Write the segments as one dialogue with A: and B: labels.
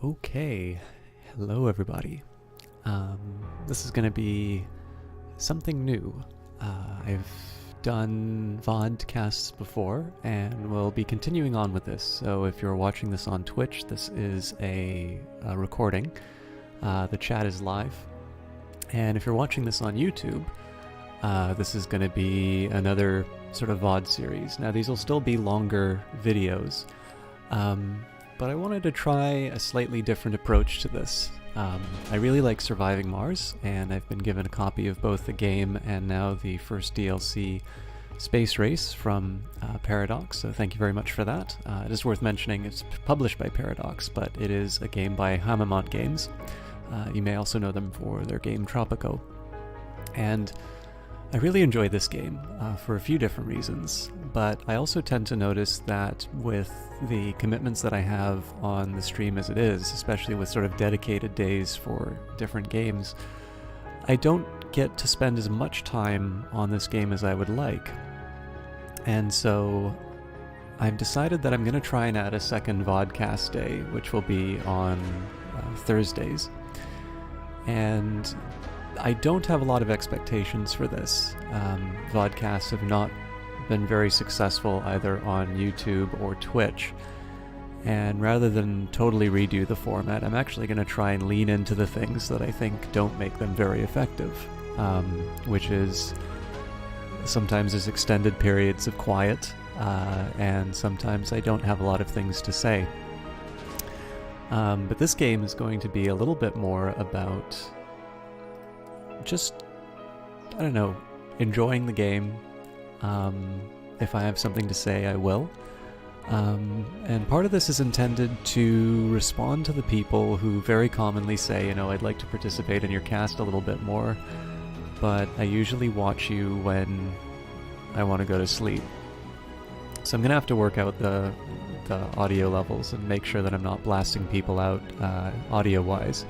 A: Okay, hello everybody. This is going to be something new. I've done vodcasts before and we'll be continuing on with this. So if you're watching this on Twitch, this is a recording. The chat is live. And if you're watching this on YouTube, this is going to be another sort of VOD series. Now these will still be longer videos. But I wanted to try a slightly different approach to this. I really like Surviving Mars, and I've been given a copy of both the game and now the first DLC, Space Race, from Paradox, so thank you very much for that. It is worth mentioning it's published by Paradox, but it is a game by Hamamont Games. You may also know them for their game Tropico. And I really enjoy this game for a few different reasons, but I also tend to notice that with the commitments that I have on the stream as it is, especially with sort of dedicated days for different games, I don't get to spend as much time on this game as I would like. And so I've decided that I'm going to try and add a second vodcast day, which will be on Thursdays. And I don't have a lot of expectations for this. Vodcasts have not been very successful either on YouTube or Twitch, and rather than totally redo the format, I'm actually going to try and lean into the things that I think don't make them very effective, which is sometimes there's extended periods of quiet, and sometimes I don't have a lot of things to say. But this game is going to be a little bit more about just, I don't know, enjoying the game. If I have something to say, I will. And part of this is intended to respond to the people who very commonly say, you know, I'd like to participate in your cast a little bit more, but I usually watch you when I want to go to sleep. So I'm going to have to work out the audio levels and make sure that I'm not blasting people out audio-wise.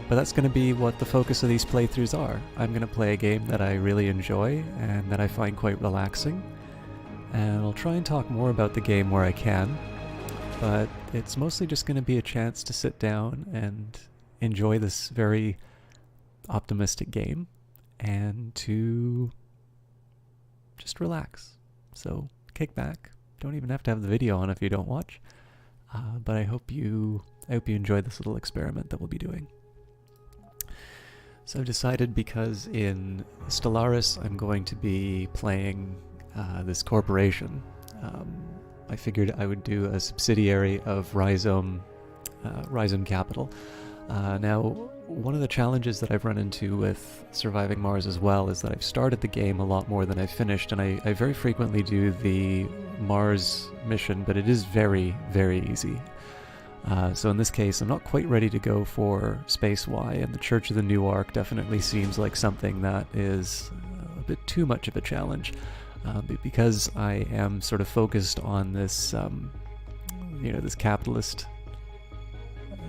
A: But that's going to be what the focus of these playthroughs are. I'm going to play a game that I really enjoy and that I find quite relaxing. And I'll try and talk more about the game where I can. But it's mostly just going to be a chance to sit down and enjoy this very optimistic game and to just relax. So kick back. Don't even have to have the video on if you don't watch. But I hope you enjoy this little experiment that we'll be doing. So I've decided, because in Stellaris I'm going to be playing this corporation. I figured I would do a subsidiary of Rhizome Capital. Now, one of the challenges that I've run into with Surviving Mars as well is that I've started the game a lot more than I've finished, and I very frequently do the Mars mission, but it is very, very easy. So in this case, I'm not quite ready to go for Space Y, and the Church of the New Ark definitely seems like something that is a bit too much of a challenge. Because I am sort of focused on this, this capitalist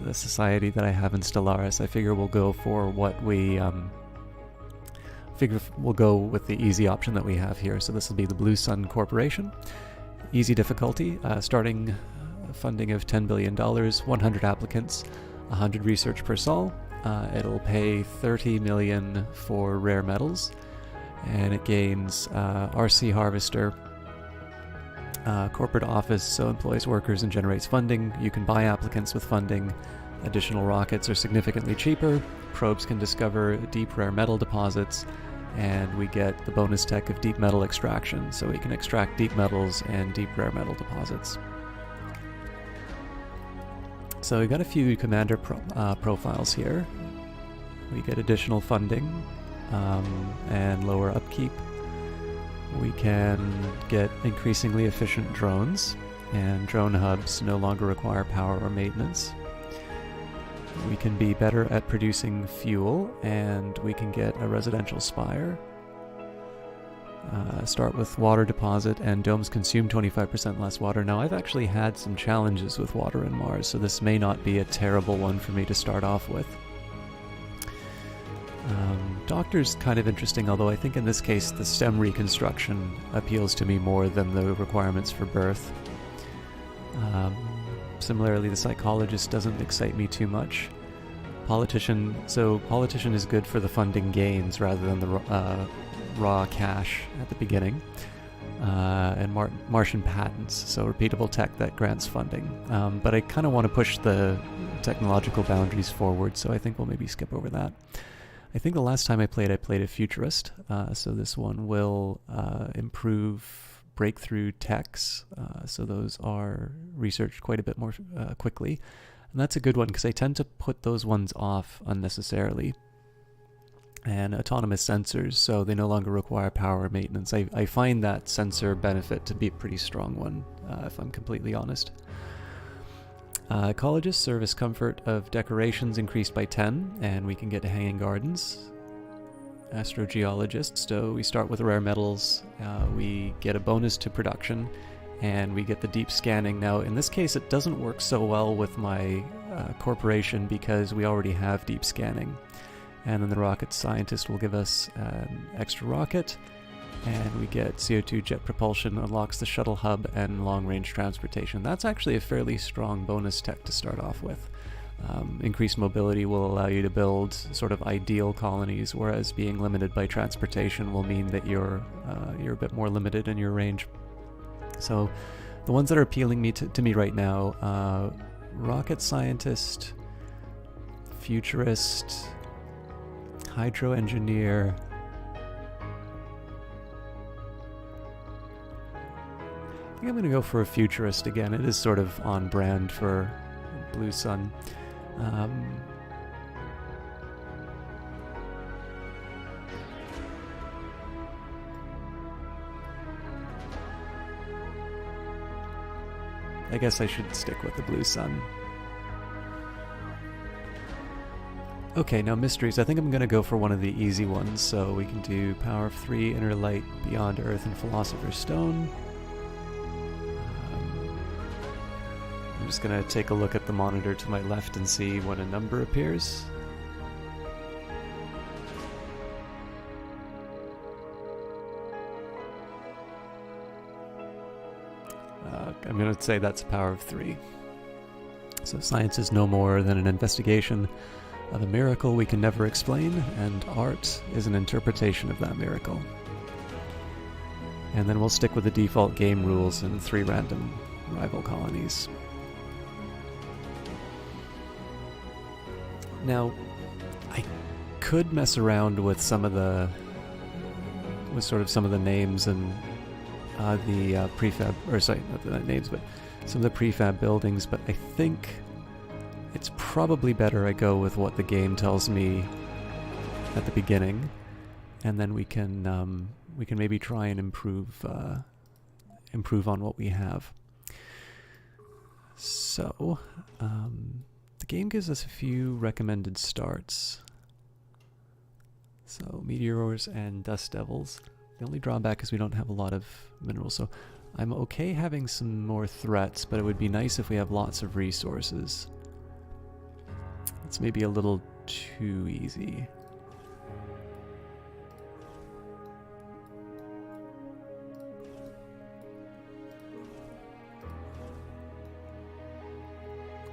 A: the society that I have in Stellaris, I figure we'll go for what we'll go with the easy option that we have here. So this will be the Blue Sun Corporation. Easy difficulty, starting funding of $10 billion, 100 applicants, 100 research per sol. It'll pay $30 million for rare metals, and it gains RC Harvester, corporate office, so employs workers and generates funding. You can buy applicants with funding. Additional rockets are significantly cheaper. Probes can discover deep rare metal deposits, and we get the bonus tech of deep metal extraction, so we can extract deep metals and deep rare metal deposits. So we got a few commander profiles here. We get additional funding and lower upkeep. We can get increasingly efficient drones, and drone hubs no longer require power or maintenance. We can be better at producing fuel, and we can get a residential spire. Start with water deposit, and domes consume 25% less water. Now, I've actually had some challenges with water in Mars, so this may not be a terrible one for me to start off with. Doctor's kind of interesting, although I think in this case the STEM reconstruction appeals to me more than the requirements for birth. Similarly, the psychologist doesn't excite me too much. Politician is good for the funding gains rather than the raw cash at the beginning. And Martian patents, so repeatable tech that grants funding. But I kind of want to push the technological boundaries forward, so I think we'll maybe skip over that. I think the last time I played a futurist, so this one will improve breakthrough techs, so those are researched quite a bit more quickly. And that's a good one because I tend to put those ones off unnecessarily. And autonomous sensors, so they no longer require power maintenance. I find that sensor benefit to be a pretty strong one, if I'm completely honest. Ecologists service comfort of decorations increased by 10, and we can get to hanging gardens. Astrogeologists, so we start with rare metals, we get a bonus to production, and we get the deep scanning. Now, in this case, it doesn't work so well with my corporation because we already have deep scanning. And then the rocket scientist will give us an extra rocket, and we get CO2 jet propulsion, unlocks the shuttle hub and long-range transportation. That's actually a fairly strong bonus tech to start off with. Increased mobility will allow you to build sort of ideal colonies, whereas being limited by transportation will mean that you're a bit more limited in your range. So the ones that are appealing to me right now, rocket scientist, futurist, hydro engineer. I think I'm going to go for a futurist again. It is sort of on brand for Blue Sun. I guess I should stick with the Blue Sun. Okay, now mysteries. I think I'm going to go for one of the easy ones. So we can do Power of 3, Inner Light, Beyond Earth, and Philosopher's Stone. I'm just going to take a look at the monitor to my left and see when a number appears. I'm going to say that's Power of 3. So science is no more than an investigation of a miracle we can never explain, and art is an interpretation of that miracle. And then we'll stick with the default game rules and 3 random rival colonies. Now, I could mess around with some of the names and the prefab, or sorry, not the names, but some of the prefab buildings, but I think it's probably better I go with what the game tells me at the beginning, and then we can maybe try and improve on what we have. So, the game gives us a few recommended starts. So, meteors and dust devils. The only drawback is we don't have a lot of minerals, so I'm okay having some more threats, but it would be nice if we have lots of resources. It's maybe a little too easy.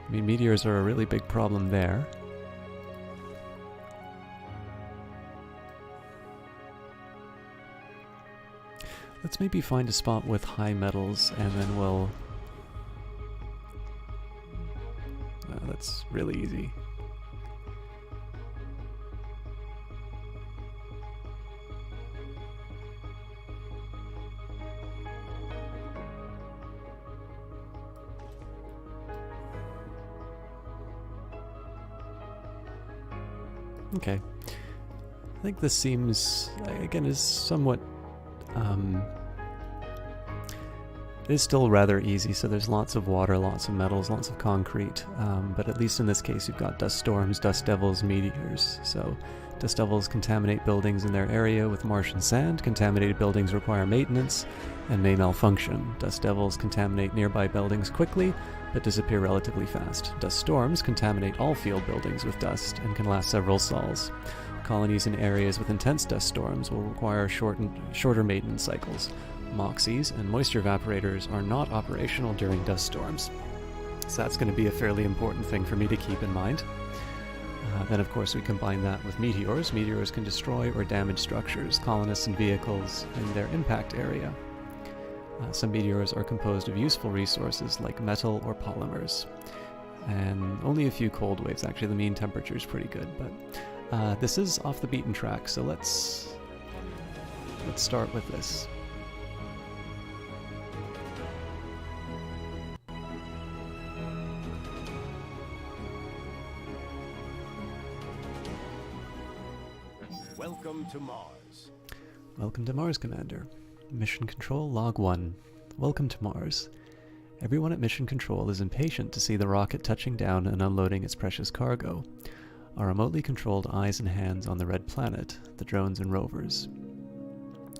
A: I mean, meteors are a really big problem there. Let's maybe find a spot with high metals, and then we'll... that's really easy. Okay. I think this seems, again, is somewhat... it is still rather easy, so there's lots of water, lots of metals, lots of concrete, but at least in this case you've got dust storms, dust devils, meteors. So dust devils contaminate buildings in their area with Martian sand, contaminated buildings require maintenance and may malfunction. Dust devils contaminate nearby buildings quickly, but disappear relatively fast. Dust storms contaminate all field buildings with dust and can last several sols. Colonies in areas with intense dust storms will require shorter maintenance cycles. Moxies and moisture evaporators are not operational during dust storms. So that's going to be a fairly important thing for me to keep in mind. Then, of course, we combine that with meteors. Meteors can destroy or damage structures, colonists, and vehicles in their impact area. Some meteors are composed of useful resources like metal or polymers. And only a few cold waves. Actually, the mean temperature is pretty good, but this is off the beaten track, so let's start with this.
B: Welcome to Mars.
A: Welcome to Mars, Commander. Mission Control Log 1. Welcome to Mars. Everyone at Mission Control is impatient to see the rocket touching down and unloading its precious cargo. Our remotely controlled eyes and hands on the red planet, the drones and rovers.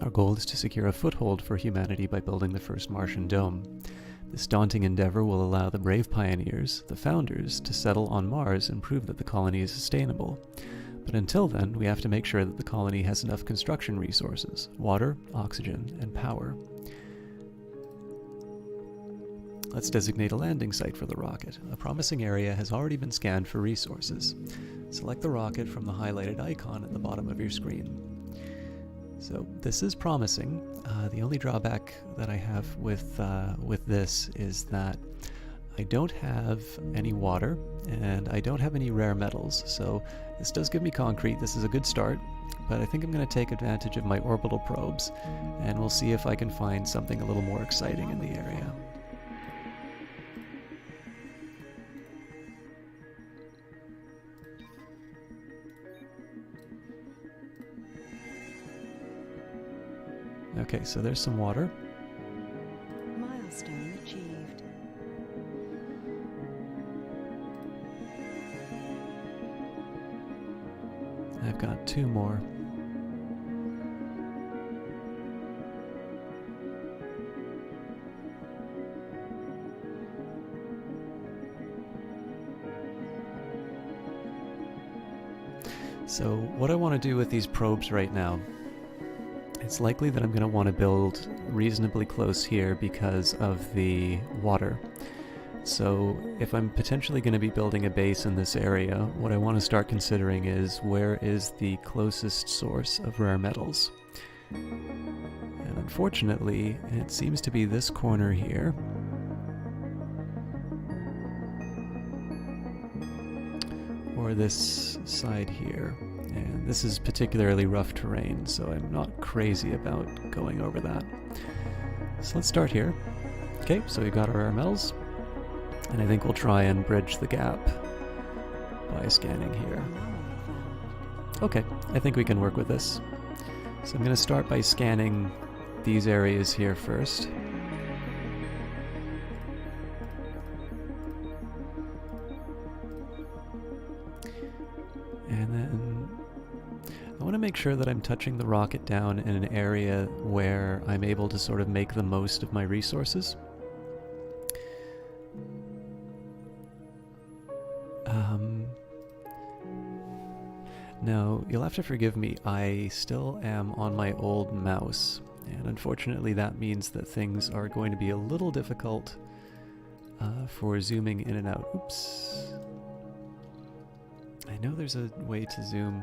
A: Our goal is to secure a foothold for humanity by building the first Martian dome. This daunting endeavor will allow the brave pioneers, the founders, to settle on Mars and prove that the colony is sustainable. But until then, we have to make sure that the colony has enough construction resources, water, oxygen, and power. Let's designate a landing site for the rocket. A promising area has already been scanned for resources. Select the rocket from the highlighted icon at the bottom of your screen. So this is promising. The only drawback that I have with this is that I don't have any water and I don't have any rare metals. So this does give me concrete. This is a good start, but I think I'm going to take advantage of my orbital probes and we'll see if I can find something a little more exciting in the area. Okay, so there's some water.
C: Milestone achieved.
A: I've got 2 more. So what I want to do with these probes right now, it's likely that I'm going to want to build reasonably close here because of the water. So if I'm potentially going to be building a base in this area, what I want to start considering is where is the closest source of rare metals. And unfortunately, it seems to be this corner here. Or this side here. And this is particularly rough terrain, so I'm not crazy about going over that. So let's start here. Okay, so we've got our rare metals. And I think we'll try and bridge the gap by scanning here. Okay, I think we can work with this. So I'm going to start by scanning these areas here first. And then I want to make sure that I'm touching the rocket down in an area where I'm able to sort of make the most of my resources. Now, you'll have to forgive me, I still am on my old mouse, and unfortunately that means that things are going to be a little difficult for zooming in and out. Oops. I know there's a way to zoom.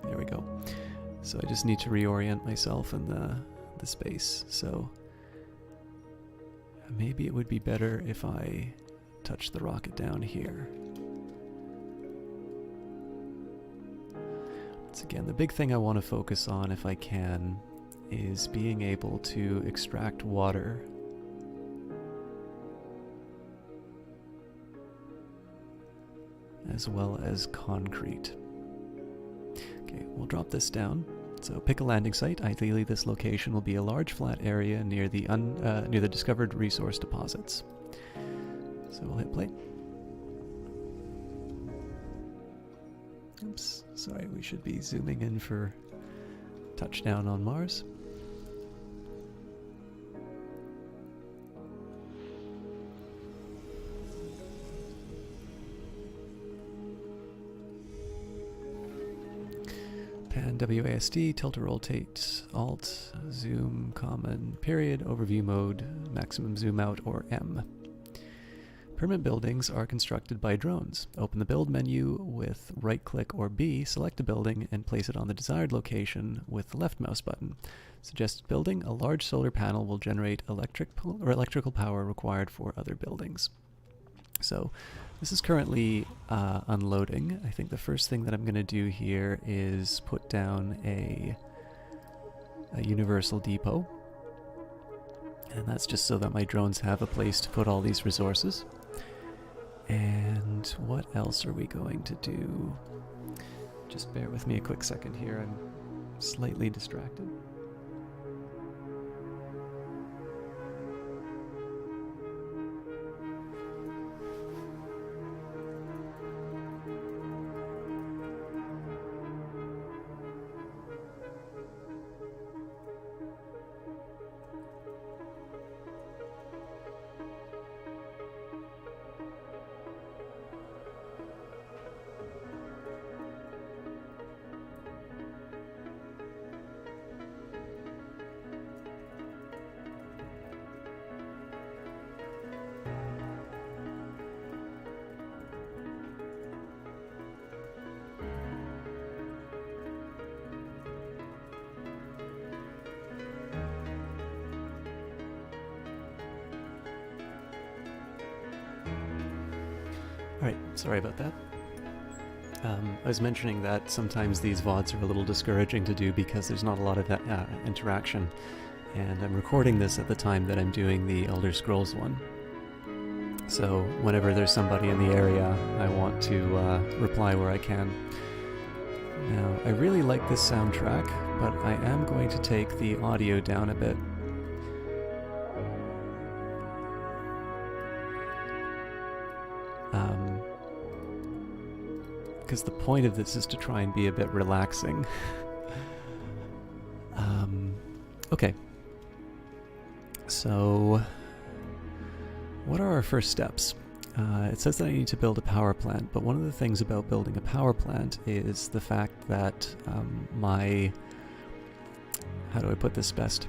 A: There we go. So I just need to reorient myself in the space. So maybe it would be better if I touch the rocket down here. Once again, the big thing I want to focus on, if I can, is being able to extract water as well as concrete. Okay, we'll drop this down. So pick a landing site. Ideally, this location will be a large flat area near the discovered resource deposits. So we'll hit play. Oops, sorry, we should be zooming in for touchdown on Mars. Pan WASD, tilt or rotate, alt, zoom, common, period, overview mode, maximum zoom out, or M. Permanent buildings are constructed by drones. Open the build menu with right click or B, select a building, and place it on the desired location with the left mouse button. Suggested building, a large solar panel will generate electrical power required for other buildings. So this is currently unloading. I think the first thing that I'm going to do here is put down a universal depot. And that's just so that my drones have a place to put all these resources. And what else are we going to do? Just bear with me a quick second here. I'm slightly distracted. Alright, sorry about that. I was mentioning that sometimes these VODs are a little discouraging to do because there's not a lot of interaction, and I'm recording this at the time that I'm doing the Elder Scrolls one. So whenever there's somebody in the area, I want to reply where I can. Now, I really like this soundtrack, but I am going to take the audio down a bit. Because the point of this is to try and be a bit relaxing. Okay. So, what are our first steps? It says that I need to build a power plant, but one of the things about building a power plant is the fact that how do I put this best?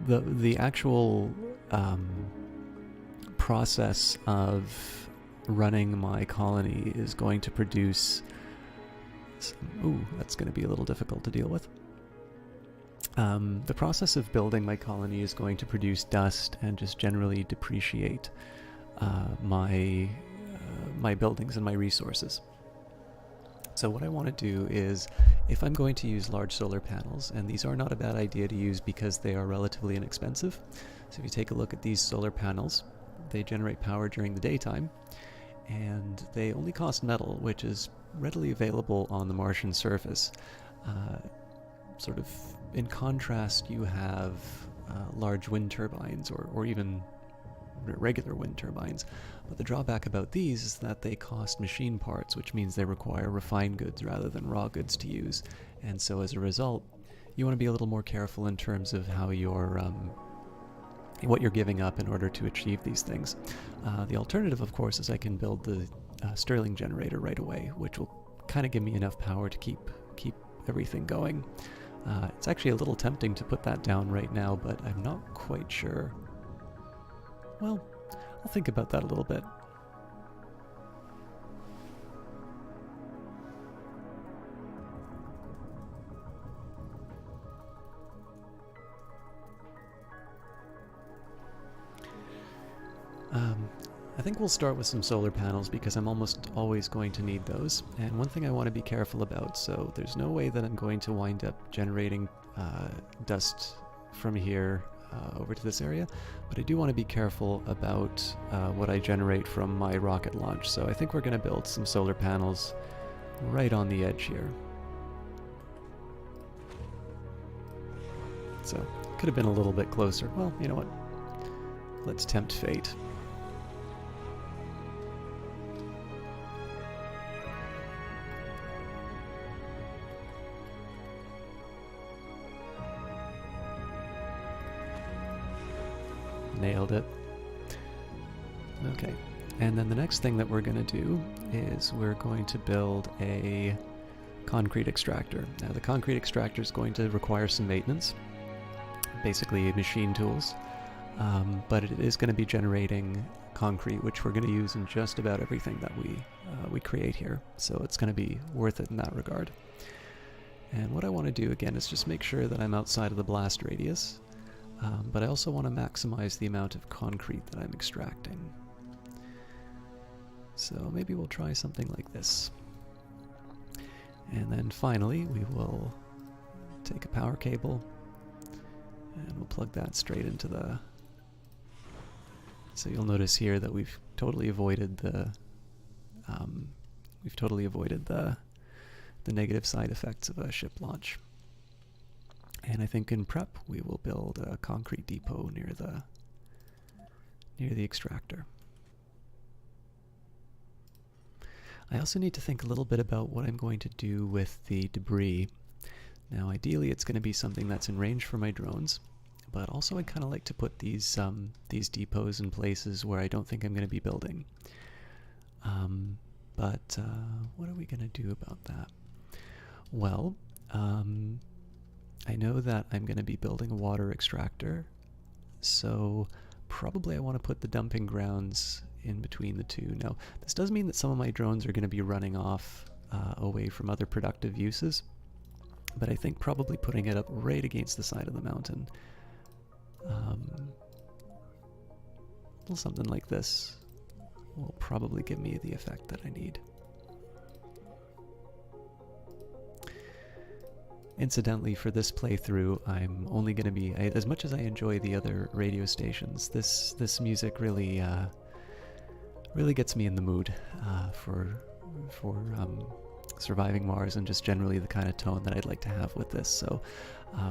A: The actual process of running my colony is going to produce that's going to be a little difficult to deal with. The process of building my colony is going to produce dust and just generally depreciate my buildings and my resources. So what I want to do is, if I'm going to use large solar panels, and these are not a bad idea to use because they are relatively inexpensive. So if you take a look at these solar panels, they generate power during the daytime, and they only cost metal, which is readily available on the Martian surface. Sort of in contrast, you have large wind turbines, or even regular wind turbines. But the drawback about these is that they cost machine parts, which means they require refined goods rather than raw goods to use. And so as a result, you want to be a little more careful in terms of how you're what you're giving up in order to achieve these things. The alternative, of course, is I can build the Stirling generator right away, which will kind of give me enough power to keep everything going. It's actually a little tempting to put that down right now, but I'm not quite sure. Well, I'll think about that a little bit. I think we'll start with some solar panels because I'm almost always going to need those. And one thing I want to be careful about, so there's no way that I'm going to wind up generating dust from here over to this area, but I do want to be careful about what I generate from my rocket launch. So I think we're going to build some solar panels right on the edge here. So could have been a little bit closer. Well, you know what? Let's tempt fate. Nailed it. Okay, and then the next thing that we're going to do is we're going to build a concrete extractor. Now the concrete extractor is going to require some maintenance, basically machine tools, but it is going to be generating concrete, which we're going to use in just about everything that we create here. So it's going to be worth it in that regard. And what I want to do again is just make sure that I'm outside of the blast radius, but I also want to maximize the amount of concrete that I'm extracting. So maybe we'll try something like this. And then finally we will take a power cable and we'll plug that straight into the... So you'll notice here that we've totally avoided the negative side effects of a ship launch. And I think in prep we will build a concrete depot near the extractor. I also need to think a little bit about what I'm going to do with the debris. Now ideally it's going to be something that's in range for my drones, but also I kind of like to put these depots in places where I don't think I'm going to be building. But what are we going to do about that? Well, I know that I'm going to be building a water extractor, so probably I want to put the dumping grounds in between the two. Now, this does mean that some of my drones are going to be running off away from other productive uses, but I think probably putting it up right against the side of the mountain, a little something like this, will probably give me the effect that I need. Incidentally, for this playthrough, I'm only going to be, as much as I enjoy the other radio stations, this music really gets me in the mood for surviving Mars, and just generally the kind of tone that I'd like to have with this. So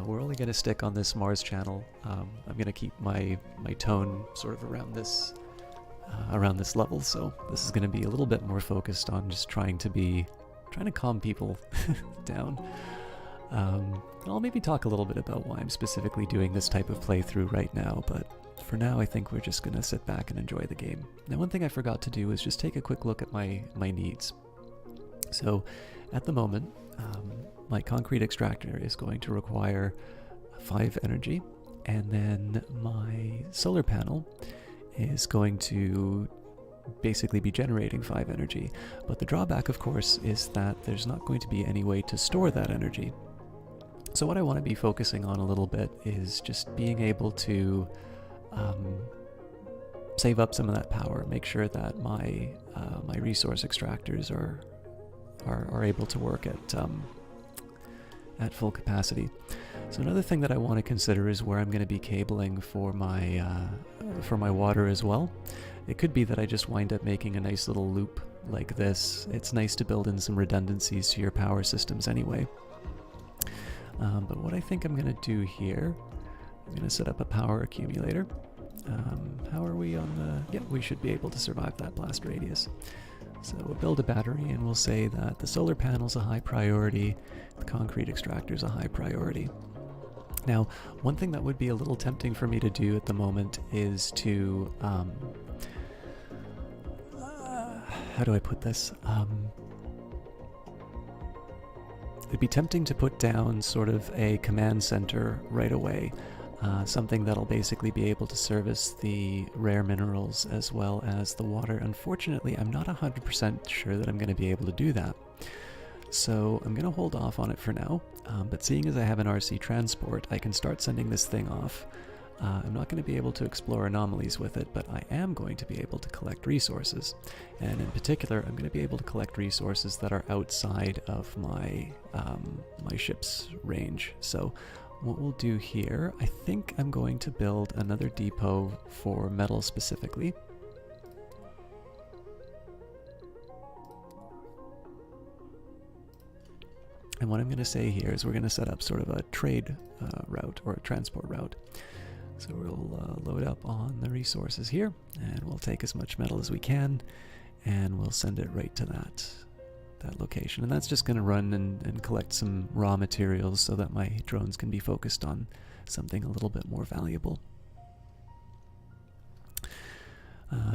A: we're only going to stick on this Mars channel. I'm going to keep my tone sort of around this level. So this is going to be a little bit more focused on just trying to calm people down. I'll maybe talk a little bit about why I'm specifically doing this type of playthrough right now, but for now I think we're just going to sit back and enjoy the game. Now, one thing I forgot to do is just take a quick look at my needs. So at the moment, my concrete extractor is going to require 5 energy, and then my solar panel is going to basically be generating 5 energy. But the drawback, of course, is that there's not going to be any way to store that energy. So what I want to be focusing on a little bit is just being able to save up some of that power, make sure that my resource extractors are able to work at full capacity. So another thing that I want to consider is where I'm going to be cabling for my water as well. It could be that I just wind up making a nice little loop like this. It's nice to build in some redundancies to your power systems anyway. But what I think I'm going to do here, I'm going to set up a power accumulator. How are we on the... Yeah, we should be able to survive that blast radius. So we'll build a battery and we'll say that the solar panel's a high priority, the concrete extractor's a high priority. Now, one thing that would be a little tempting for me to do at the moment is to... how do I put this? It'd be tempting to put down sort of a command center right away. Something that'll basically be able to service the rare minerals as well as the water. Unfortunately, I'm not 100% sure that I'm going to be able to do that. So I'm going to hold off on it for now, but seeing as I have an RC transport, I can start sending this thing off. I'm not going to be able to explore anomalies with it, but I am going to be able to collect resources. And in particular, I'm going to be able to collect resources that are outside of my ship's range. So what we'll do here, I think I'm going to build another depot for metal specifically. And what I'm going to say here is we're going to set up sort of a trade route or a transport route. So we'll load up on the resources here, and we'll take as much metal as we can, and we'll send it right to that location. And that's just going to run and collect some raw materials so that my drones can be focused on something a little bit more valuable.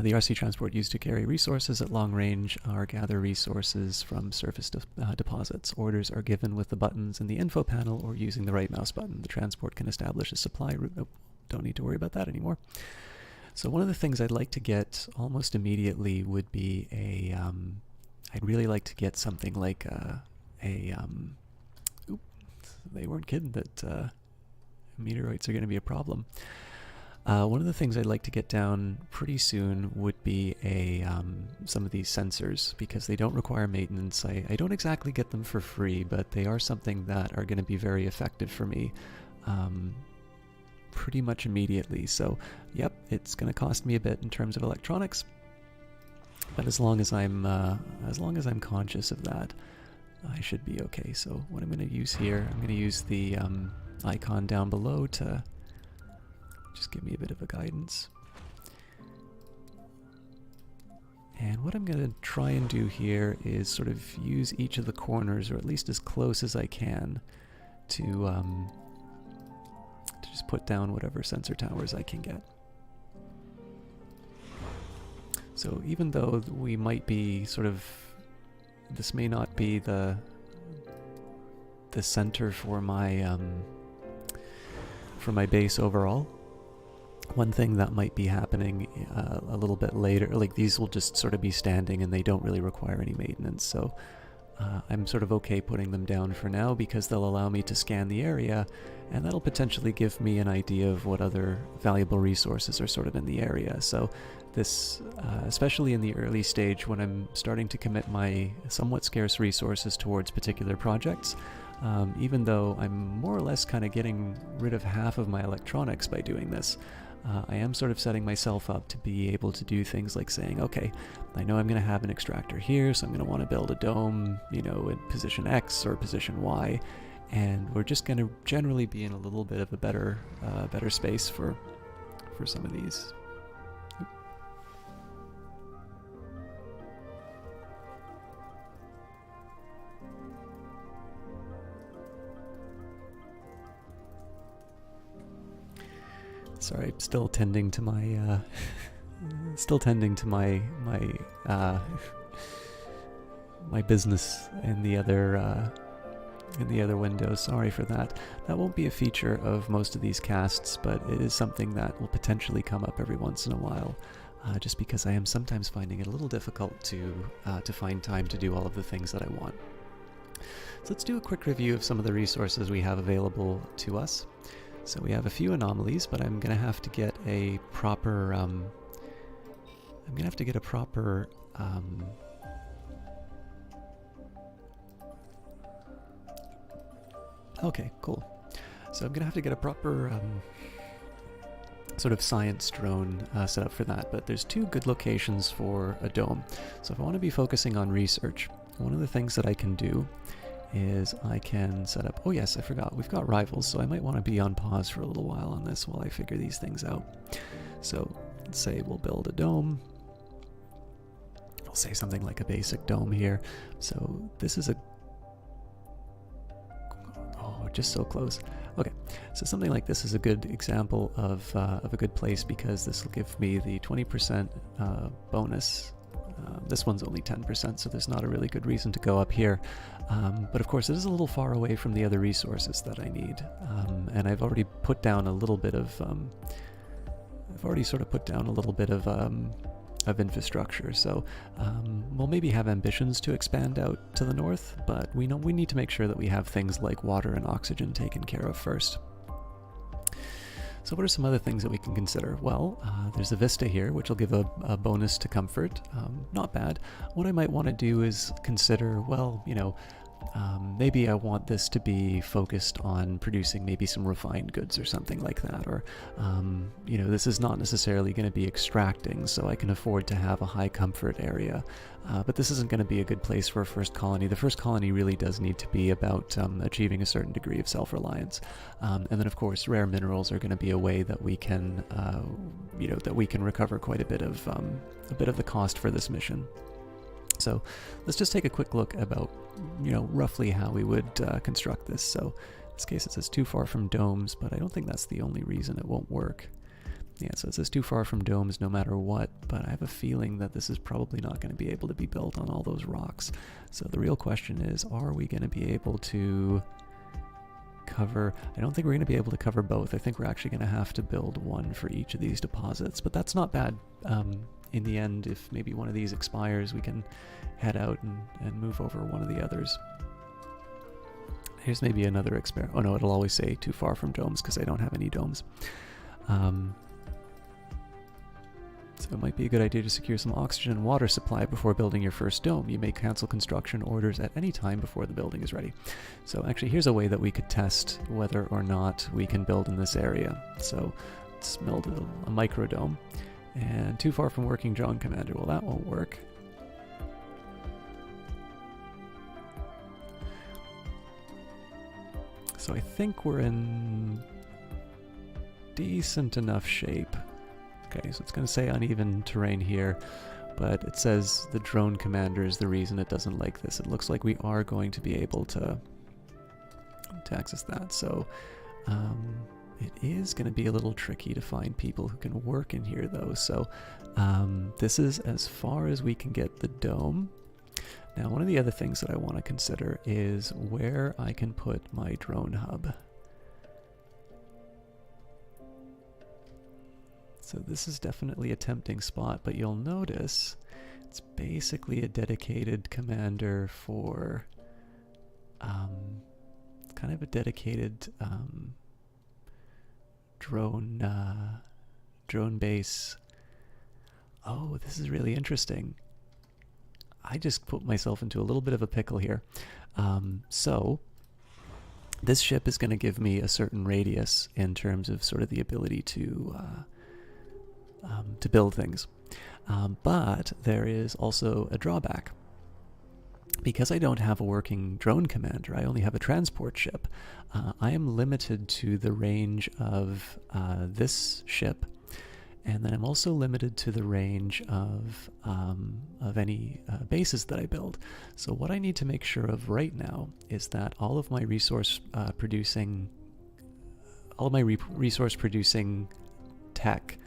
A: The RC transport used to carry resources at long range or gather resources from surface deposits. Orders are given with the buttons in the info panel or using the right mouse button. The transport can establish a supply route. Oh, don't need to worry about that anymore. So one of the things I'd like to get almost immediately would be I'd really like to get something like they weren't kidding that meteorites are going to be a problem. One of the things I'd like to get down pretty soon would be some of these sensors, because they don't require maintenance. I don't exactly get them for free, but they are something that are going to be very effective for me pretty much immediately. So, yep, it's going to cost me a bit in terms of electronics, but as long as I'm conscious of that, I should be okay. So what I'm going to use here, I'm going to use the icon down below to just give me a bit of a guidance. And what I'm going to try and do here is sort of use each of the corners, or at least as close as I can, to just put down whatever sensor towers I can get. So even though we might be sort of, this may not be the center for my base overall. One thing that might be happening a little bit later, like these will just sort of be standing and they don't really require any maintenance, so I'm sort of okay putting them down for now because they'll allow me to scan the area, and that'll potentially give me an idea of what other valuable resources are sort of in the area. So this, especially in the early stage when I'm starting to commit my somewhat scarce resources towards particular projects, even though I'm more or less kind of getting rid of half of my electronics by doing this, I am sort of setting myself up to be able to do things like saying, okay, I know I'm going to have an extractor here, so I'm going to want to build a dome, you know, in position X or position Y, and we're just going to generally be in a little bit of a better space for some of these. Sorry, I'm still tending to my my business in the other window. Sorry for that. That won't be a feature of most of these casts, but it is something that will potentially come up every once in a while, just because I am sometimes finding it a little difficult to find time to do all of the things that I want. So let's do a quick review of some of the resources we have available to us. So we have a few anomalies, but I'm going to have to get a proper, okay, cool. So I'm going to have to get a proper sort of science drone set up for that, but there's two good locations for a dome. So if I want to be focusing on research, one of the things that I can do is I can set up, oh yes, I forgot, we've got rivals, so I might want to be on pause for a little while on this while I figure these things out. So let's say we'll build a dome. I'll say something like a basic dome here. So this is just so close. Okay, so something like this is a good example of a good place, because this will give me the 20% bonus. This one's only 10%, so there's not a really good reason to go up here. But of course, it is a little far away from the other resources that I need. And I've already put down a little bit of, of infrastructure. So we'll maybe have ambitions to expand out to the north, but we know we need to make sure that we have things like water and oxygen taken care of first. So what are some other things that we can consider? Well, there's a vista here, which will give a bonus to comfort. Not bad. What I might want to do is consider, well, you know, maybe I want this to be focused on producing maybe some refined goods or something like that. Or, you know, this is not necessarily going to be extracting, so I can afford to have a high comfort area. But this isn't going to be a good place for a first colony. The first colony really does need to be about achieving a certain degree of self-reliance. And then, of course, rare minerals are going to be a way that we can, you know, that we can recover quite a bit of the cost for this mission. So let's just take a quick look about, you know, roughly how we would construct this. So in this case it says too far from domes, but I don't think that's the only reason it won't work. Yeah, so it says too far from domes no matter what, but I have a feeling that this is probably not going to be able to be built on all those rocks. So the real question is, are we going to be able to cover... I don't think we're going to be able to cover both. I think we're actually going to have to build one for each of these deposits, but that's not bad. In the end, if maybe one of these expires, we can head out and move over one of the others. Here's maybe another experiment. Oh no, it'll always say too far from domes because I don't have any domes. So it might be a good idea to secure some oxygen and water supply before building your first dome. You may cancel construction orders at any time before the building is ready. So actually here's a way that we could test whether or not we can build in this area. So let's build a microdome. And too far from working drone commander. Well, that won't work. So I think we're in decent enough shape. Okay, so it's going to say uneven terrain here, but it says the drone commander is the reason it doesn't like this. It looks like we are going to be able to access that. So it is going to be a little tricky to find people who can work in here though. So this is as far as we can get the dome. Now, one of the other things that I want to consider is where I can put my drone hub. So this is definitely a tempting spot, but you'll notice it's basically a dedicated commander for kind of a dedicated drone base. Oh, this is really interesting. I just put myself into a little bit of a pickle here. So this ship is going to give me a certain radius in terms of sort of the ability to build things. But there is also a drawback. Because I don't have a working drone commander, I only have a transport ship, I am limited to the range of this ship, and then I'm also limited to the range of any bases that I build. So what I need to make sure of right now is that all of my resource producing tech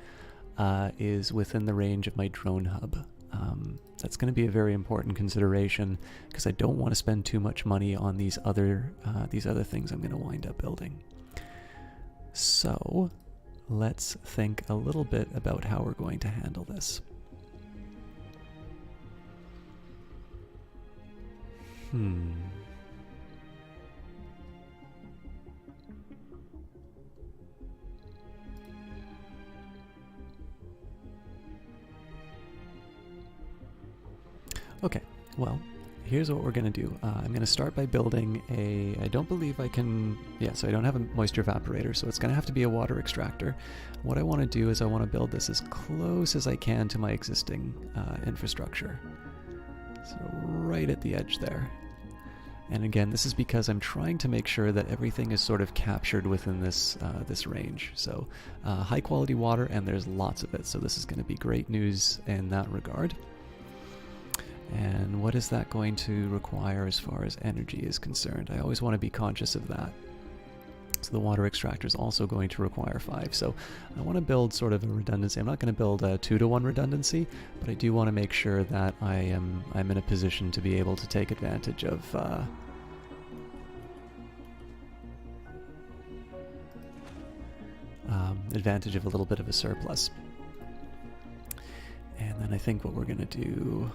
A: is within the range of my drone hub. That's going to be a very important consideration because I don't want to spend too much money on these other things I'm going to wind up building. So let's think a little bit about how we're going to handle this. Okay, well, here's what we're going to do. I'm going to start by building I don't believe I can, so I don't have a moisture evaporator, so it's going to have to be a water extractor. What I want to do is I want to build this as close as I can to my existing infrastructure. So right at the edge there. And again, this is because I'm trying to make sure that everything is sort of captured within this range. So high quality water, and there's lots of it, so this is going to be great news in that regard. And what is that going to require as far as energy is concerned? I always want to be conscious of that. So the water extractor is also going to require 5. So I want to build sort of a redundancy. I'm not going to build a 2-to-1 redundancy, but I do want to make sure that I'm in a position to be able to take advantage of a little bit of a surplus. And then I think what we're going to do,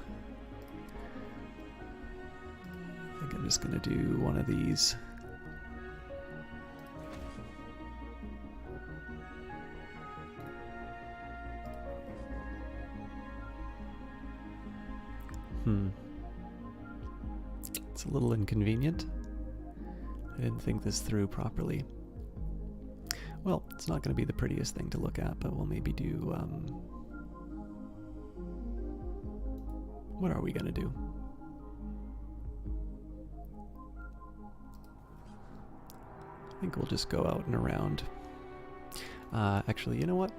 A: I think I'm just going to do one of these. It's a little inconvenient. I didn't think this through properly. Well, it's not going to be the prettiest thing to look at, but we'll maybe do, what are we going to do? I think we'll just go out and around. Actually, you know what?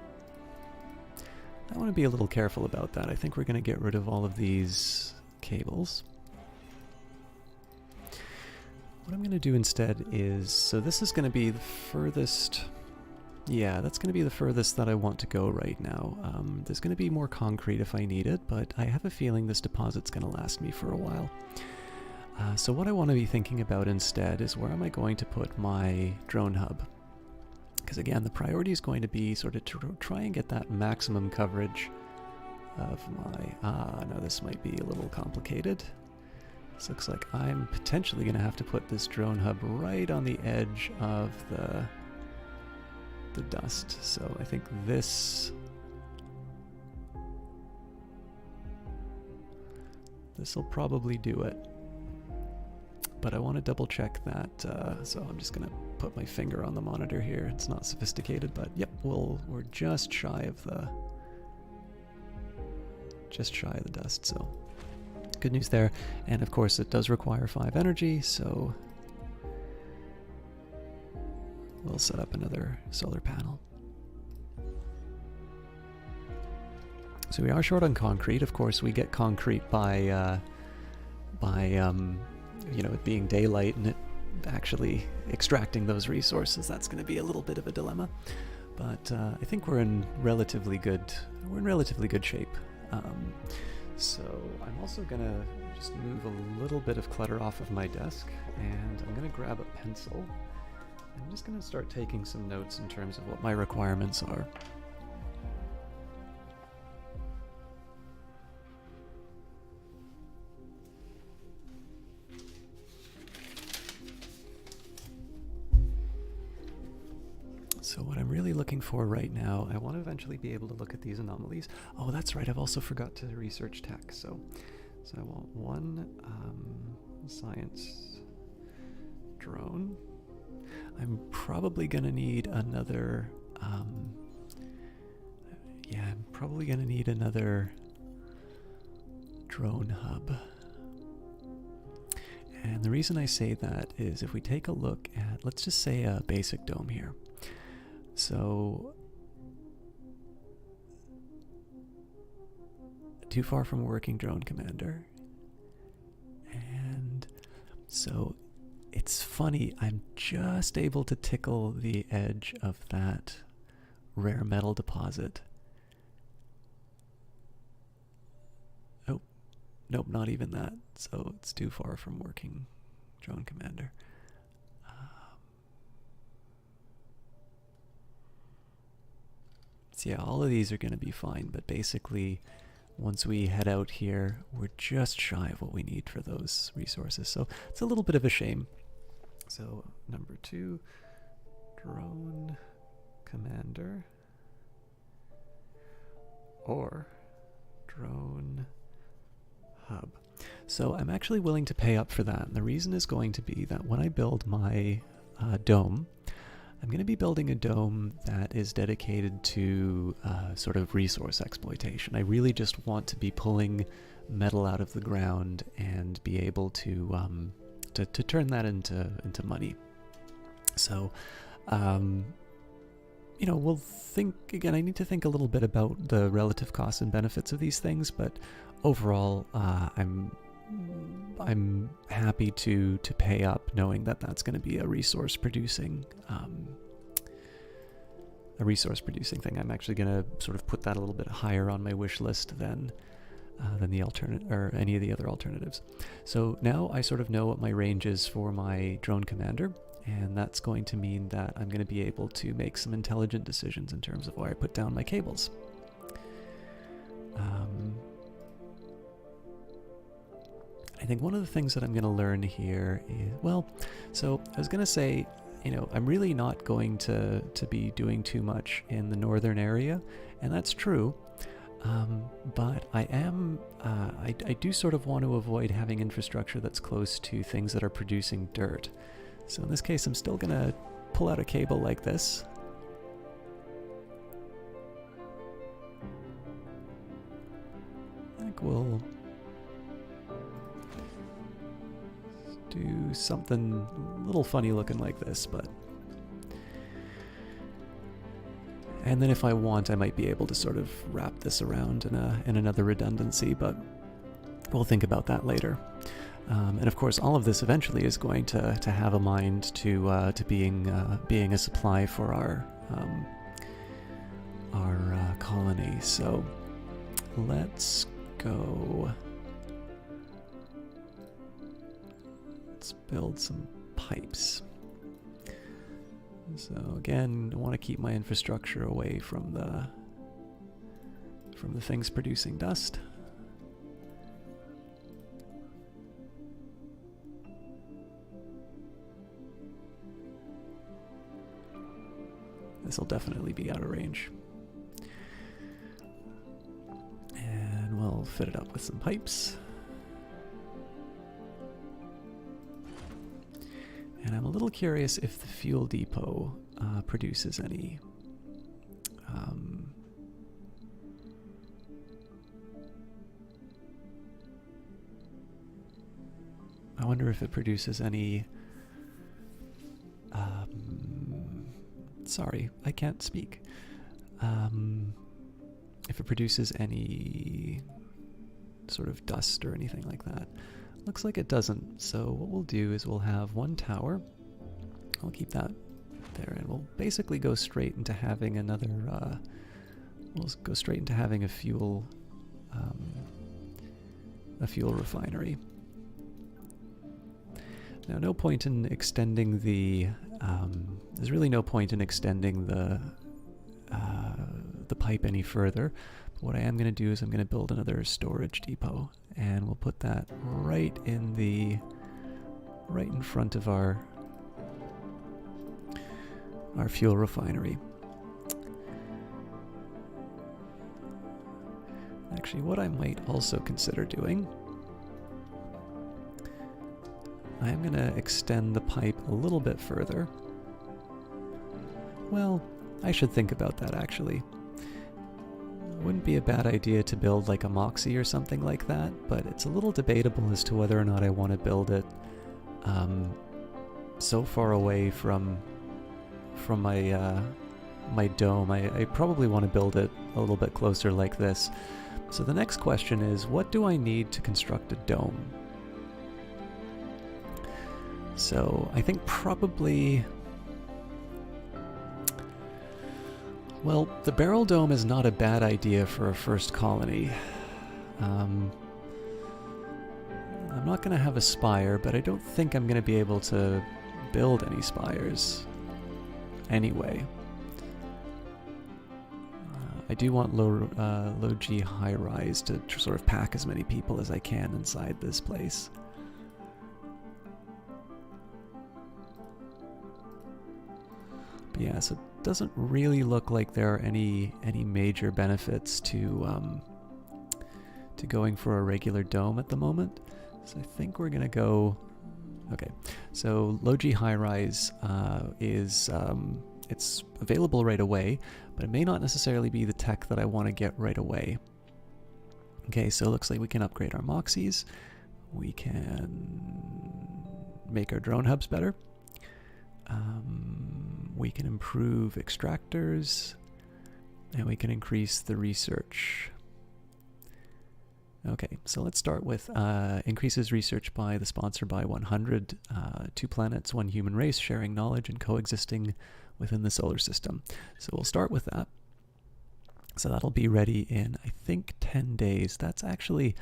A: I want to be a little careful about that. I think we're going to get rid of all of these cables. What I'm going to do instead is, so this is going to be the furthest, Yeah, that's going to be the furthest that I want to go right now. There's going to be more concrete if I need it, but I have a feeling this deposit's going to last me for a while. So what I want to be thinking about instead is where am I going to put my drone hub? Because again, the priority is going to be sort of to try and get that maximum coverage of my... no, this might be a little complicated. This looks like I'm potentially going to have to put this drone hub right on the edge of the dust. So I think this will probably do it. But I want to double check that, so I'm just going to put my finger on the monitor here. It's not sophisticated, but yep, we're just shy of the dust, so good news there. And of course it does require 5 energy, so we'll set up another solar panel. So we are short on concrete. Of course, we get concrete by you know, it being daylight and it actually extracting those resources. That's going to be a little bit of a dilemma, but I think we're in relatively good shape. So I'm also going to just move a little bit of clutter off of my desk, and I'm going to grab a pencil. I'm just going to start taking some notes in terms of what my requirements are. So what I'm really looking for right now, I want to eventually be able to look at these anomalies. Oh, that's right, I've also forgot to research tech. So I want one science drone. I'm probably going to need another, I'm probably going to need another drone hub. And the reason I say that is if we take a look at, let's just say a basic dome here. So, too far from a working drone commander. And so, it's funny, I'm just able to tickle the edge of that rare metal deposit. Oh, nope, not even that. So, it's too far from working drone commander. So yeah, all of these are going to be fine, but basically once we head out here, we're just shy of what we need for those resources. So it's a little bit of a shame. So number 2, drone commander or drone hub. So I'm actually willing to pay up for that. And the reason is going to be that when I build my dome, I'm going to be building a dome that is dedicated to sort of resource exploitation. I really just want to be pulling metal out of the ground and be able to turn that into money. So, you know, we'll think again. I need to think a little bit about the relative costs and benefits of these things, but overall, I'm happy to pay up, knowing that that's going to be a resource producing thing. I'm actually going to sort of put that a little bit higher on my wish list than the alternate or any of the other alternatives. So now I sort of know what my range is for my drone commander, and that's going to mean that I'm going to be able to make some intelligent decisions in terms of where I put down my cables. I think one of the things that I'm going to learn here is, well, so I was going to say, you know, I'm really not going to be doing too much in the northern area, and that's true, but I am, I do sort of want to avoid having infrastructure that's close to things that are producing dirt. So in this case, I'm still going to pull out a cable like this. I think we'll do something a little funny looking like this, but... And then if I want, I might be able to sort of wrap this around in another redundancy, but we'll think about that later. And of course, all of this eventually is going to have a mind to being a supply for our colony. So let's go. Let's build some pipes. So again, I want to keep my infrastructure away from the things producing dust. This will definitely be out of range. And we'll fit it up with some pipes. And I'm a little curious if the fuel depot produces any I wonder if it produces any sorry, I can't speak. If it produces any sort of dust or anything like that. Looks like it doesn't, so what we'll do is we'll have one tower. I'll keep that there, and we'll basically go straight into having another, we'll go straight into having a fuel refinery. Now, no point in extending the, there's really no point in extending the pipe any further. But what I am going to do is I'm going to build another storage depot, and we'll put that right in front of our fuel refinery. Actually, what I might also consider doing, I am going to extend the pipe a little bit further. Well, I should think about that actually. Wouldn't be a bad idea to build like a Moxie or something like that, but it's a little debatable as to whether or not I want to build it so far away from my my dome. I probably want to build it a little bit closer like this. So the next question is, what do I need to construct a dome? So I think probably, well, the barrel dome is not a bad idea for a first colony. I'm not going to have a spire, but I don't think I'm going to be able to build any spires anyway. I do want low G high rise to sort of pack as many people as I can inside this place. But yeah, so it doesn't really look like there are any major benefits to going for a regular dome at the moment. So I think we're gonna go. Okay, so low G high rise is it's available right away, but it may not necessarily be the tech that I want to get right away. Okay, so it looks like we can upgrade our Moxies. We can make our drone hubs better. We can improve extractors, and we can increase the research. Okay, so let's start with increases research by the sponsor by 100, 2 planets, 1 human race, sharing knowledge and coexisting within the solar system. So we'll start with that. So that'll be ready in, I think, 10 days. That's actually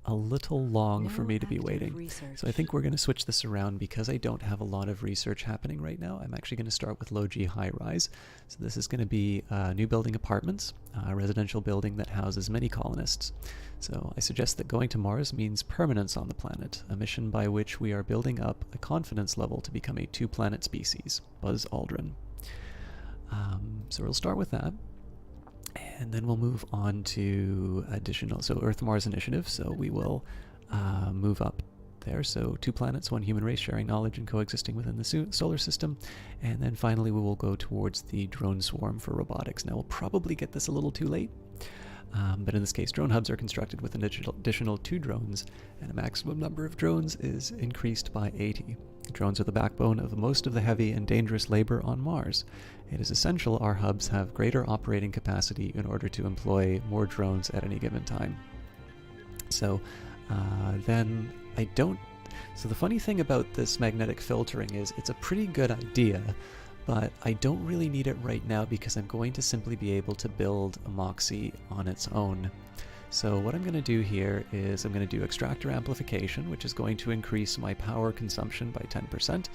A: a little long for me to be waiting. Research. So I think we're going to switch this around because I don't have a lot of research happening right now. I'm actually going to start with low G high rise. So this is going to be new building apartments, a residential building that houses many colonists. So I suggest that going to Mars means permanence on the planet, a mission by which we are building up a confidence level to become a 2-planet species. Buzz Aldrin. So we'll start with that. And then we'll move on to additional, so Earth-Mars initiative. So we will move up there. So 2 planets, 1 human race, sharing knowledge and coexisting within the solar system. And then finally we will go towards the drone swarm for robotics. Now we'll probably get this a little too late. But in this case, drone hubs are constructed with an additional 2 drones, and a maximum number of drones is increased by 80. Drones are the backbone of most of the heavy and dangerous labor on Mars. It is essential our hubs have greater operating capacity in order to employ more drones at any given time. So then I don't... So the funny thing about this magnetic filtering is it's a pretty good idea, but I don't really need it right now because I'm going to simply be able to build a Moxie on its own. So what I'm going to do here is I'm going to do extractor amplification, which is going to increase my power consumption by 10%.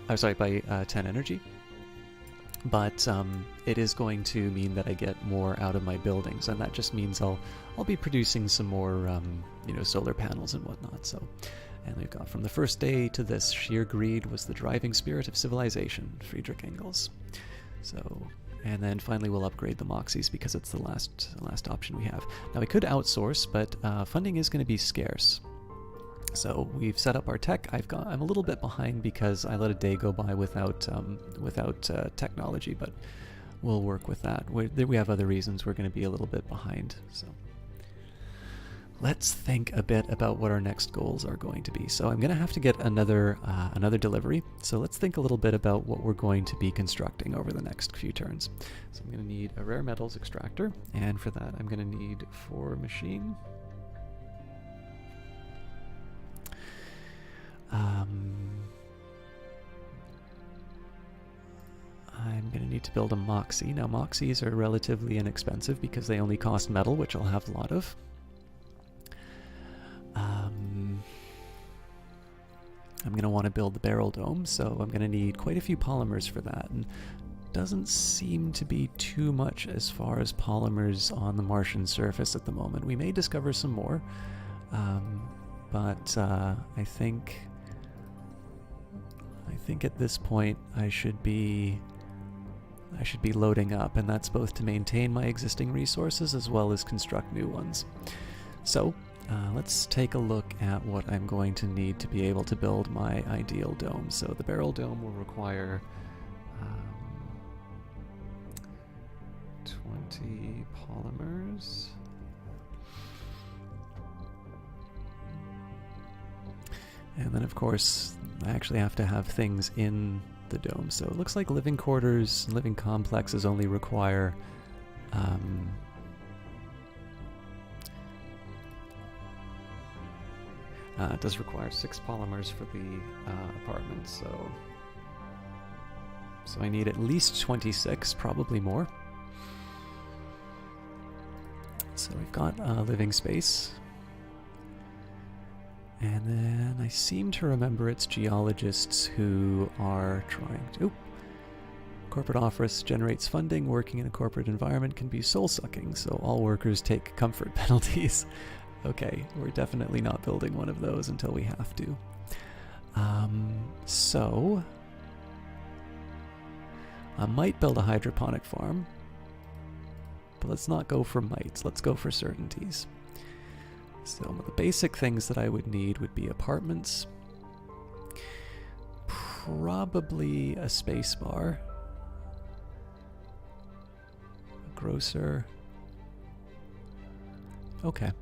A: I'm sorry, by 10 energy. But it is going to mean that I get more out of my buildings, and that just means I'll be producing some more you know, solar panels and whatnot. So, and we've got from the first day to this, sheer greed was the driving spirit of civilization, Friedrich Engels. So, and then finally we'll upgrade the Moxies because it's the last option we have. Now we could outsource, but funding is going to be scarce. So we've set up our tech. I'm a little bit behind because I let a day go by without technology, but we'll work with that. We have other reasons we're going to be a little bit behind. So let's think a bit about what our next goals are going to be. So I'm going to have to get another delivery. So let's think a little bit about what we're going to be constructing over the next few turns. So I'm going to need a rare metals extractor, and for that I'm going to need 4 machine. I'm going to need to build a Moxie. Now Moxies are relatively inexpensive because they only cost metal, which I'll have a lot of. I'm going to want to build the barrel dome, so I'm going to need quite a few polymers for that. And doesn't seem to be too much as far as polymers on the Martian surface at the moment. We may discover some more, but I think at this point I should be loading up, and that's both to maintain my existing resources as well as construct new ones. So let's take a look at what I'm going to need to be able to build my ideal dome. So the barrel dome will require 20 polymers. And then of course I actually have to have things in the dome. So it looks like living quarters, living complexes only require it does require 6 polymers for the apartment, so I need at least 26, probably more. So we've got living space. And then I seem to remember it's geologists who are trying to... Corporate office generates funding. Working in a corporate environment can be soul-sucking, so all workers take comfort penalties. Okay, we're definitely not building one of those until we have to. So... I might build a hydroponic farm. But let's not go for mights, let's go for certainties. So the basic things that I would need would be apartments, probably a space bar, a grocer. Okay.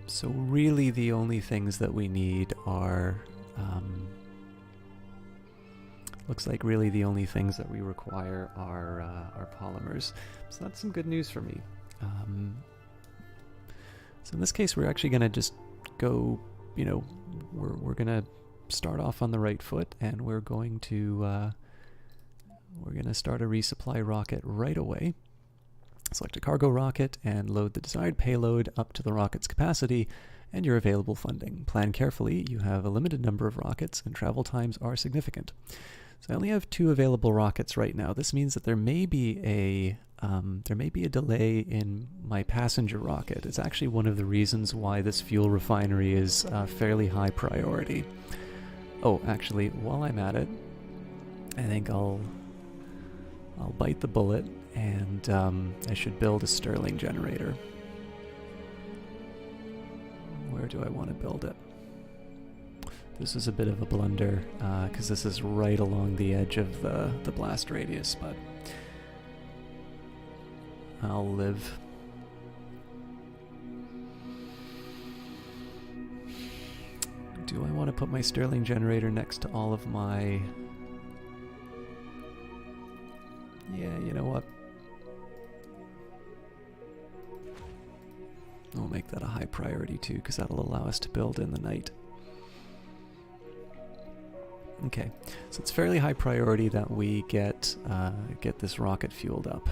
A: So really the only things that we need are looks like really the only things that we require are polymers. So that's some good news for me. So in this case, we're actually going to just go, you know, we're going to start off on the right foot, and we're going to start a resupply rocket right away. Select a cargo rocket and load the desired payload up to the rocket's capacity and your available funding. Plan carefully. You have a limited number of rockets, and travel times are significant. So I only have 2 available rockets right now. This means that there may be a delay in my passenger rocket. It's actually one of the reasons why this fuel refinery is fairly high priority. Oh, actually, while I'm at it, I think I'll bite the bullet, and I should build a Stirling generator. Where do I want to build it? This is a bit of a blunder, because this is right along the edge of the blast radius, but I'll live. Do I want to put my Stirling generator next to all of my... Yeah, you know what? I'll make that a high priority too, because that'll allow us to build in the night. Okay, so it's fairly high priority that we get this rocket fueled up.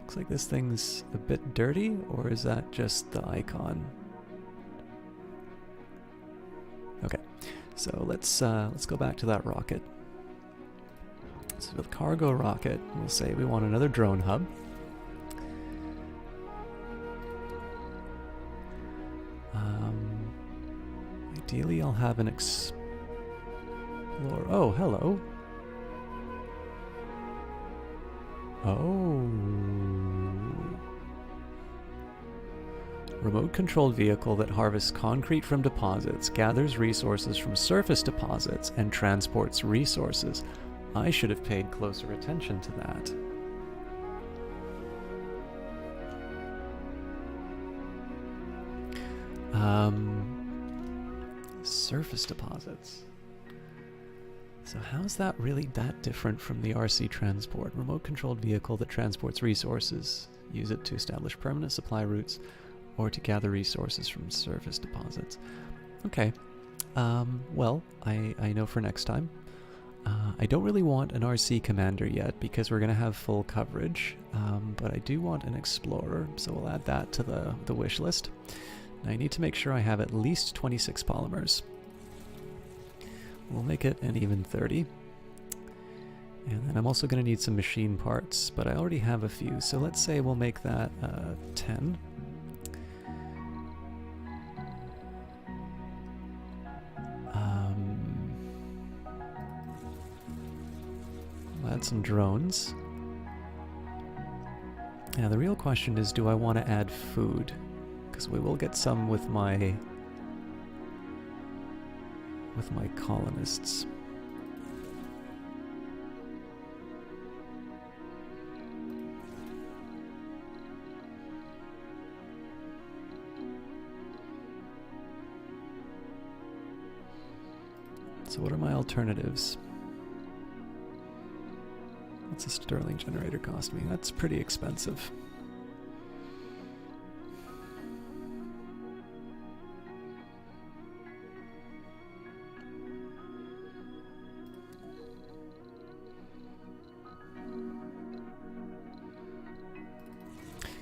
A: Looks like this thing's a bit dirty, or is that just the icon? Okay, so let's go back to that rocket. So with cargo rocket, we'll say we want another drone hub. Ideally, I'll have an explorer. Oh, hello. Oh. Remote-controlled vehicle that harvests concrete from deposits, gathers resources from surface deposits, and transports resources. I should have paid closer attention to that. Surface deposits. So how's that really that different from the RC transport? Remote-controlled vehicle that transports resources. Use it to establish permanent supply routes or to gather resources from surface deposits. Okay. Well, I know for next time. I don't really want an RC commander yet because we're going to have full coverage, but I do want an explorer, so we'll add that to the wish list. Now I need to make sure I have at least 26 polymers. We'll make it an even 30. And then I'm also going to need some machine parts, but I already have a few, so let's say we'll make that 10. We'll add some drones. Now the real question is, do I want to add food? Because we will get some with my colonists. So what are my alternatives? What's a Stirling generator cost me? That's pretty expensive.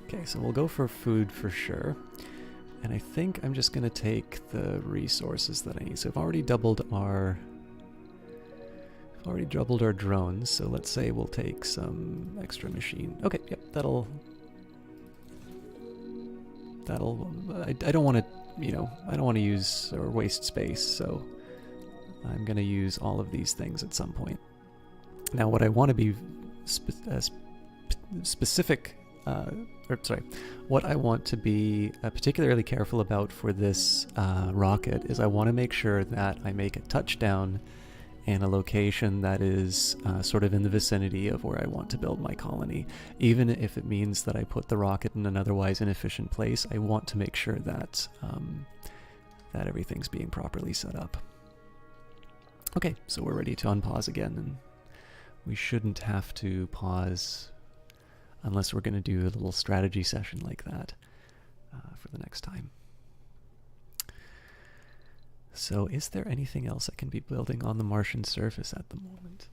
A: Okay, so we'll go for food for sure. And I think I'm just going to take the resources that I need. So I've already doubled our drones, so let's say we'll take some extra machine. Okay, yep, that'll I don't want to, I don't want to use or waste space, so I'm going to use all of these things at some point. Now what I want to be what I want to be particularly careful about for this rocket is I want to make sure that I make a touchdown in a location that is sort of in the vicinity of where I want to build my colony. Even if it means that I put the rocket in an otherwise inefficient place, I want to make sure that that everything's being properly set up. Okay, so we're ready to unpause again, and we shouldn't have to pause unless we're going to do a little strategy session like that for the next time. So is there anything else I can be building on the Martian surface at the moment?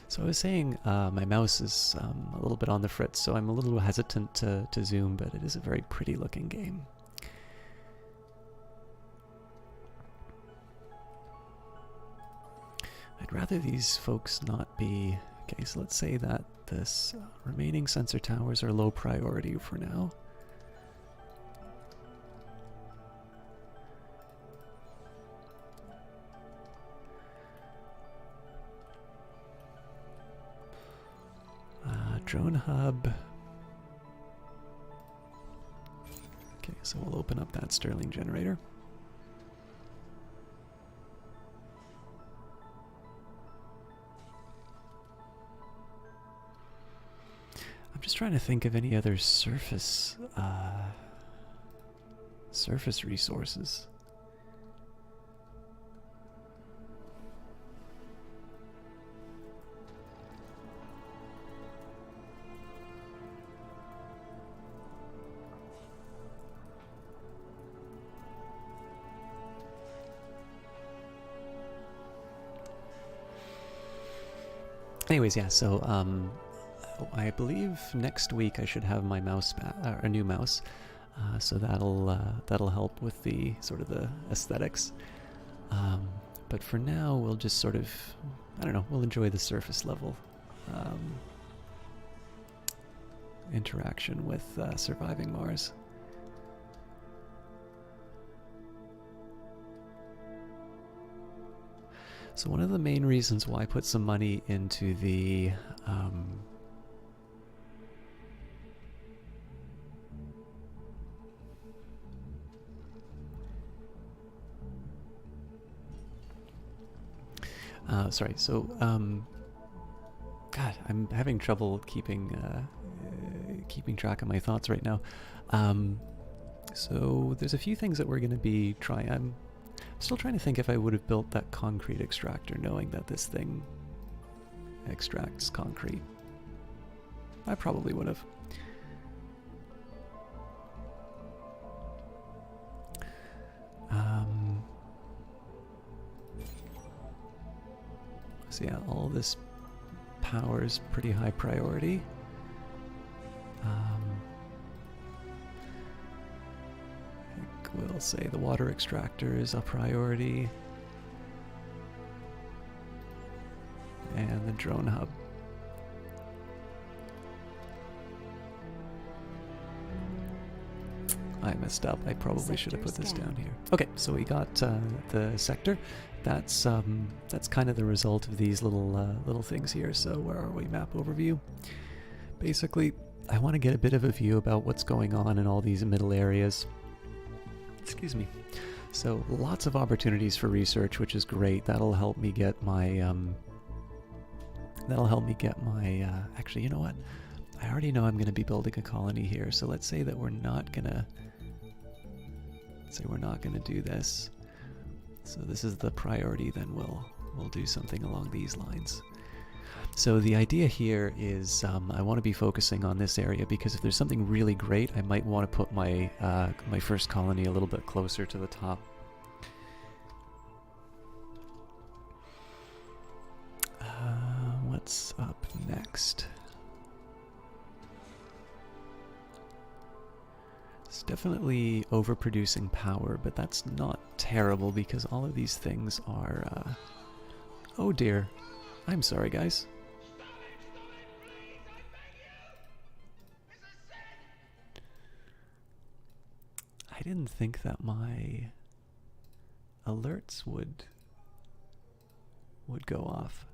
A: So I was saying my mouse is a little bit on the fritz, so I'm a little hesitant to zoom, but it is a very pretty looking game. I'd rather these folks not be... Okay, so let's say that this remaining sensor towers are low priority for now. Drone hub. Okay, so we'll open up that Stirling generator. just trying to think of any other surface resources. Anyways, yeah, so I believe next week I should have my mouse a new mouse, so that'll help with the sort of the aesthetics. But for now, we'll just sort of, I don't know, we'll enjoy the surface level interaction with surviving Mars. So one of the main reasons why I put some money into the sorry, so God, I'm having trouble keeping track of my thoughts right now. So there's a few things that we're going to be trying. I'm still trying to think if I would have built that concrete extractor knowing that this thing extracts concrete. I probably would have. So yeah, all this power is pretty high priority. I think we'll say the water extractor is a priority. And the drone hub. I messed up. I probably should have put this down here. Okay, so we got the sector. That's kind of the result of these little things here. So where are we? Map overview. Basically, I want to get a bit of a view about what's going on in all these middle areas. Excuse me. So lots of opportunities for research, which is great. That'll help me get my actually, you know what? I already know I'm going to be building a colony here. So let's say that we're not going to do this. So this is the priority, then we'll do something along these lines. So the idea here is I want to be focusing on this area because if there's something really great, I might want to put my my first colony a little bit closer to the top. What's up next? It's definitely overproducing power, but that's not terrible because all of these things are... Oh dear. I'm sorry, guys. I didn't think that my alerts would go off.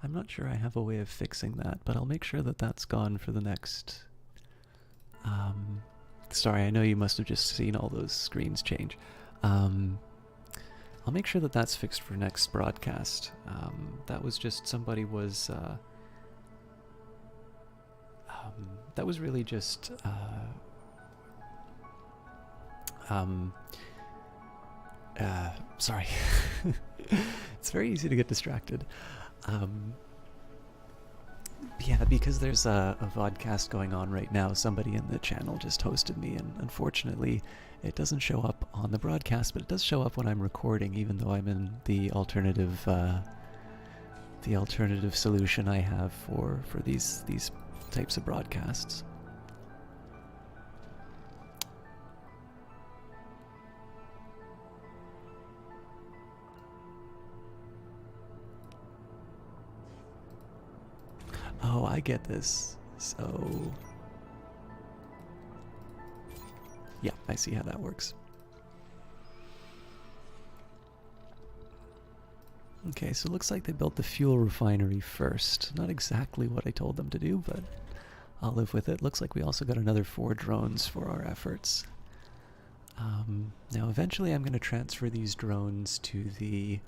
A: I'm not sure I have a way of fixing that, but I'll make sure that that's gone for the next... sorry, I know you must have just seen all those screens change. I'll make sure that that's fixed for next broadcast. That was just somebody was... that was really just... sorry. It's very easy to get distracted. Yeah, because there's a vodcast going on right now. Somebody in the channel just hosted me, and unfortunately it doesn't show up on the broadcast, but it does show up when I'm recording, even though I'm in the alternative solution I have for these types of broadcasts. Oh, I get this. So... yeah, I see how that works. Okay, so it looks like they built the fuel refinery first. Not exactly what I told them to do, but I'll live with it. Looks like we also got another 4 drones for our efforts. Now, eventually I'm going to transfer these drones to the...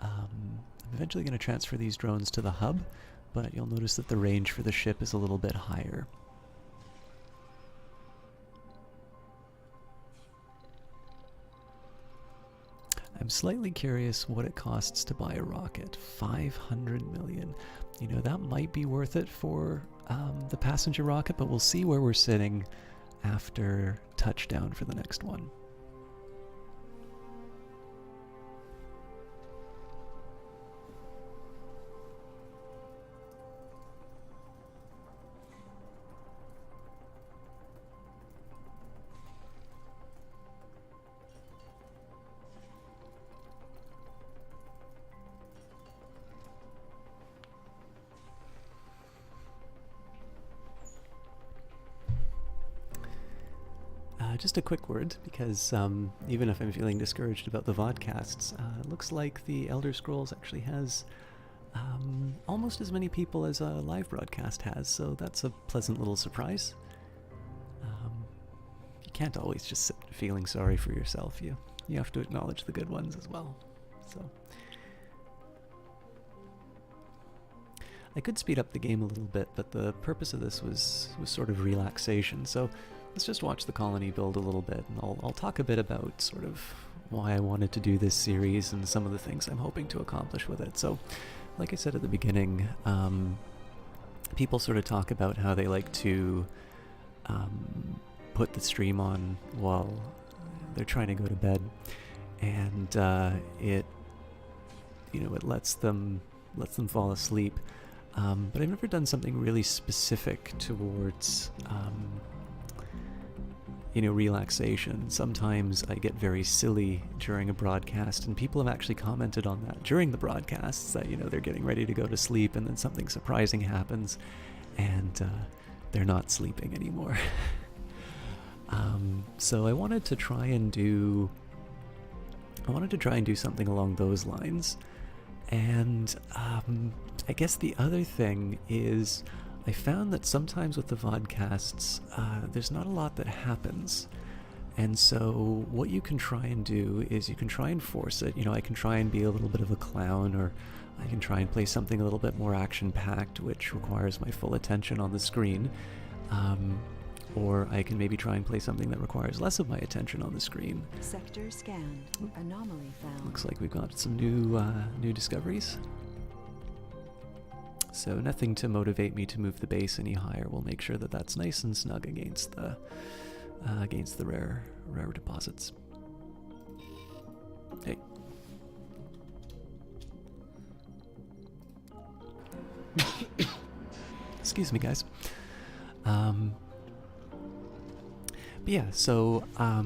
A: I'm eventually going to transfer these drones to the hub, but you'll notice that the range for the ship is a little bit higher. I'm slightly curious what it costs to buy a rocket. 500 million. You know, that might be worth it for the passenger rocket, but we'll see where we're sitting after touchdown for the next one. Just a quick word, because even if I'm feeling discouraged about the vodcasts, it looks like the Elder Scrolls actually has almost as many people as a live broadcast has, so that's a pleasant little surprise. You can't always just sit feeling sorry for yourself. You have to acknowledge the good ones as well. So I could speed up the game a little bit, but the purpose of this was sort of relaxation. So let's just watch the colony build a little bit, and I'll talk a bit about sort of why I wanted to do this series and some of the things I'm hoping to accomplish with it. So, like I said at the beginning, people sort of talk about how they like to put the stream on while they're trying to go to bed, and it lets them fall asleep. But I've never done something really specific towards relaxation. Sometimes I get very silly during a broadcast, and people have actually commented on that during the broadcasts, that they're getting ready to go to sleep and then something surprising happens and they're not sleeping anymore. So I wanted to try and do something along those lines. And I guess the other thing is, I found that sometimes with the vodcasts, there's not a lot that happens. And so what you can try and do is you can try and force it. I can try and be a little bit of a clown, or I can try and play something a little bit more action-packed, which requires my full attention on the screen. Or I can maybe try and play something that requires less of my attention on the screen.
B: Sector scanned. Anomaly found.
A: Looks like we've got some new discoveries. So nothing to motivate me to move the base any higher. We'll make sure that that's nice and snug against the rare deposits. Hey. Excuse me, guys. But yeah, so I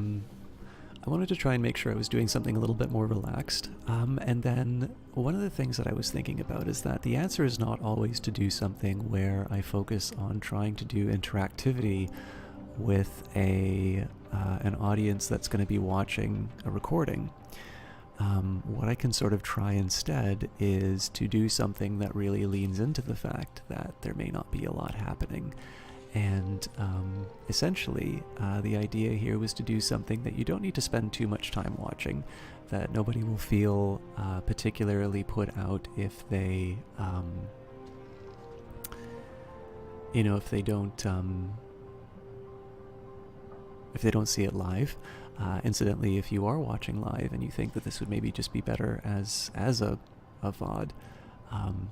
A: wanted to try and make sure I was doing something a little bit more relaxed. And then one of the things that I was thinking about is that the answer is not always to do something where I focus on trying to do interactivity with an audience that's going to be watching a recording. What I can sort of try instead is to do something that really leans into the fact that there may not be a lot happening. And essentially, the idea here was to do something that you don't need to spend too much time watching, that nobody will feel particularly put out if they, if they don't see it live. Incidentally, if you are watching live and you think that this would maybe just be better as a VOD,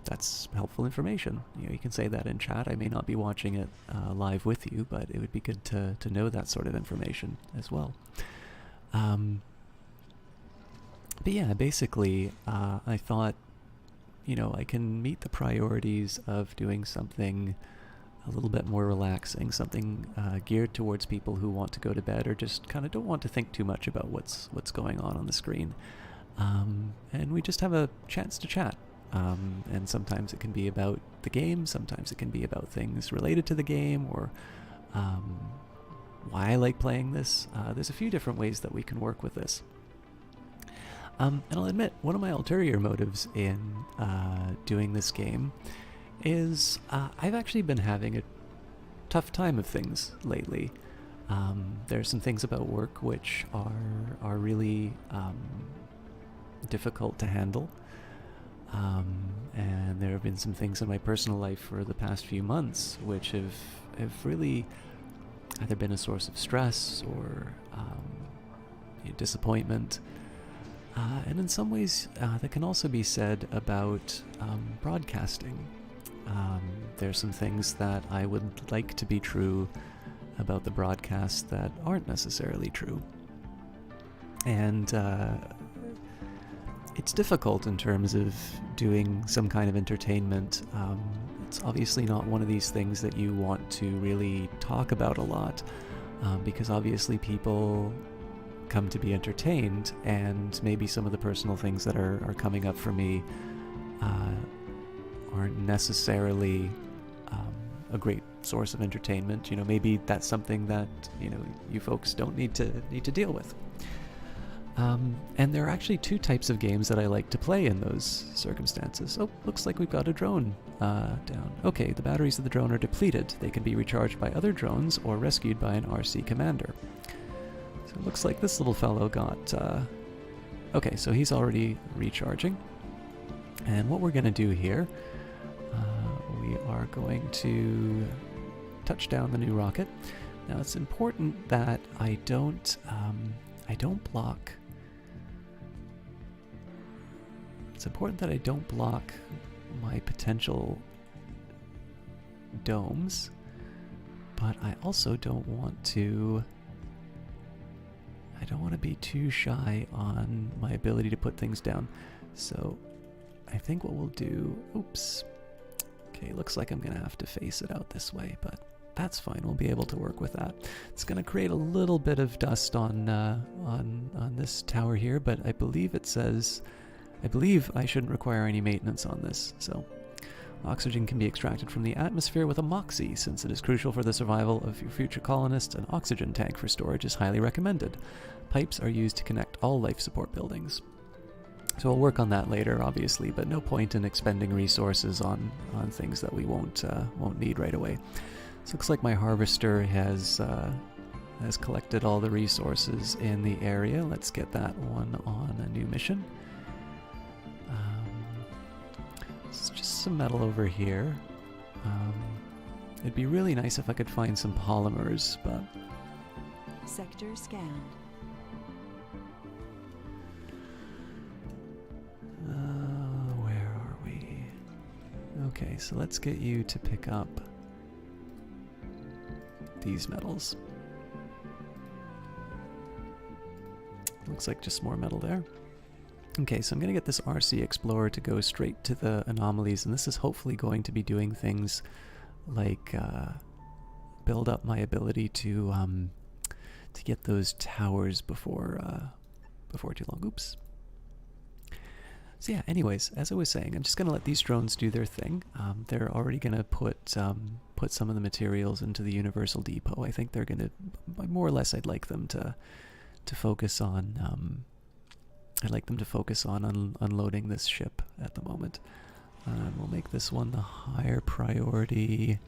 A: that's helpful information. You can say that in chat. I may not be watching it live with you, but it would be good to know that sort of information as well. But yeah, basically, I thought, I can meet the priorities of doing something a little bit more relaxing, something geared towards people who want to go to bed or just kind of don't want to think too much about what's going on the screen. And we just have a chance to chat. And sometimes it can be about the game, sometimes it can be about things related to the game, or why I like playing this. There's a few different ways that we can work with this. And I'll admit, one of my ulterior motives in doing this game is I've actually been having a tough time of things lately. There's some things about work which are really difficult to handle. And there have been some things in my personal life for the past few months which have really either been a source of stress or disappointment. And in some ways, that can also be said about broadcasting. There's some things that I would like to be true about the broadcast that aren't necessarily true. And it's difficult in terms of doing some kind of entertainment. It's obviously not one of these things that you want to really talk about a lot, because obviously people come to be entertained, and maybe some of the personal things that are coming up for me aren't necessarily a great source of entertainment. Maybe that's something that you folks don't need to deal with. And there are actually two types of games that I like to play in those circumstances. Oh, looks like we've got a drone down. Okay, the batteries of the drone are depleted. They can be recharged by other drones or rescued by an RC commander. So it looks like this little fellow got... Okay, so he's already recharging. And what we're going to do here, we are going to touch down the new rocket. Now it's important that I don't block... It's important that I don't block my potential domes, but I also don't want to... I don't want to be too shy on my ability to put things down. So I think what we'll do... Oops. Okay, looks like I'm going to have to face it out this way, but that's fine. We'll be able to work with that. It's going to create a little bit of dust on this tower here, but I believe it says... I believe I shouldn't require any maintenance on this. So oxygen can be extracted from the atmosphere with a MOXIE. Since it is crucial for the survival of your future colonists, an oxygen tank for storage is highly recommended. Pipes are used to connect all life support buildings. So we'll work on that later, obviously, but no point in expending resources on things that we won't need right away. So it looks like my harvester has collected all the resources in the area. Let's get that one on a new mission. It's just some metal over here. It'd be really nice if I could find some polymers, but...
B: Sector scanned.
A: Where are we? Okay, so let's get you to pick up these metals. Looks like just more metal there. Okay, so I'm going to get this RC Explorer to go straight to the anomalies, and this is hopefully going to be doing things like build up my ability to get those towers before too long. Oops. So yeah, anyways, as I was saying, I'm just going to let these drones do their thing. They're already going to put some of the materials into the Universal Depot. I think they're going to, more or less, I'd like them to focus on... I'd like them to focus on unloading this ship at the moment. We'll make this one the higher priority.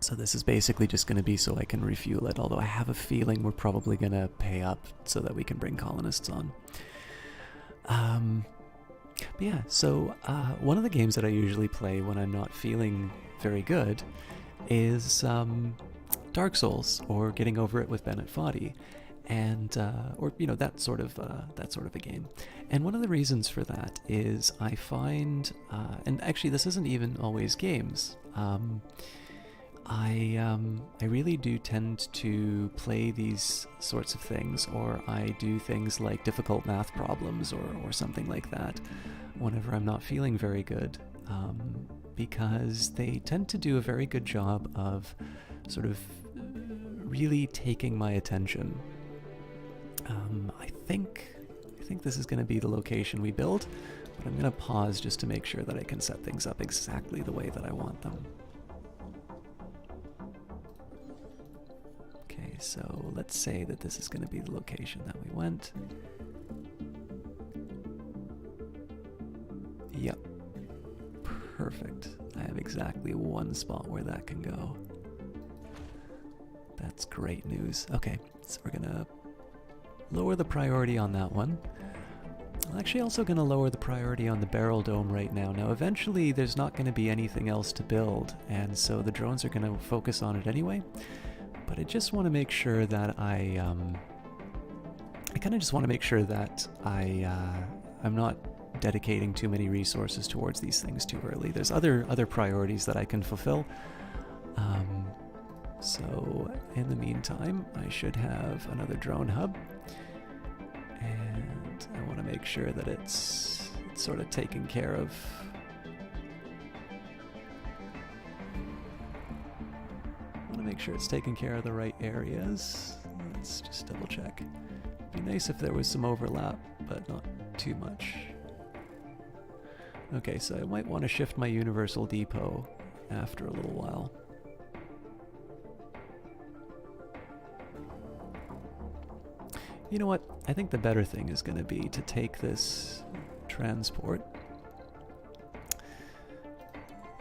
A: So this is basically just going to be so I can refuel it, although I have a feeling we're probably going to pay up so that we can bring colonists on. But yeah, so one of the games that I usually play when I'm not feeling very good is Dark Souls or Getting Over It with Bennett Foddy, and or that sort of a game. And one of the reasons for that is I find, and actually this isn't even always games. I really do tend to play these sorts of things, or I do things like difficult math problems or something like that whenever I'm not feeling very good, because they tend to do a very good job of sort of really taking my attention. I think this is going to be the location we build, but I'm going to pause just to make sure that I can set things up exactly the way that I want them. Okay, so let's say that this is going to be the location that we went. Yep. Perfect. I have exactly one spot where that can go. That's great news. Okay, so we're gonna lower the priority on that one. I'm actually also going to lower the priority on the barrel dome right now. Now eventually there's not going to be anything else to build, and so the drones are going to focus on it anyway. But I just want to make sure that I kind of just want to make sure that I'm not dedicating too many resources towards these things too early. There's other priorities that I can fulfill. So in the meantime, I should have another drone hub. And I want to make sure that it's sort of taken care of. I want to make sure it's taking care of the right areas. Let's just double check. It'd be nice if there was some overlap, but not too much. Okay, so I might want to shift my universal depot after a little while. You know what? I think the better thing is going to be to take this transport.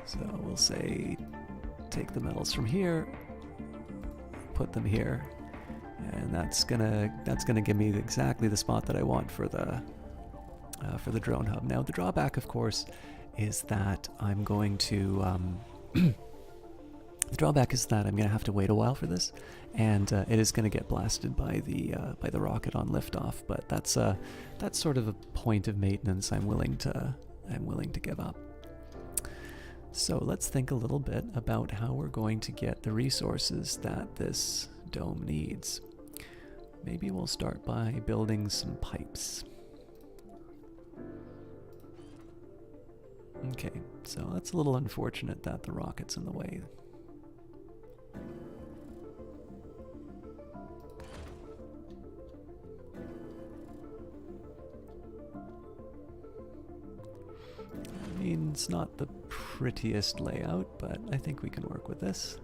A: So we'll say take the metals from here, put them here, and that's gonna give me exactly the spot that I want for the drone hub. Now the drawback, of course, is that I'm going to the drawback is that I'm going to have to wait a while for this, and it is going to get blasted by the rocket on liftoff. But that's sort of a point of maintenance I'm willing to give up. So let's think a little bit about how we're going to get the resources that this dome needs. Maybe we'll start by building some pipes. Okay, so that's a little unfortunate that the rocket's in the way. I mean, it's not the prettiest layout, but I think we can work with this.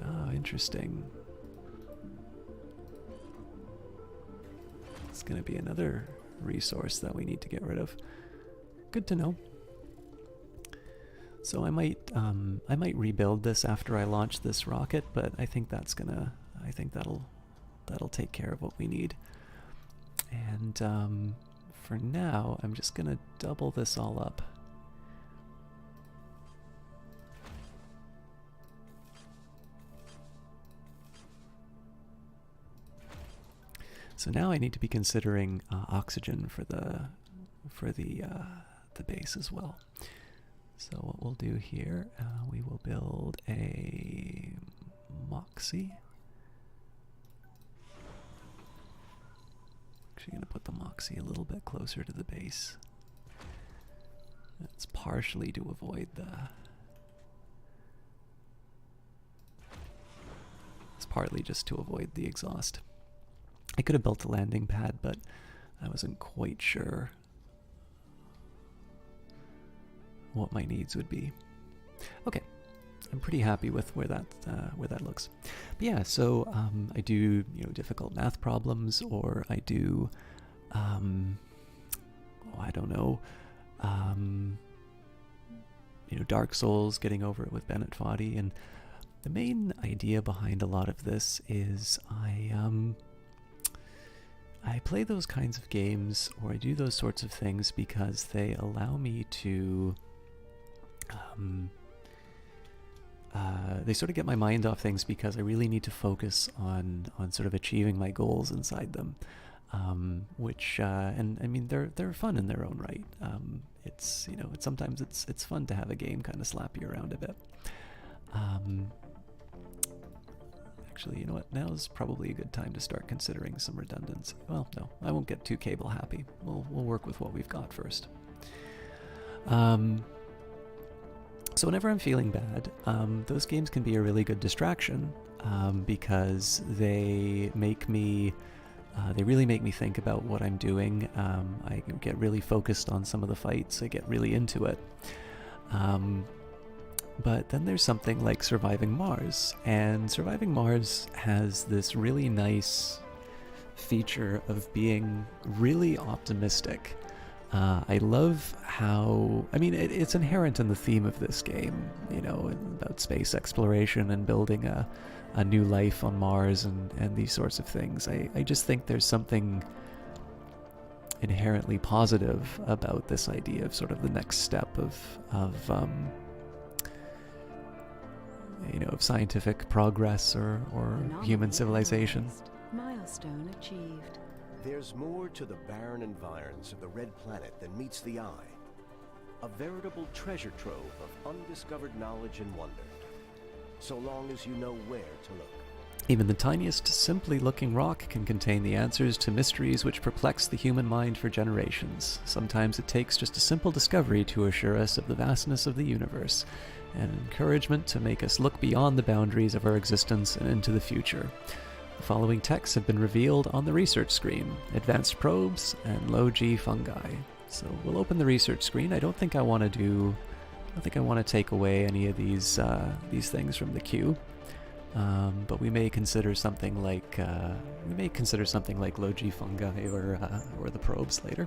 A: Oh, interesting. It's going to be another resource that we need to get rid of. Good to know. So I might rebuild this after I launch this rocket, but I think that'll take care of what we need. And for now, I'm just gonna double this all up. So now I need to be considering oxygen for the base as well. So what we'll do here, we will build a Moxie. Actually going to put the Moxie a little bit closer to the base. That's partially to avoid it's partly just to avoid the exhaust. I could have built a landing pad, but I wasn't quite sure what my needs would be. Okay, I'm pretty happy with where that looks. But yeah, so I do difficult math problems, or I do I don't know, Dark Souls, getting over it with Bennett Foddy, and the main idea behind a lot of this is I play those kinds of games, or I do those sorts of things because they allow me to they sort of get my mind off things, because I really need to focus on sort of achieving my goals inside them, which and I mean they're fun in their own right. It's sometimes it's fun to have a game kind of slap you around a bit. Actually, you know what? Now is probably a good time to start considering some redundancy. Well, no, I won't get too cable happy. We'll work with what we've got first. So whenever I'm feeling bad, those games can be a really good distraction, because they make me, they really make me think about what I'm doing. I get really focused on some of the fights. I get really into it. But then there's something like Surviving Mars, and Surviving Mars has this really nice feature of being really optimistic. I love how, I mean, it's inherent in the theme of this game, you know, about space exploration and building a new life on Mars and these sorts of things. I just think there's something inherently positive about this idea of sort of the next step of you know, of scientific progress or human civilization.
B: Milestone achieved.
C: There's more to the barren environs of the Red Planet than meets the eye. A veritable treasure trove of undiscovered knowledge and wonder. So long as you know where to look.
A: Even the tiniest, simply looking rock can contain the answers to mysteries which perplex the human mind for generations. Sometimes it takes just a simple discovery to assure us of the vastness of the universe, and an encouragement to make us look beyond the boundaries of our existence and into the future. The following texts have been revealed on the research screen: advanced probes and low-G fungi. So we'll open the research screen. I don't think I want to take away any of these things from the queue. But we may consider something like low-G fungi or the probes later.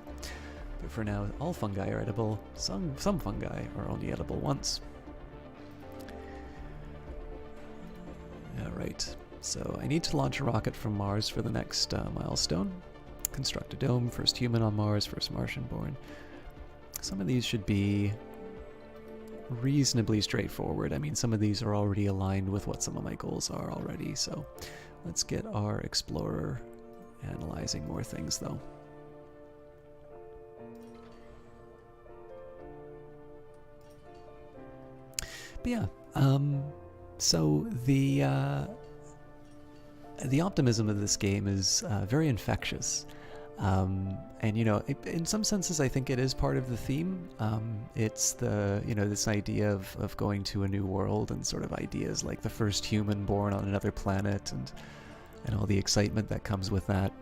A: But for now, all fungi are edible. Some fungi are only edible once. Alright, so I need to launch a rocket from Mars for the next milestone. Construct a dome, first human on Mars, first Martian born. Some of these should be reasonably straightforward. I mean, some of these are already aligned with what some of my goals are already, so let's get our explorer analyzing more things though. But yeah, so the optimism of this game is very infectious. And you know, in some senses, I think it is part of the theme. It's the, you know, this idea of going to a new world and sort of ideas like the first human born on another planet and all the excitement that comes with that.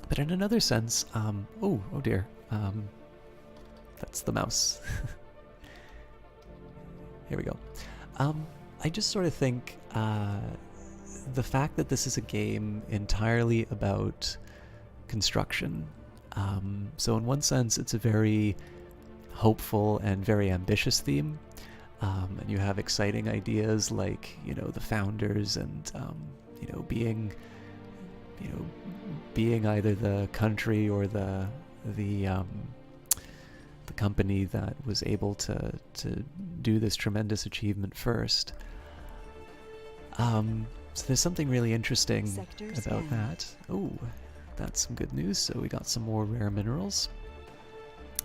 A: But in another sense, oh dear, that's the mouse. Here we go. I just sort of think the fact that this is a game entirely about construction. So in one sense, it's a very hopeful and very ambitious theme. And you have exciting ideas like, you know, the founders and, you know, being either the country or the company that was able to do this tremendous achievement first. So there's something really interesting about that. Oh, that's some good news. So we got some more rare minerals.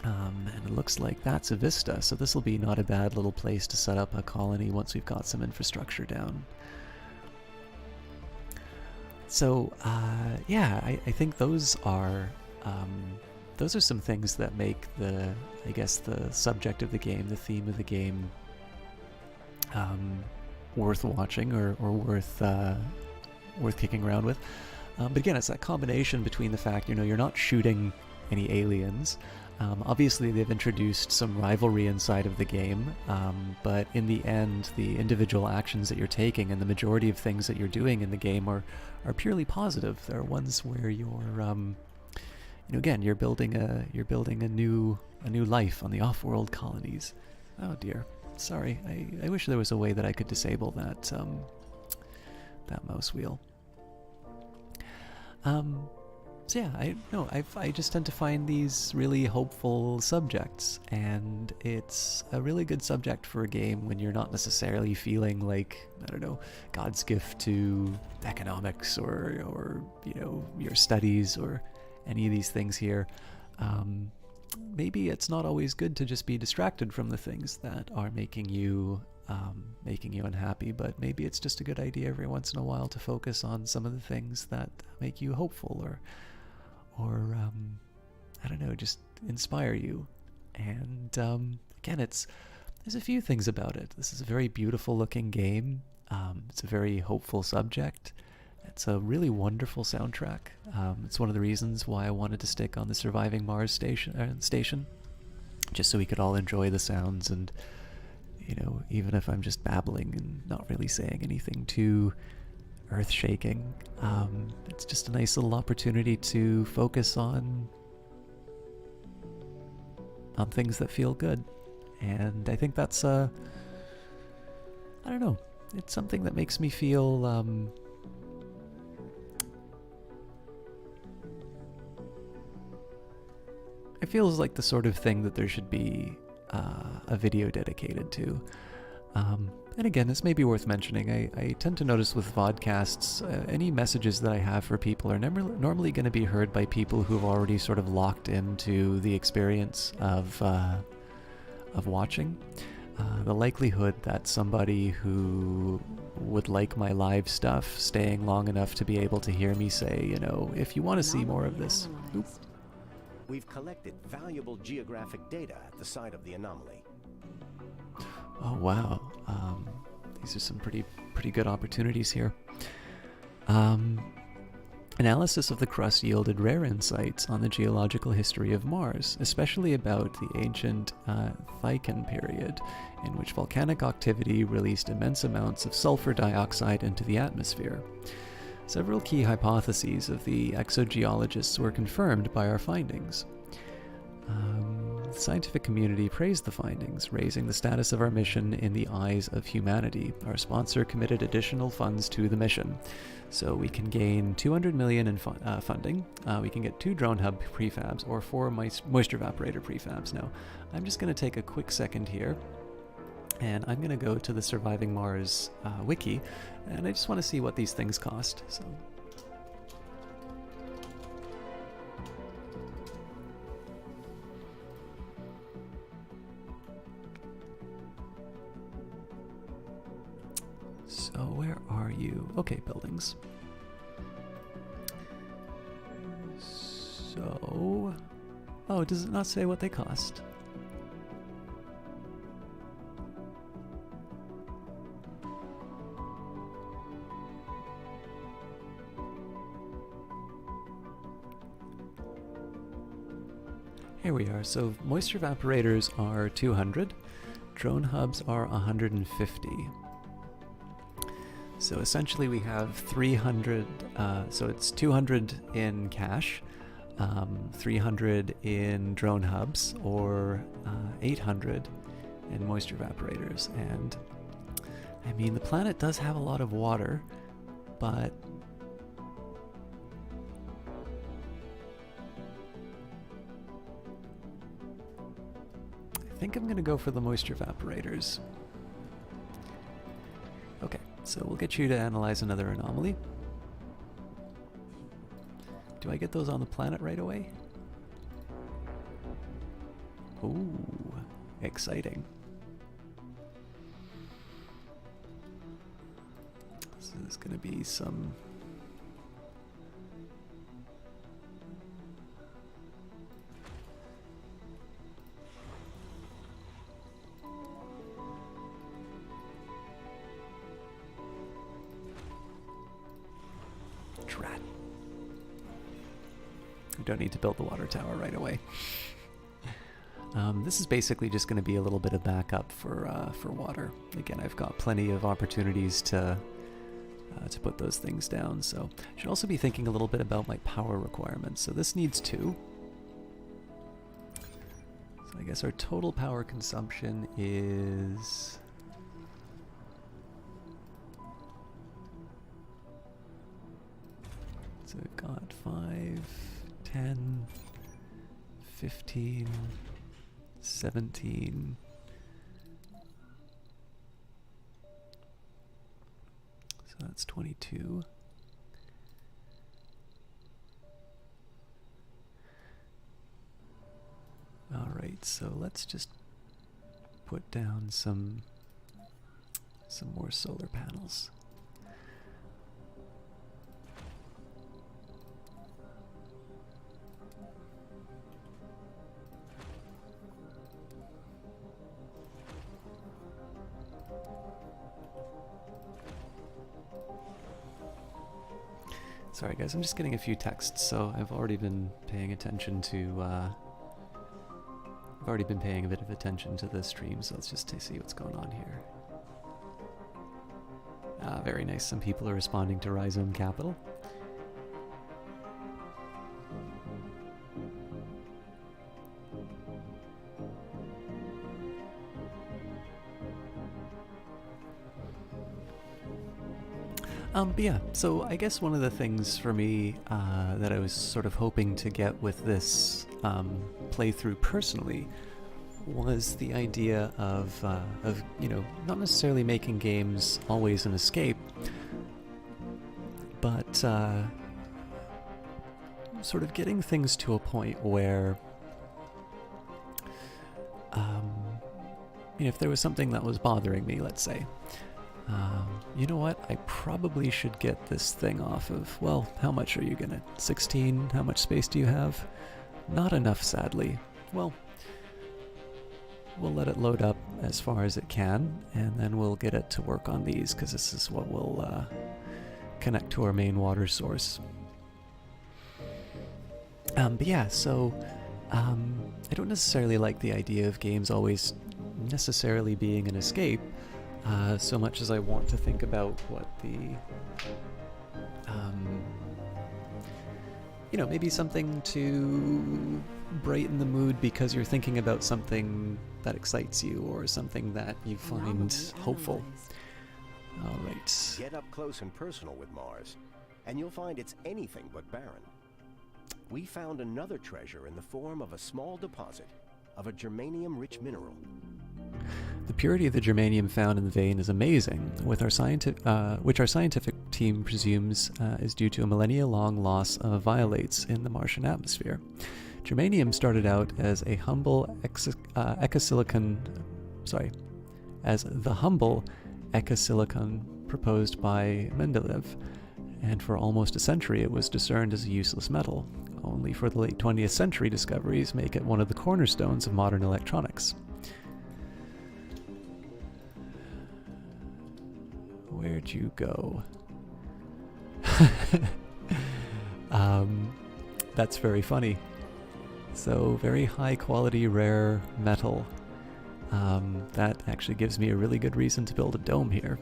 A: And it looks like that's a vista, so this will be not a bad little place to set up a colony once we've got some infrastructure down. So, yeah, I think those are some things that make the subject of the game, the theme of the game, worth watching or worth kicking around with. But again, it's that combination between the fact, you know, you're not shooting any aliens. Obviously, they've introduced some rivalry inside of the game, but in the end, the individual actions that you're taking and the majority of things that you're doing in the game are purely positive. There are ones where you're, you know, again, you're building a new life on the off-world colonies. Oh dear, sorry. I wish there was a way that I could disable that that mouse wheel. So yeah, I just tend to find these really hopeful subjects, and it's a really good subject for a game when you're not necessarily feeling like, I don't know, God's gift to economics or you know, your studies or any of these things here. Maybe it's not always good to just be distracted from the things that are making you unhappy, but maybe it's just a good idea every once in a while to focus on some of the things that make you hopeful or I don't know, just inspire you. And again, there's a few things about it. This is a very beautiful looking game. It's a very hopeful subject. It's a really wonderful soundtrack. It's one of the reasons why I wanted to stick on the Surviving Mars station, just so we could all enjoy the sounds, and you know, even if I'm just babbling and not really saying anything too earth-shaking. It's just a nice little opportunity to focus on things that feel good. And I think that's, I don't know, it's something that makes me feel, it feels like the sort of thing that there should be a video dedicated to. And again, this may be worth mentioning. I tend to notice with vodcasts, any messages that I have for people are normally going to be heard by people who've already sort of locked into the experience of watching. The likelihood that somebody who would like my live stuff staying long enough to be able to hear me say, you know, if you want to see more of this. Oop.
C: We've collected valuable geographic data at the site of the anomaly.
A: Oh wow, these are some pretty good opportunities here. Analysis of the crust yielded rare insights on the geological history of Mars, especially about the ancient Thycan period, in which volcanic activity released immense amounts of sulfur dioxide into the atmosphere. Several key hypotheses of the exogeologists were confirmed by our findings. The scientific community praised the findings, raising the status of our mission in the eyes of humanity. Our sponsor committed additional funds to the mission. So we can gain $200 million in funding. We can get 2 drone hub prefabs or 4 moisture evaporator prefabs. Now, I'm just going to take a quick second here, and I'm going to go to the Surviving Mars wiki, and I just want to see what these things cost. So where are you? Okay, buildings. So, oh, does it not say what they cost? Here we are. So moisture evaporators are 200, drone hubs are 150. So essentially we have 300, so it's 200 in cash, 300 in drone hubs, or 800 in moisture evaporators. And I mean, the planet does have a lot of water, but I think I'm going to go for the moisture evaporators. Okay, so we'll get you to analyze another anomaly. Do I get those on the planet right away? Ooh, exciting. This is going to be some... Drat. We don't need to build the water tower right away. This is basically just going to be a little bit of backup for water. Again, I've got plenty of opportunities to put those things down. So I should also be thinking a little bit about my power requirements. So this needs 2. So I guess our total power consumption is... So we've got 5, 10, 15, 17. So that's 22. All right, so let's just put down some more solar panels. Sorry guys, I'm just getting a few texts, so I've already been paying attention to, I've already been paying a bit of attention to the stream, so let's just see what's going on here. Very nice. Some people are responding to Rhizome Capital. But yeah, so I guess one of the things for me that I was sort of hoping to get with this playthrough personally was the idea of you know, not necessarily making games always an escape, but sort of getting things to a point where, you know, if there was something that was bothering me, let's say, you know what, I probably should get this thing off of, well, how much are you gonna, 16? How much space do you have? Not enough, sadly. Well, we'll let it load up as far as it can, and then we'll get it to work on these, because this is what will connect to our main water source. But yeah, so I don't necessarily like the idea of games always necessarily being an escape, so much as I want to think about what the, you know, maybe something to brighten the mood because you're thinking about something that excites you or something that you find hopeful. All right.
C: Get up close and personal with Mars, and you'll find it's anything but barren. We found another treasure in the form of a small deposit of a germanium-rich mineral.
A: The purity of the germanium found in the vein is amazing, which our scientific team presumes is due to a millennia-long loss of violates in the Martian atmosphere. Germanium started out as a humble as the humble ecosilicon proposed by Mendeleev, and for almost a century it was discerned as a useless metal. Only for the late 20th century discoveries make it one of the cornerstones of modern electronics. Where'd you go? That's very funny. So, very high quality rare metal. That actually gives me a really good reason to build a dome here.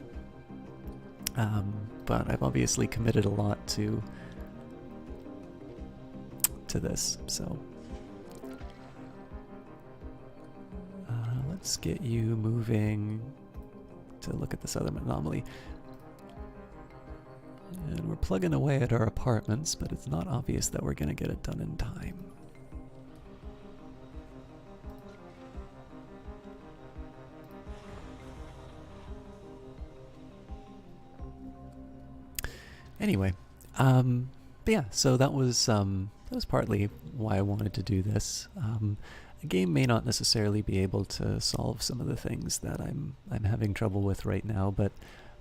A: But I've obviously committed a lot to this, so let's get you moving to look at this other anomaly. And we're plugging away at our apartments, but it's not obvious that we're going to get it done in time. Anyway, but yeah, so that was partly why I wanted to do this. A game may not necessarily be able to solve some of the things that I'm having trouble with right now, but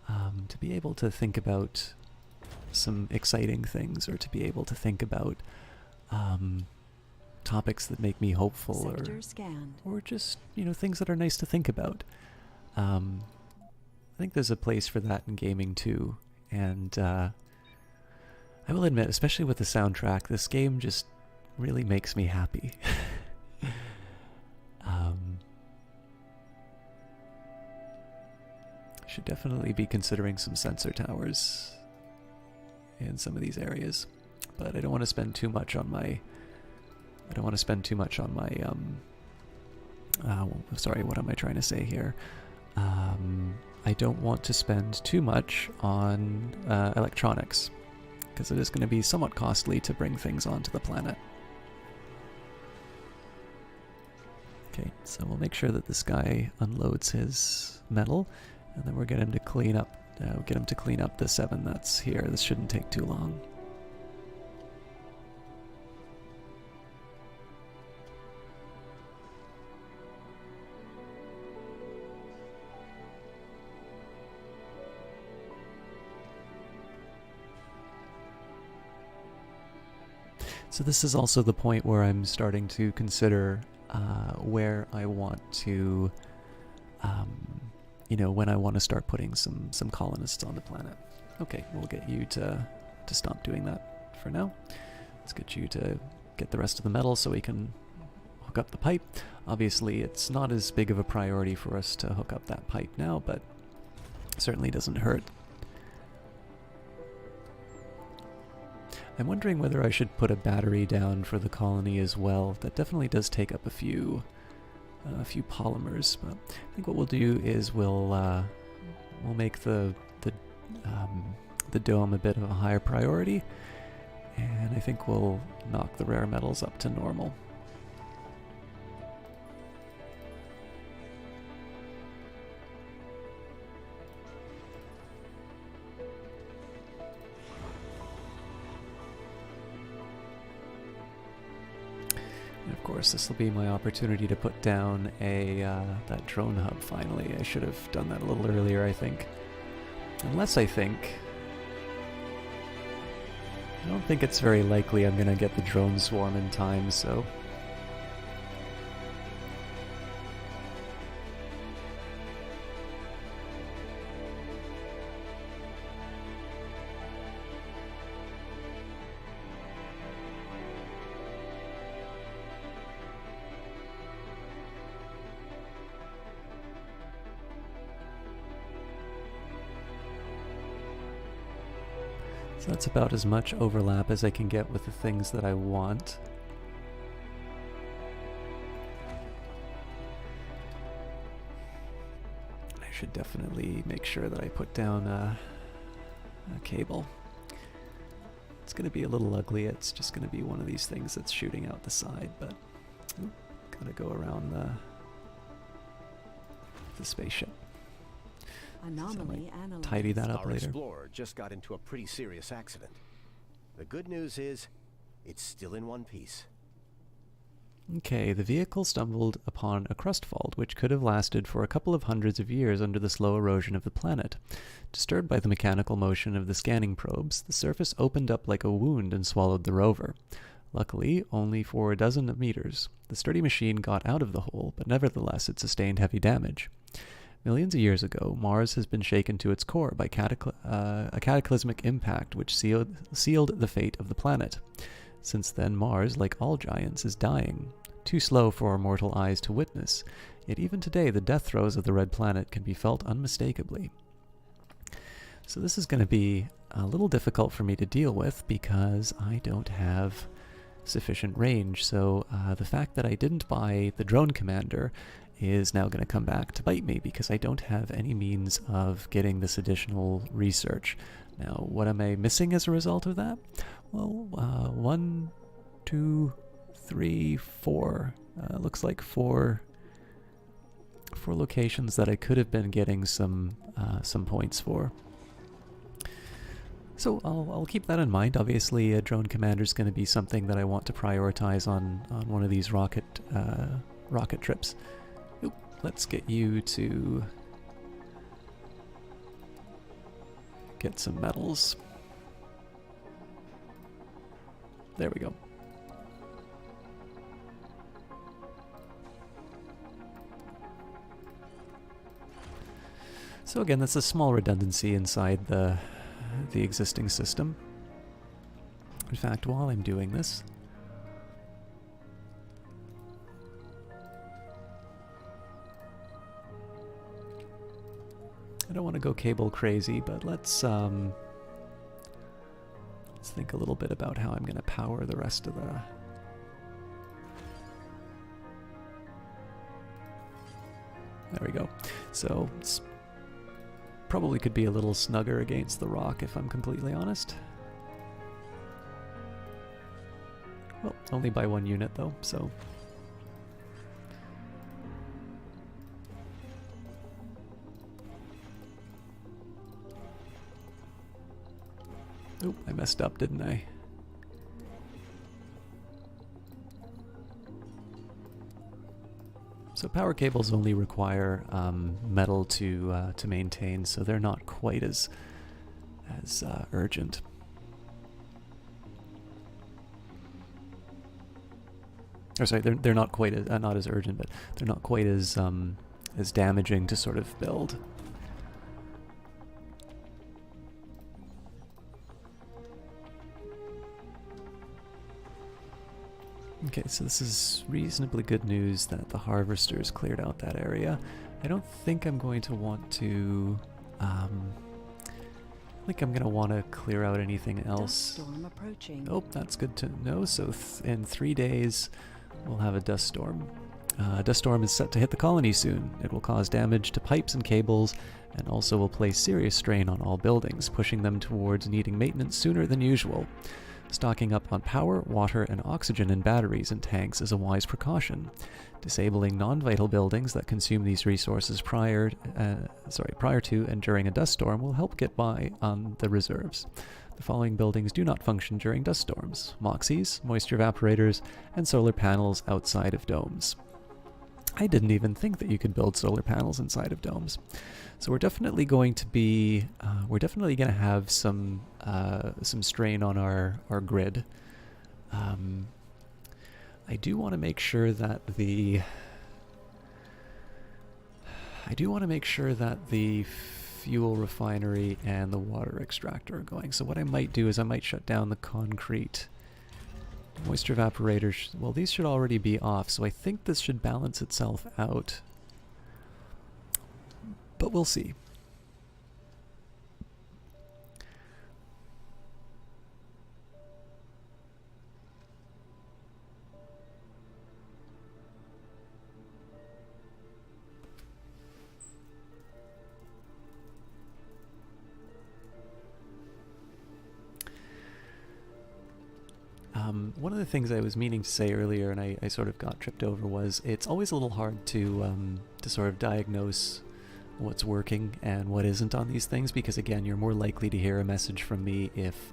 A: to be able to think about some exciting things, or to be able to think about topics that make me hopeful, or just, you know, things that are nice to think about. I think there's a place for that in gaming too, and I will admit, especially with the soundtrack, this game just really makes me happy. Should definitely be considering some sensor towers in some of these areas, but I don't want to spend too much on my. Sorry, what am I trying to say here? I don't want to spend too much on electronics, because it is going to be somewhat costly to bring things onto the planet. Okay, so we'll make sure that this guy unloads his metal, and then we'll get him to clean up. The 7 that's here. This shouldn't take too long. So this is also the point where I'm starting to consider where I want to, you know, when I want to start putting some colonists on the planet. Okay, we'll get you to stop doing that for now. Let's get you to get the rest of the metal so we can hook up the pipe. Obviously, it's not as big of a priority for us to hook up that pipe now, but certainly doesn't hurt I'm wondering whether I should put a battery down for the colony as well. That definitely does take up a few polymers, but I think what we'll do is we'll make the dome a bit of a higher priority, and I think we'll knock the rare metals up to normal. And of course, this will be my opportunity to put down that drone hub finally. I should have done that a little earlier, I think. Unless I don't think it's very likely I'm gonna get the drone swarm in time, so... So that's about as much overlap as I can get with the things that I want. I should definitely make sure that I put down a cable. It's going to be a little ugly. It's just going to be one of these things that's shooting out the side, but gotta go around the spaceship.
B: Anomaly analyzed.
A: Tidy that up
C: Our
A: later.
C: explorer just got into a pretty serious accident. The good news is, it's still in one piece.
A: Okay, the vehicle stumbled upon a crust fault which could have lasted for a couple of hundreds of years under the slow erosion of the planet. Disturbed by the mechanical motion of the scanning probes, the surface opened up like a wound and swallowed the rover. Luckily, only for a dozen meters. The sturdy machine got out of the hole, but nevertheless it sustained heavy damage. Millions of years ago, Mars has been shaken to its core by a cataclysmic impact which sealed the fate of the planet. Since then, Mars, like all giants, is dying, too slow for our mortal eyes to witness, yet even today the death throes of the red planet can be felt unmistakably. So this is going to be a little difficult for me to deal with because I don't have sufficient range, so the fact that I didn't buy the drone commander is now going to come back to bite me because I don't have any means of getting this additional research. Now, what am I missing as a result of that? Well, 1, 2, 3, 4. Looks like four locations that I could have been getting some points for. So I'll keep that in mind. Obviously, a drone commander is going to be something that I want to prioritize on one of these rocket trips. Oop, let's get you to get some metals. There we go. So again, that's a small redundancy inside the existing system. In fact, while I'm doing this, I don't want to go cable crazy, but let's think a little bit about how I'm going to power the rest of the... There we go. So it's probably could be a little snugger against the rock if I'm completely honest. Well, only by 1 unit though, so... Oop, I messed up, didn't I? So power cables only require metal to maintain, so they're not quite as urgent. Or sorry, they're not quite as not as urgent, but they're not quite as damaging to sort of build. Okay, so this is reasonably good news that the harvesters cleared out that area. I don't think I'm going to want to think I'm going to want to clear out anything
B: Dust
A: else.
B: storm approaching.
A: Oh, that's good to know. So in 3 days, we'll have a dust storm. Dust storm is set to hit the colony soon. It will cause damage to pipes and cables, and also will place serious strain on all buildings, pushing them towards needing maintenance sooner than usual. Stocking up on power, water, and oxygen in batteries and tanks is a wise precaution. Disabling non-vital buildings that consume these resources prior to and during a dust storm will help get by on the reserves. The following buildings do not function during dust storms: moxies, moisture evaporators, and solar panels outside of domes. I didn't even think that you could build solar panels inside of domes. So we're definitely going to be, have some strain on our grid. I do want to make sure that the fuel refinery and the water extractor are going. So what I might do is I might shut down the concrete. Moisture evaporators, well, these should already be off, so I think this should balance itself out. But we'll see. One of the things I was meaning to say earlier, and I sort of got tripped over, was it's always a little hard to sort of diagnose what's working and what isn't on these things, because again, you're more likely to hear a message from me if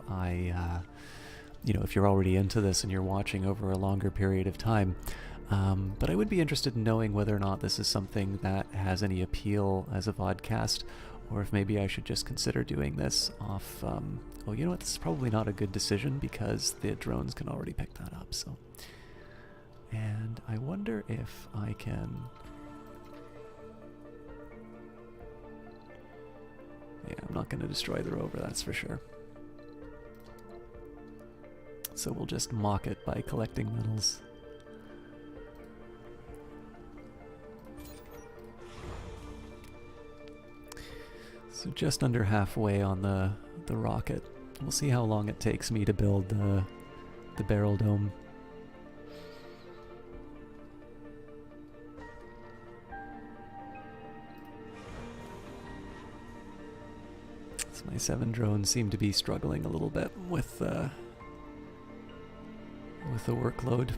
A: if you're already into this and you're watching over a longer period of time. But I would be interested in knowing whether or not this is something that has any appeal as a vodcast, or if maybe I should just consider doing this off. Oh, you know what? This is probably not a good decision because the drones can already pick that up. So, and I wonder if I can. Yeah, I'm not going to destroy the rover, that's for sure. So we'll just mock it by collecting metals. So just under halfway on the rocket. We'll see how long it takes me to build the barrel dome. So my 7 drones seem to be struggling a little bit with the workload.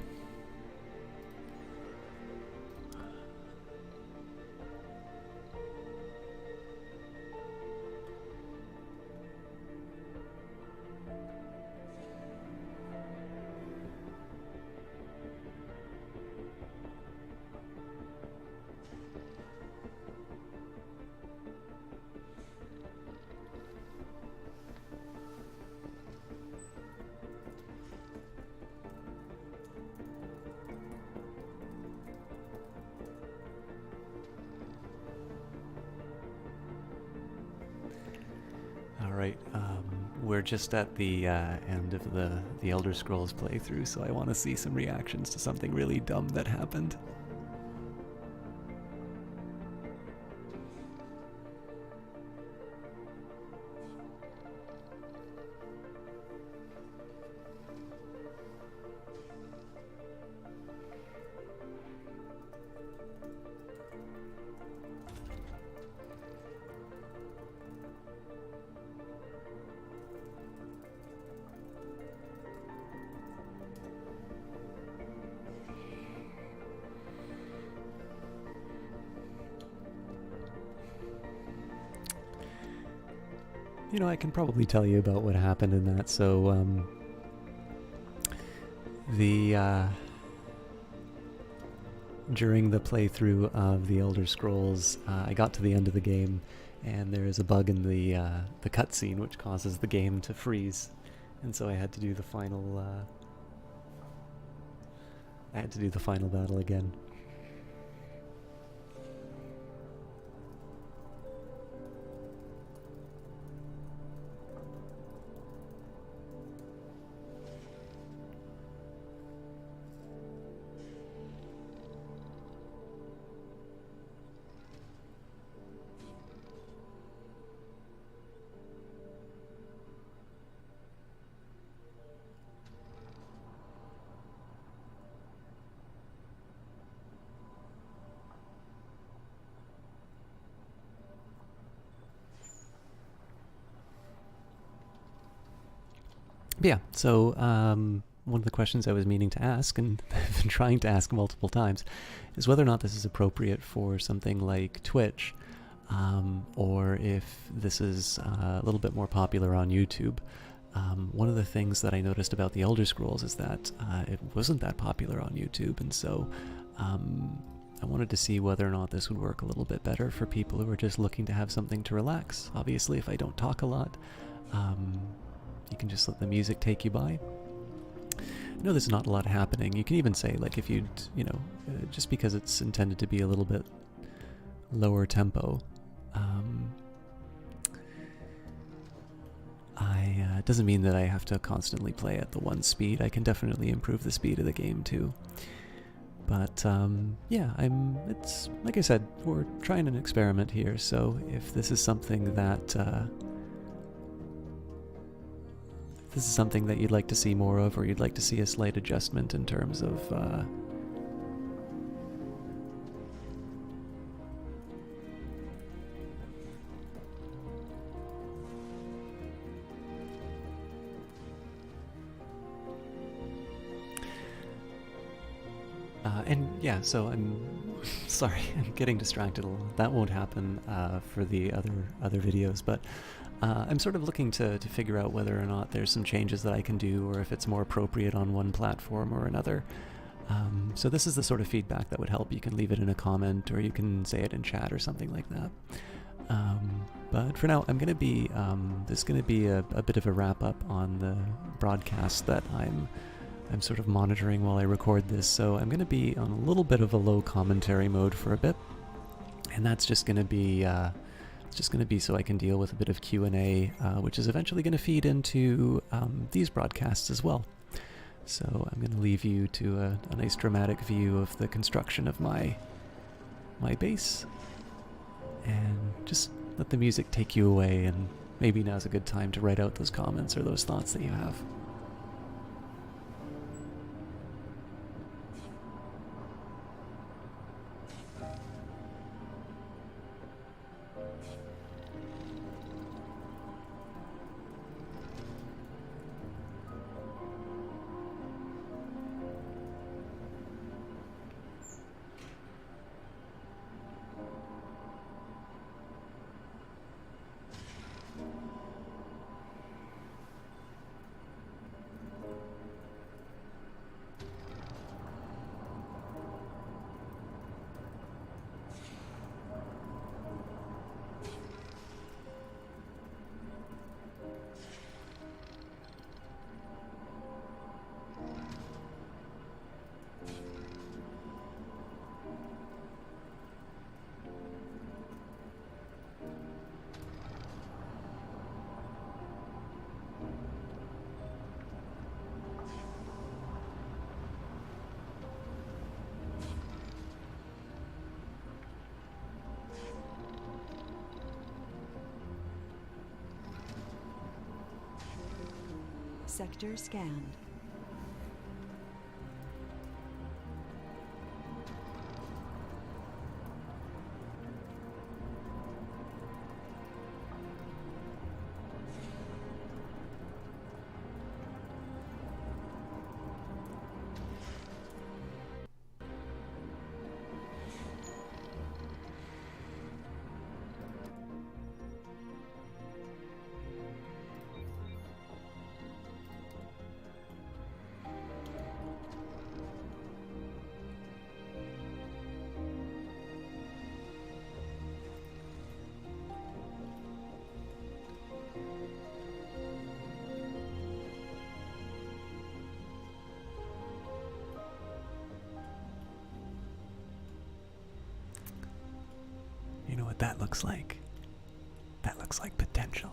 A: Alright, we're just at the end of the Elder Scrolls playthrough, so I want to see some reactions to something really dumb that happened. You know, I can probably tell you about what happened in that. So, during the playthrough of the Elder Scrolls, I got to the end of the game, and there is a bug in the cutscene which causes the game to freeze, and so I had to do the final. I had to do the final battle again. yeah, so one of the questions I was meaning to ask, and I've been trying to ask multiple times, is whether or not this is appropriate for something like Twitch, or if this is a little bit more popular on YouTube. One of the things that I noticed about the Elder Scrolls is that it wasn't that popular on YouTube, and so I wanted to see whether or not this would work a little bit better for people who are just looking to have something to relax. Obviously, if I don't talk a lot, you can just let the music take you by. I know there's not a lot happening. You can even say, like, if you'd, just because it's intended to be a little bit lower tempo, it doesn't mean that I have to constantly play at the one speed. I can definitely improve the speed of the game too. But yeah, it's like I said, we're trying an experiment here. So if this is something that you'd like to see more of, or you'd like to see a slight adjustment in terms of and yeah, so I'm sorry, I'm getting distracted a little. That won't happen for the other videos, but I'm sort of looking to figure out whether or not there's some changes that I can do, or if it's more appropriate on one platform or another. So this is the sort of feedback that would help. You can leave it in a comment, or you can say it in chat or something like that. But for now, I'm going to be, this is going to be a bit of a wrap up on the broadcast that I'm sort of monitoring while I record this. So I'm going to be on a little bit of a low commentary mode for a bit, and that's just going to be so I can deal with a bit of Q&A, which is eventually going to feed into these broadcasts as well. So I'm going to leave you to a nice dramatic view of the construction of my base, and just let the music take you away, and maybe now's a good time to write out those comments or those thoughts that you have.
B: Sector scanned. You know what that looks like? That looks like potential.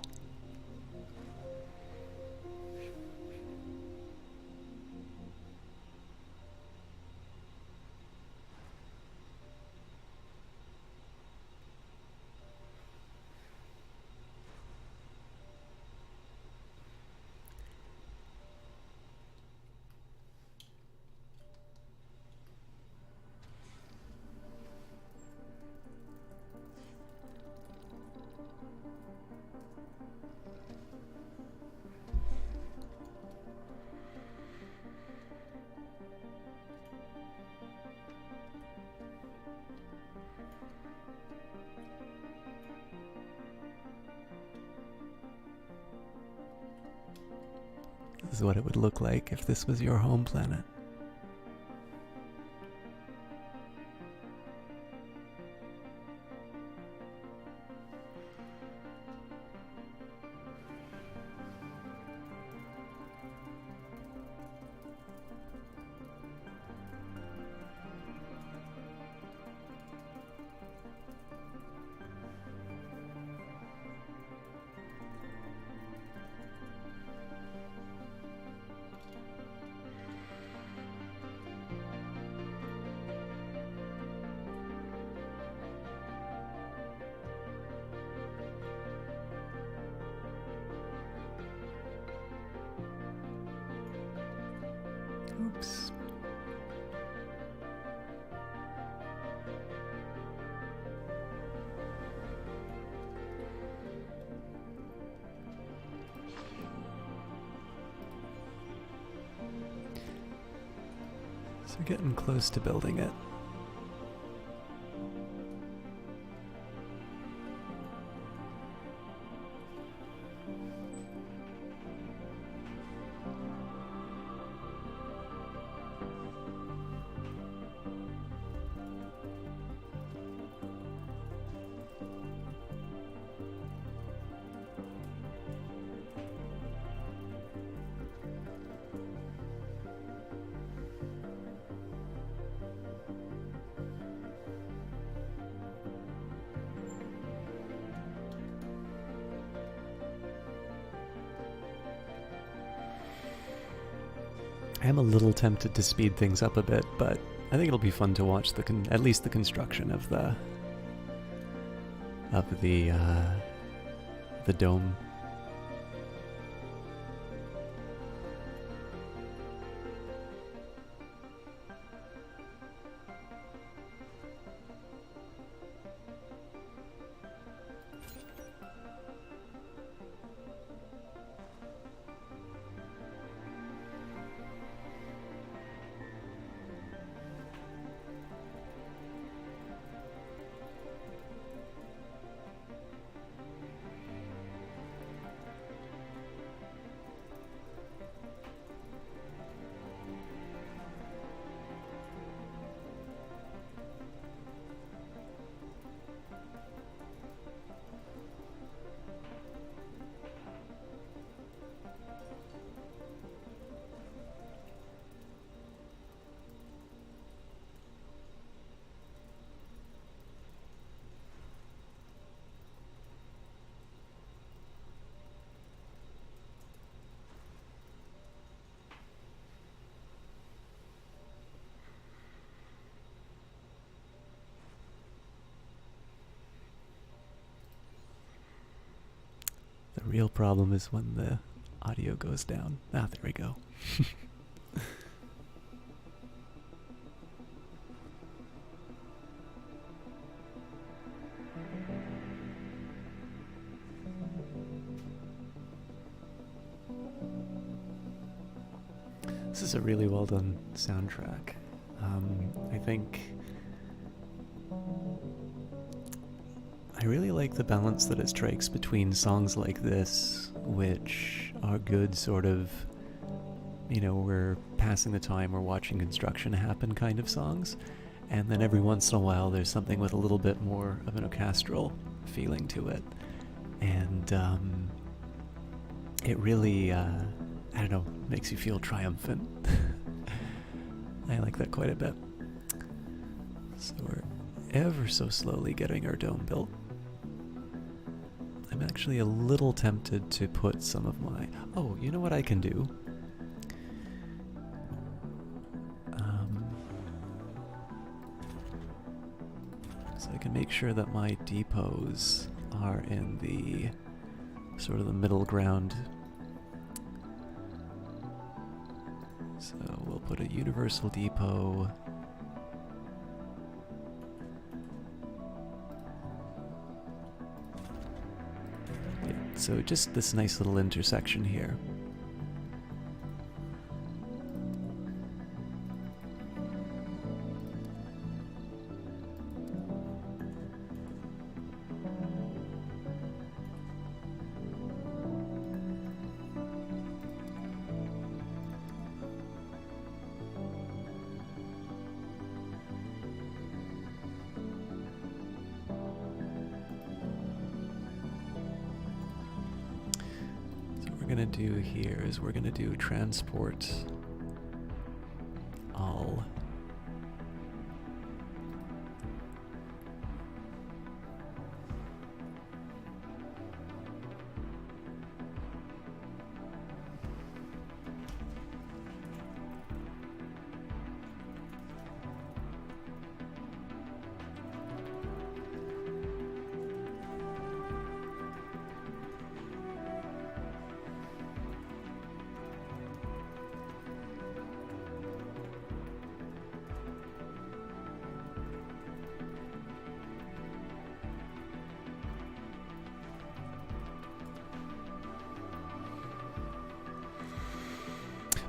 A: is what it would look like if this was your home planet. Oops. So we're getting close to building it. I am a little tempted to speed things up a bit, but I think it'll be fun to watch at least the construction of the dome. The real problem is when the audio goes down. Ah, there we go. This is a really well done soundtrack. I think I really like the balance that it strikes between songs like this, which are good sort of, we're passing the time, we're watching construction happen kind of songs, and then every once in a while there's something with a little bit more of an orchestral feeling to it. And it really, makes you feel triumphant. I like that quite a bit. So we're ever so slowly getting our dome built. I'm actually a little tempted to put some of my... Oh, you know what I can do? So I can make sure that my depots are in the sort of the middle ground. So we'll put a universal depot. Yeah, so just this nice little intersection here. gonna do here is we're gonna do transport all.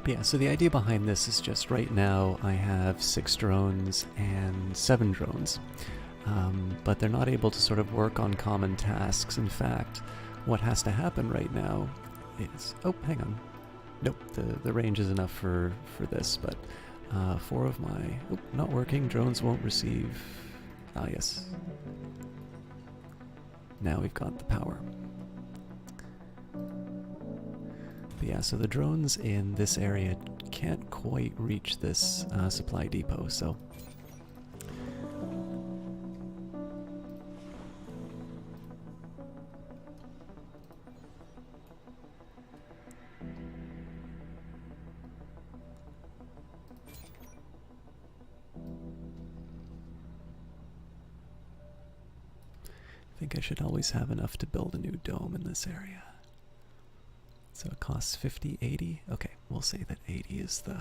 A: Yeah, so the idea behind this is just right now I have 6 drones and 7 drones, but they're not able to sort of work on common tasks. In fact, what has to happen right now is... Oh, hang on. Nope, the range is enough for this, but 4 of my... Oh, not working. Drones won't receive... Ah, yes. Now we've got the power. But yeah, so the drones in this area can't quite reach this supply depot, so... I think I should always have enough to build a new dome in this area. So it costs 50, 80? Okay, we'll say that 80 is the...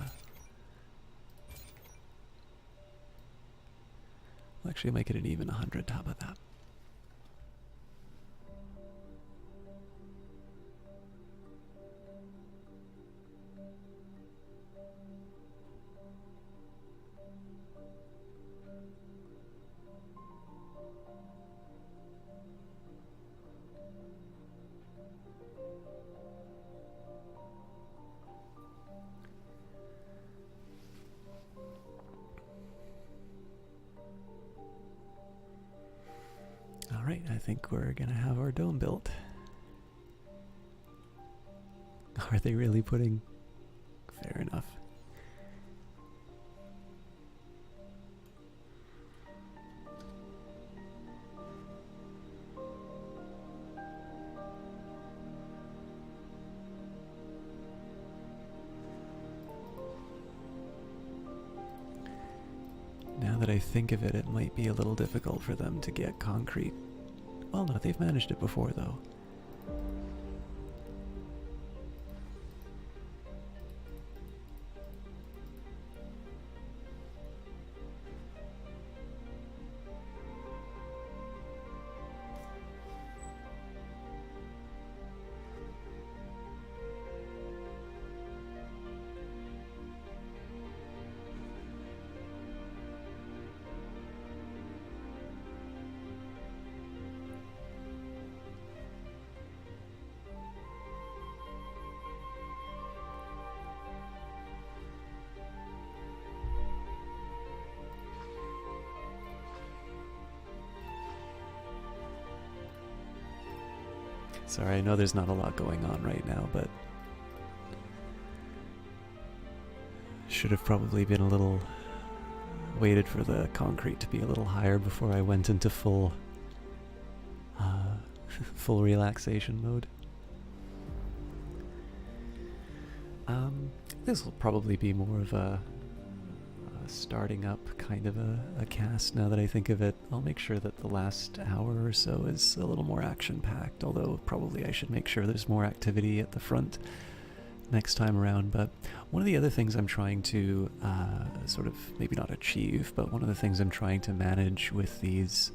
A: We'll actually make it an even 100, how about that? Alright, I think we're gonna have our dome built. Are they really putting... Fair enough. Now that I think of it, it might be a little difficult for them to get concrete. Well, no, they've managed it before, though. Sorry, I know there's not a lot going on right now, but should have probably been a little waited for the concrete to be a little higher before I went into full full relaxation mode. This will probably be more of a starting up kind of a cast now that I think of it. I'll make sure that the last hour or so is a little more action-packed, although probably I should make sure there's more activity at the front next time around. But one of the other things I'm trying to sort of, maybe not achieve, but one of the things I'm trying to manage with these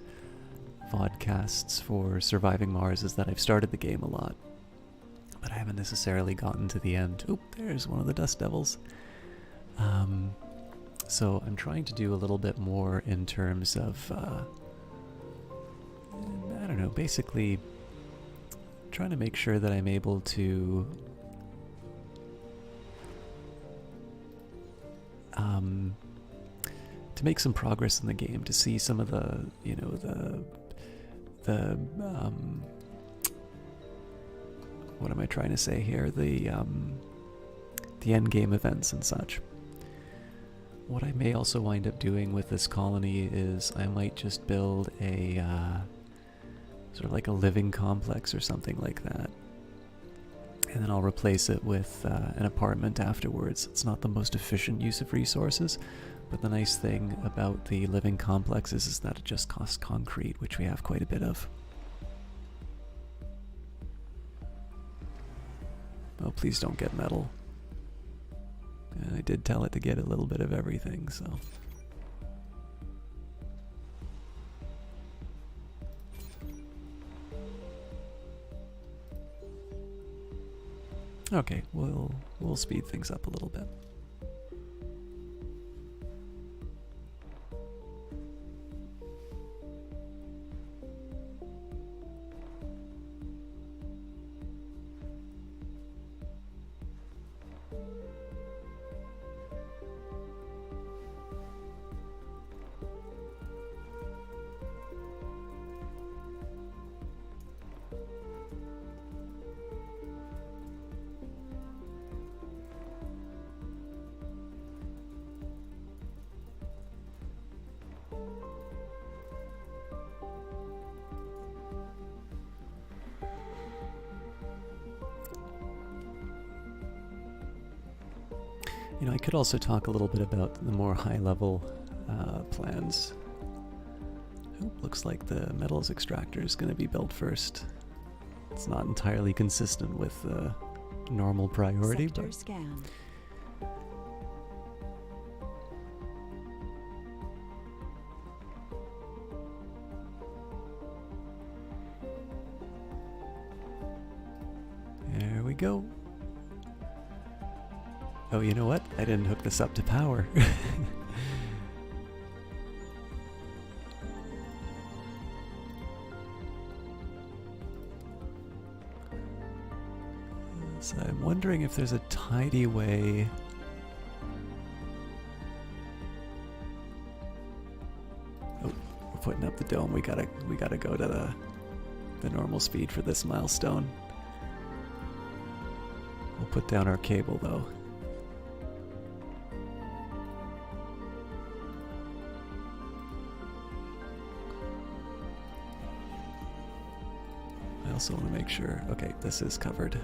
A: vodcasts for Surviving Mars is that I've started the game a lot, but I haven't necessarily gotten to the end. Oop, there's one of the Dust Devils. So I'm trying to do a little bit more in terms of, I don't know, basically trying to make sure that I'm able to make some progress in the game, to see some of the, you know, what am I trying to say here? The end game events and such. What I may also wind up doing with this colony is I might just build a sort of like a living complex or something like that. And then I'll replace it with an apartment afterwards. It's not the most efficient use of resources, but the nice thing about the living complexes is that it just costs concrete, which we have quite a bit of. Oh, please don't get metal. And I did tell it to get a little bit of everything, so... Okay, we'll speed things up a little bit. You know, I could also talk a little bit about the more high-level plans. Oh, looks like the metals extractor is going to be built first. It's not entirely consistent with the normal priority,
D: Sector
A: but...
D: scan.
A: There we go. Oh, you know what? I didn't hook this up to power. So I'm wondering if there's a tidy way... Oh, we're putting up the dome. We gotta go to the normal speed for this milestone. We'll put down our cable though. I also want to make sure, okay, this is covered.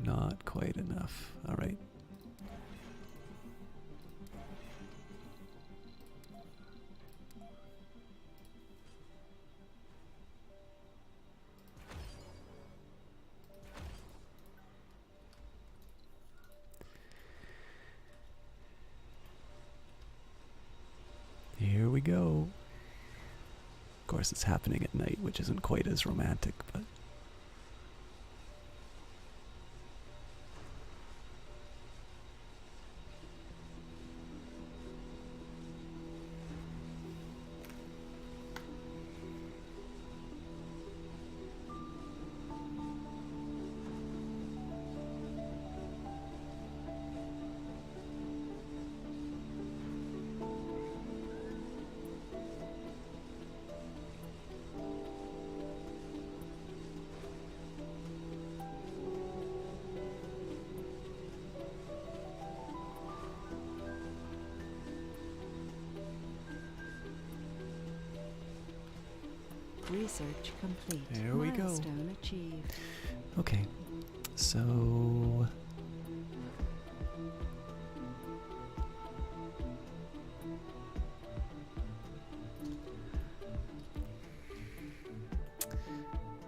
A: Not quite enough. All right. Here we go. Of course, it's happening at night, which isn't quite as romantic, but...
D: Research complete.
A: There we go.
D: Milestone achieved.
A: Okay, so...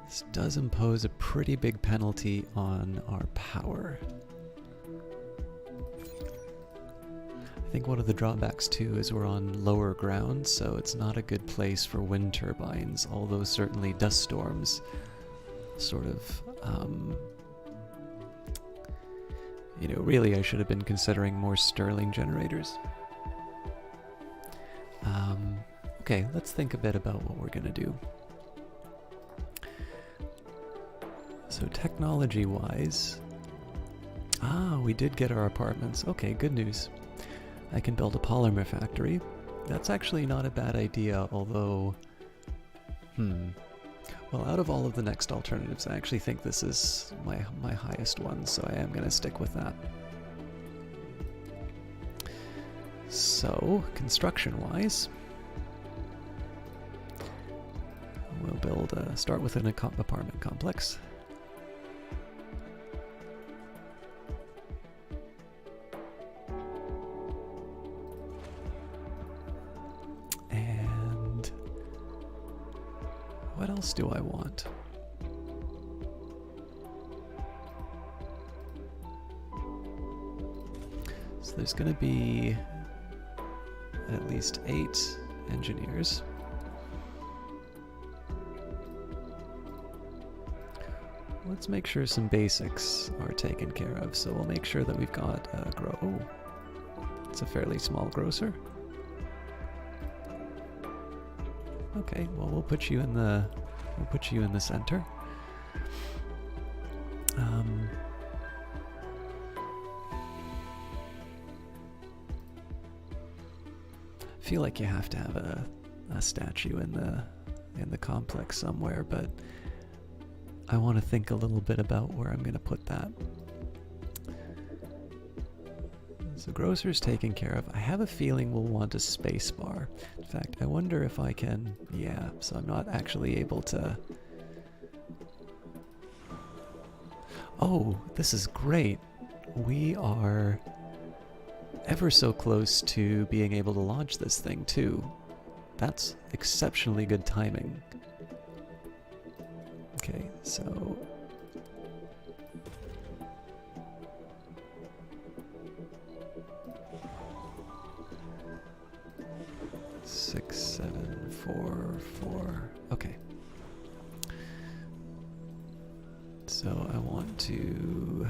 A: This does impose a pretty big penalty on our power. I think one of the drawbacks too is we're on lower ground, so it's not a good place for wind turbines, although certainly dust storms sort of, you know, really I should have been considering more Stirling generators. Okay, let's think a bit about what we're gonna do. So technology-wise, we did get our apartments. Okay, good news. I can build a polymer factory, That's actually not a bad idea, although... Well, out of all of the next alternatives, I actually think this is my highest one, so I am going to stick with that. So, construction-wise, we'll build start with an apartment complex. And what else do I want? So there's going to be at least 8 engineers. Let's make sure some basics are taken care of. So we'll make sure that we've got a grow. Oh, it's a fairly small grocer. Okay, well we'll put you in the center. I feel like you have to have a statue in the complex somewhere, but I want to think a little bit about where I'm going to put that. So grocer's taken care of. I have a feeling we'll want a space bar. In fact, I wonder if I can... Yeah, so I'm not actually able to... Oh, this is great. We are ever so close to being able to launch this thing too. That's exceptionally good timing. Okay, so... Six, 7, 4, 4. Okay. So I want to...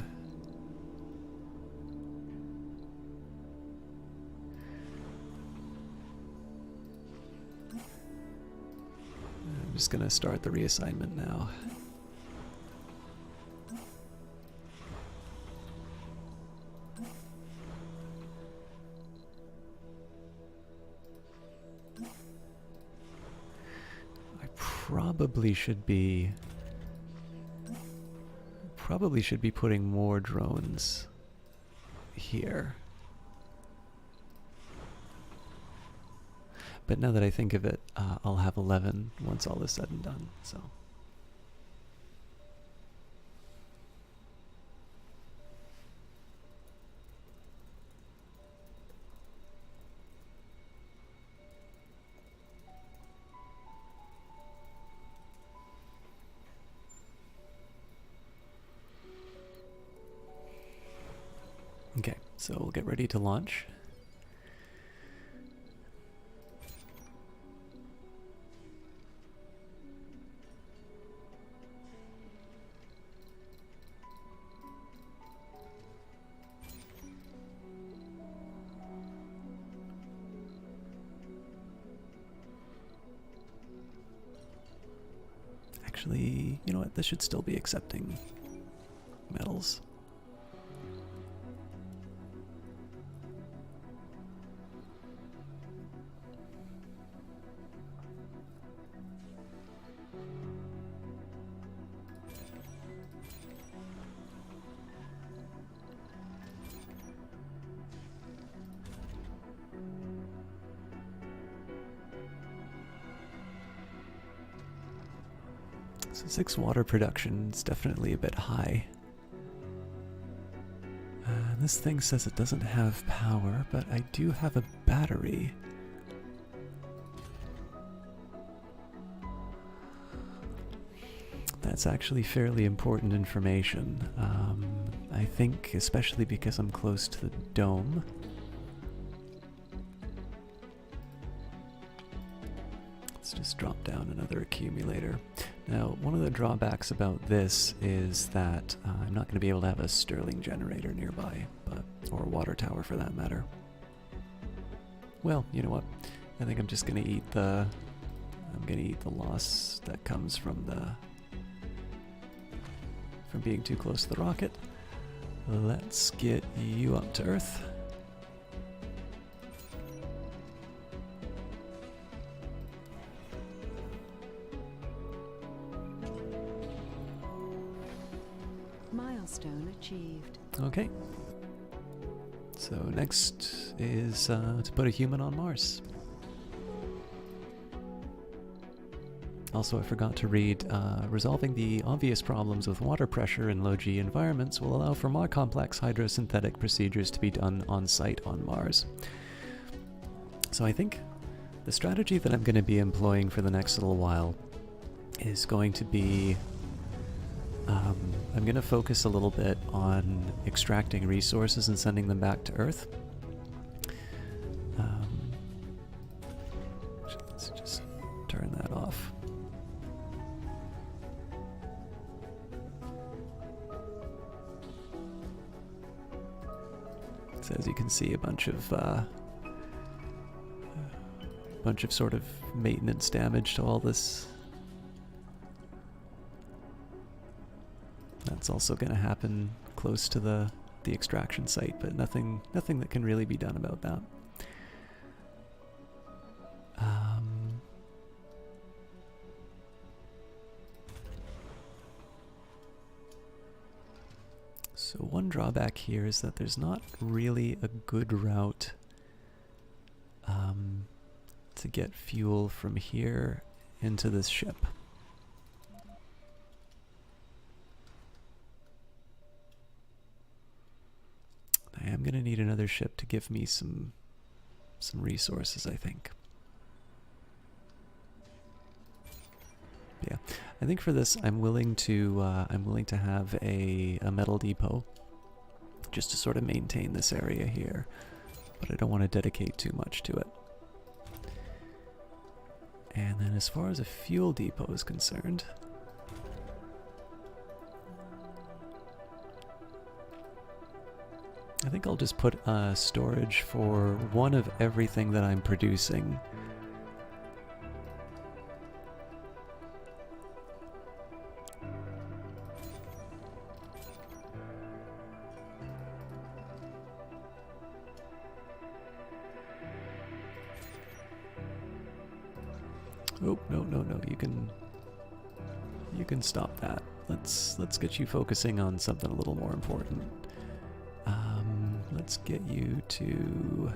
A: I'm just gonna start the reassignment now. Probably should be putting more drones here. But now that I think of it, I'll have 11 once all is said and done, so. Okay, so we'll get ready to launch. Actually, you know what? This should still be accepting metals. So 6 water production is definitely a bit high. This thing says it doesn't have power, but I do have a battery. That's actually fairly important information. I think, especially because I'm close to the dome. Let's just drop down another accumulator. Now, one of the drawbacks about this is that I'm not going to be able to have a Stirling generator nearby, or a water tower for that matter. Well, you know what? I think I'm just going to eat the loss that comes from being too close to the rocket. Let's get you up to Earth.
D: Milestone achieved.
A: Okay. So next is to put a human on Mars. Also, I forgot to read, resolving the obvious problems with water pressure in low-G environments will allow for more complex hydrosynthetic procedures to be done on-site on Mars. So I think the strategy that I'm going to be employing for the next little while is going to be, I'm going to focus a little bit on extracting resources and sending them back to Earth. Let's just turn that off. So as you can see, a bunch of sort of maintenance damage to all this. That's also going to happen close to the extraction site, but nothing that can really be done about that. So one drawback here is that there's not really a good route to get fuel from here into this ship. I am going to need another ship to give me some resources, I think. Yeah, I think for this I'm willing to have a metal depot just to sort of maintain this area here, but I don't want to dedicate too much to it. And then as far as a fuel depot is concerned, I think I'll just put storage for one of everything that I'm producing. Oh, no, you can stop that. Let's get you focusing on something a little more important. Let's get you to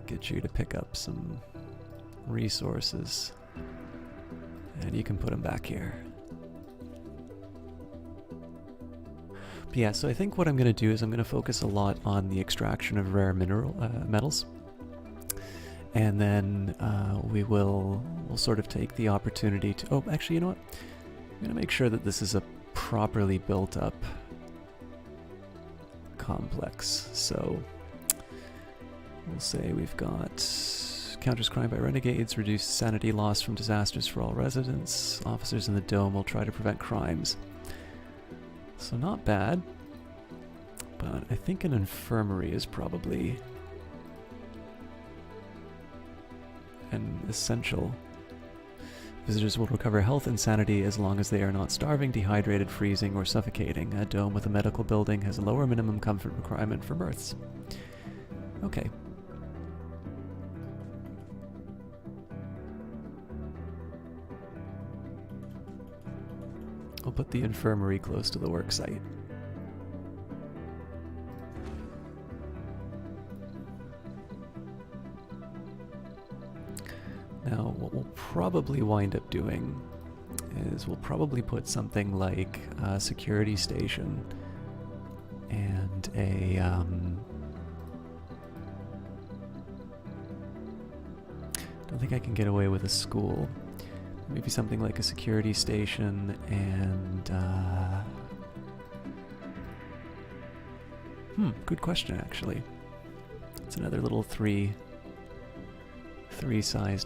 A: get you to pick up some resources, and you can put them back here. But yeah, so I think what I'm going to do is I'm going to focus a lot on the extraction of rare metals, and then we'll sort of take the opportunity to. Oh, actually, you know what? I'm going to make sure that this is a properly built up complex. So we'll say we've got counters crime by renegades, reduce sanity loss from disasters for all residents. Officers in the dome will try to prevent crimes. So not bad, but I think an infirmary is probably an essential. Visitors will recover health and sanity as long as they are not starving, dehydrated, freezing, or suffocating. A dome with a medical building has a lower minimum comfort requirement for berths. Okay. I'll put the infirmary close to the work site. Now, what we'll probably wind up doing is we'll probably put something like a security station and a don't think I can get away with a school. Maybe something like a security station and good question actually. It's another little three-sized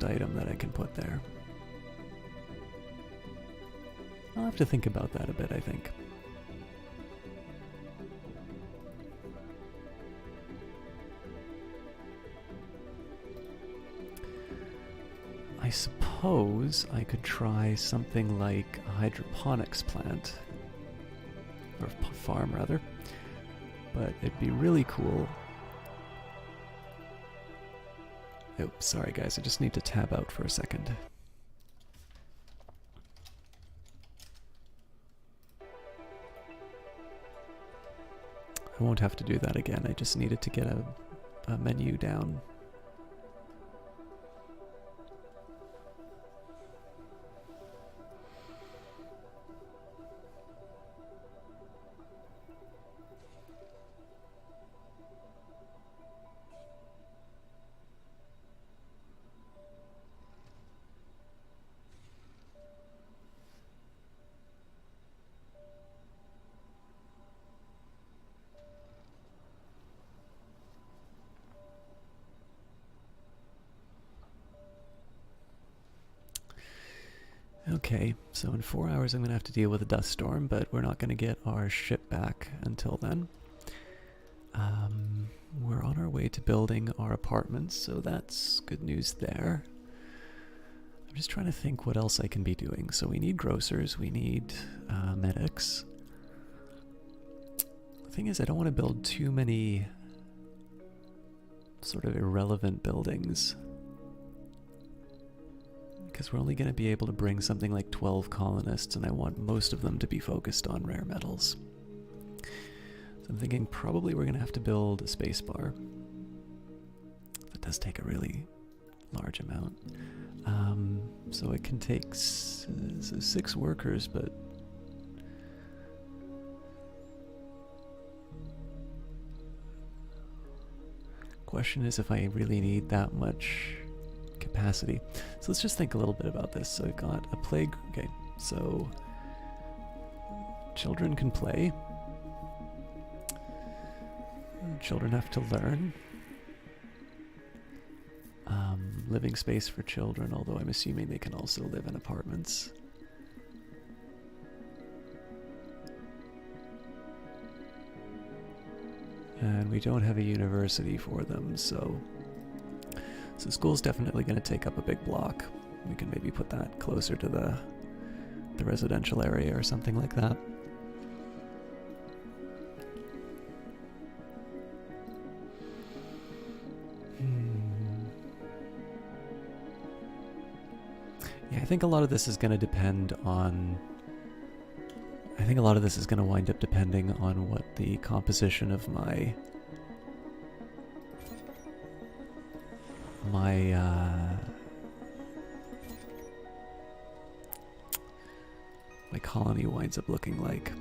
A: item that I can put there. I'll have to think about that a bit, I think. I suppose I could try something like a hydroponics plant, or farm rather, but it'd be really cool. Oh, sorry guys, I just need to tab out for a second. I won't have to do that again. I just needed to get a menu down. Okay, so in 4 hours I'm going to have to deal with a dust storm, but we're not going to get our ship back until then. We're on our way to building our apartments, so that's good news there. I'm just trying to think what else I can be doing. So we need grocers, we need medics. The thing is, I don't want to build too many sort of irrelevant buildings, because we're only going to be able to bring something like 12 colonists, and I want most of them to be focused on rare metals. So I'm thinking probably we're going to have to build a spacebar. That does take a really large amount. So it can take 6 workers, but question is if I really need that much capacity. So let's just think a little bit about this. So I've got a plague. Okay, so children can play. Children have to learn. Living space for children, although I'm assuming they can also live in apartments. And we don't have a university for them, so school's definitely going to take up a big block. We can maybe put that closer to the residential area or something like that. Yeah, I think a lot of this is going to depend on... I think a lot of this is going to wind up depending on what the composition of my colony winds up looking like.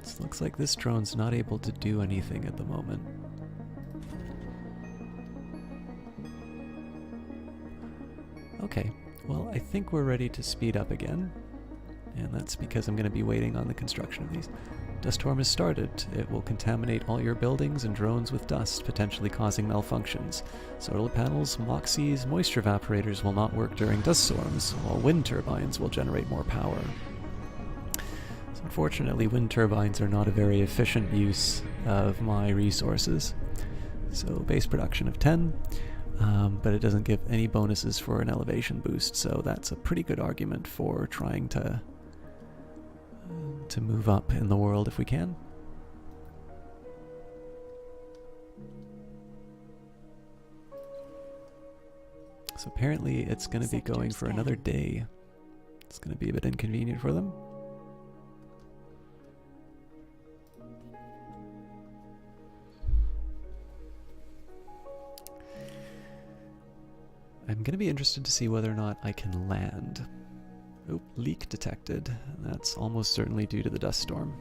A: It looks like this drone's not able to do anything at the moment. Okay, well, I think we're ready to speed up again. And that's because I'm going to be waiting on the construction of these. Dust storm has started. It will contaminate all your buildings and drones with dust, potentially causing malfunctions. Solar panels, Moxies, moisture evaporators will not work during dust storms, while wind turbines will generate more power. So unfortunately, wind turbines are not a very efficient use of my resources. So base production of 10, but it doesn't give any bonuses for an elevation boost, so that's a pretty good argument for trying to move up in the world if we can. So apparently it's going to be going for another day. It's going to be a bit inconvenient for them. I'm going to be interested to see whether or not I can land. Oop, leak detected. That's almost certainly due to the dust storm.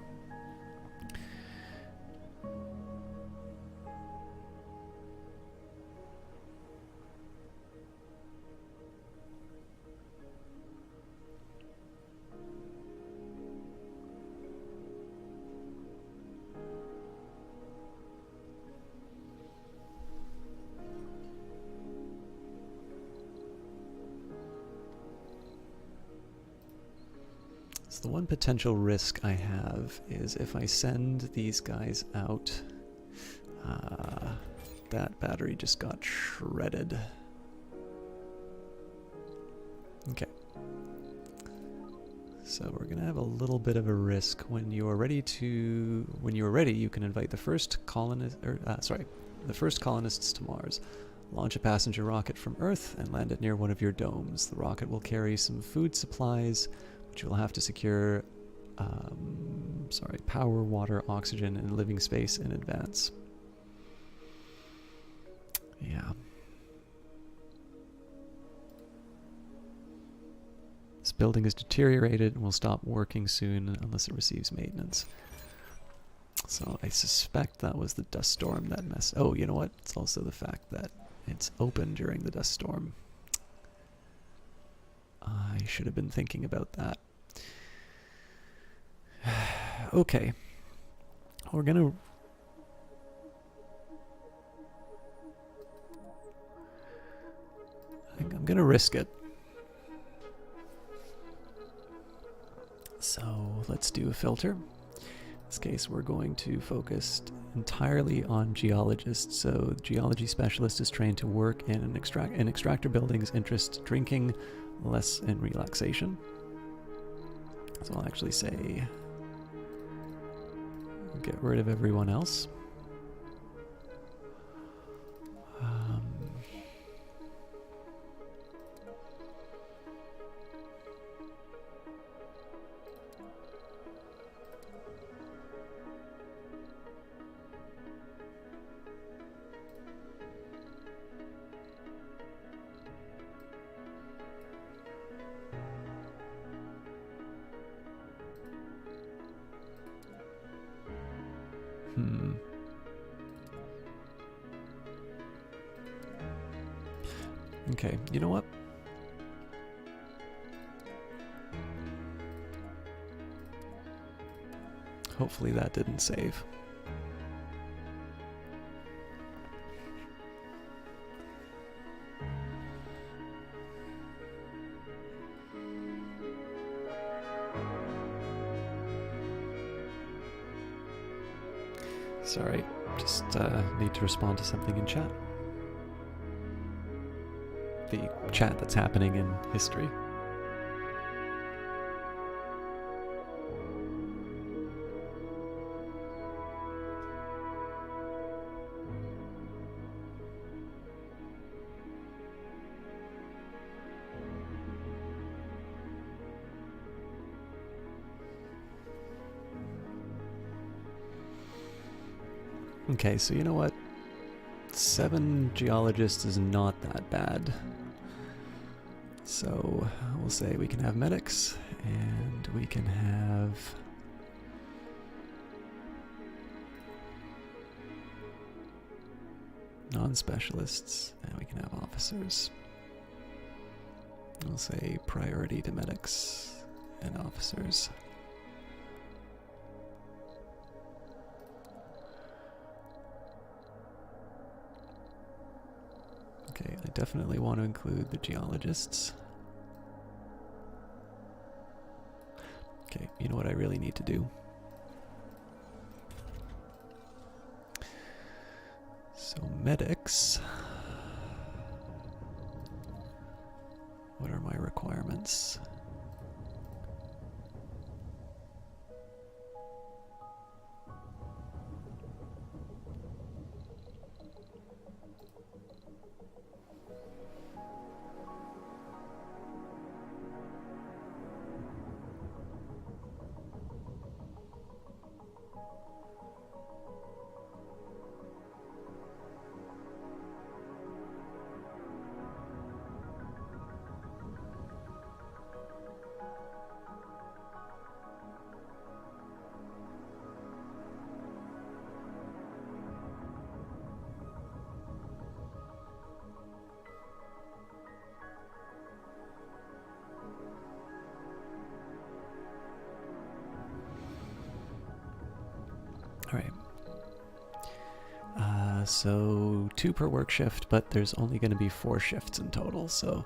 A: So the one potential risk I have is if I send these guys out, that battery just got shredded. Okay. So we're gonna have a little bit of a risk. When you are ready, you can invite the first the first colonists to Mars. Launch a passenger rocket from Earth and land it near one of your domes. The rocket will carry some food supplies, which you will have to secure sorry, power, water, oxygen, and living space in advance. Yeah. This building is deteriorated and will stop working soon unless it receives maintenance. So I suspect that was the dust storm that messed. Oh, you know what? It's also the fact that it's open during the dust storm. I should have been thinking about that. Okay. We're gonna... I'm gonna risk it. So let's do a filter. In this case, we're going to focus entirely on geologists. So the geology specialist is trained to work in extractor buildings, interest drinking, less in relaxation. So I'll actually say get rid of everyone else. Okay, you know what? Hopefully that didn't save. Sorry, just need to respond to something in chat. The chat that's happening in history. Okay, so you know what? 7 geologists is not that bad. So we'll say we can have medics, and we can have non-specialists, and we can have officers. We'll say priority to medics and officers. Okay, I definitely want to include the geologists. Okay, you know what I really need to do? So medics. What are my requirements? All right. So 2 per work shift, but there's only going to be 4 shifts in total, so...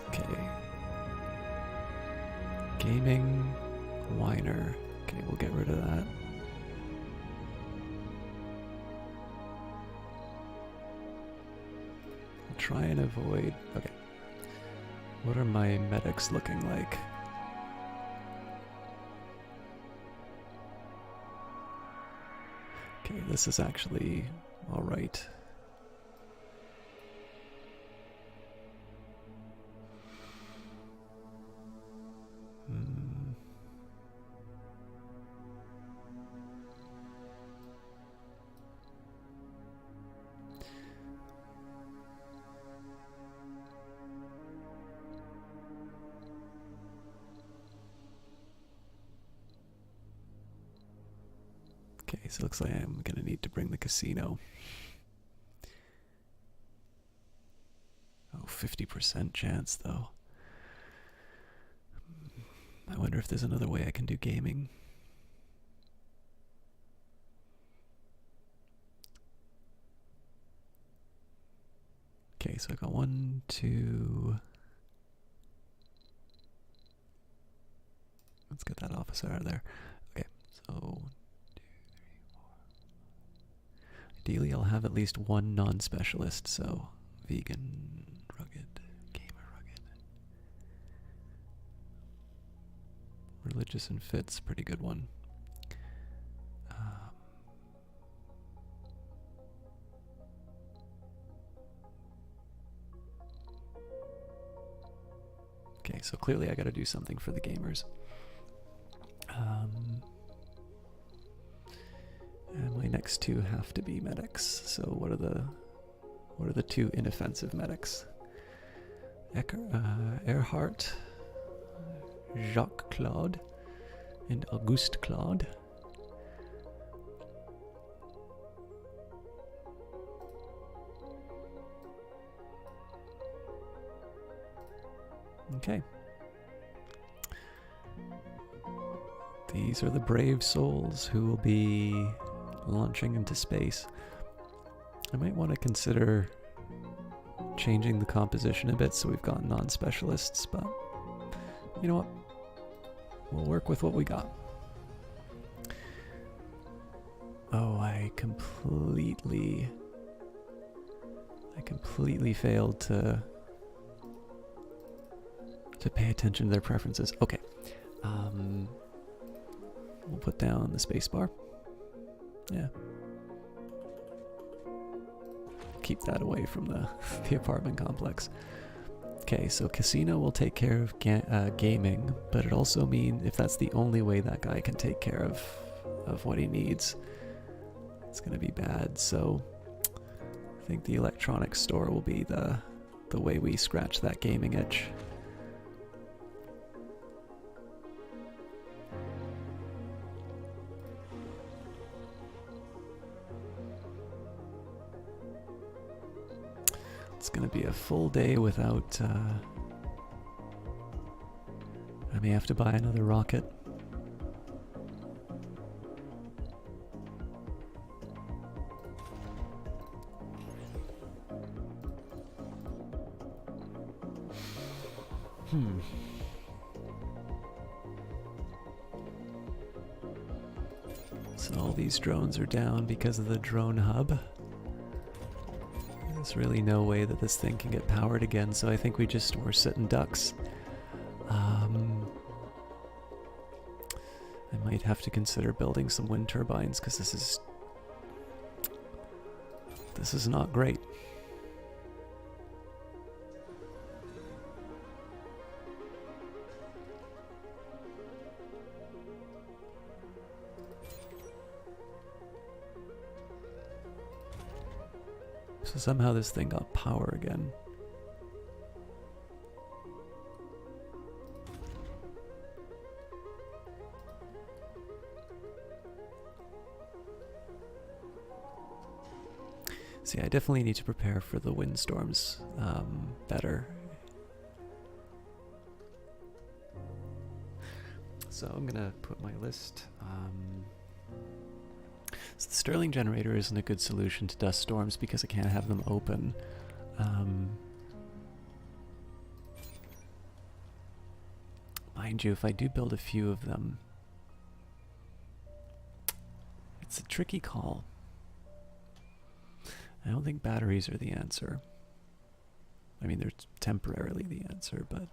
A: Okay. Gaming, Whiner. Okay, we'll get rid of that. try and avoid... Okay. What are my medics looking like? Okay, this is actually alright. Okay, so it looks like I'm gonna need to bring the casino. Oh, 50% chance though. I wonder if there's another way I can do gaming. Okay, so I got 1, 2. Let's get that officer out of there. Okay, so 2, 3, 4. Ideally, I'll have at least one non-specialist, so vegan, rugged, gamer rugged. Religious and fit's pretty good one. Okay, so clearly I gotta do something for the gamers. And my next two have to be medics. So what are the two inoffensive medics? Erhard, Jacques Claude, and Auguste Claude. Okay. These are the brave souls who will be launching into space. I might want to consider changing the composition a bit so we've got non-specialists, but you know what? We'll work with what we got. Oh, I completely failed to pay attention to their preferences. Okay. We'll put down the space bar. Yeah. Keep that away from the apartment complex. Okay, so casino will take care of gaming, but it also means if that's the only way that guy can take care of what he needs, it's gonna be bad. So I think the electronics store will be the way we scratch that gaming itch. It's gonna be a full day without, I may have to buy another rocket. So all these drones are down because of the drone hub. There's really no way that this thing can get powered again, so I think we're sitting ducks. I might have to consider building some wind turbines because this is not great. So somehow this thing got power again. See, I definitely need to prepare for the windstorms better. So I'm gonna put my list. So the Stirling generator isn't a good solution to dust storms because I can't have them open. Mind you, if I do build a few of them, it's a tricky call. I don't think batteries are the answer. I mean, they're temporarily the answer, but...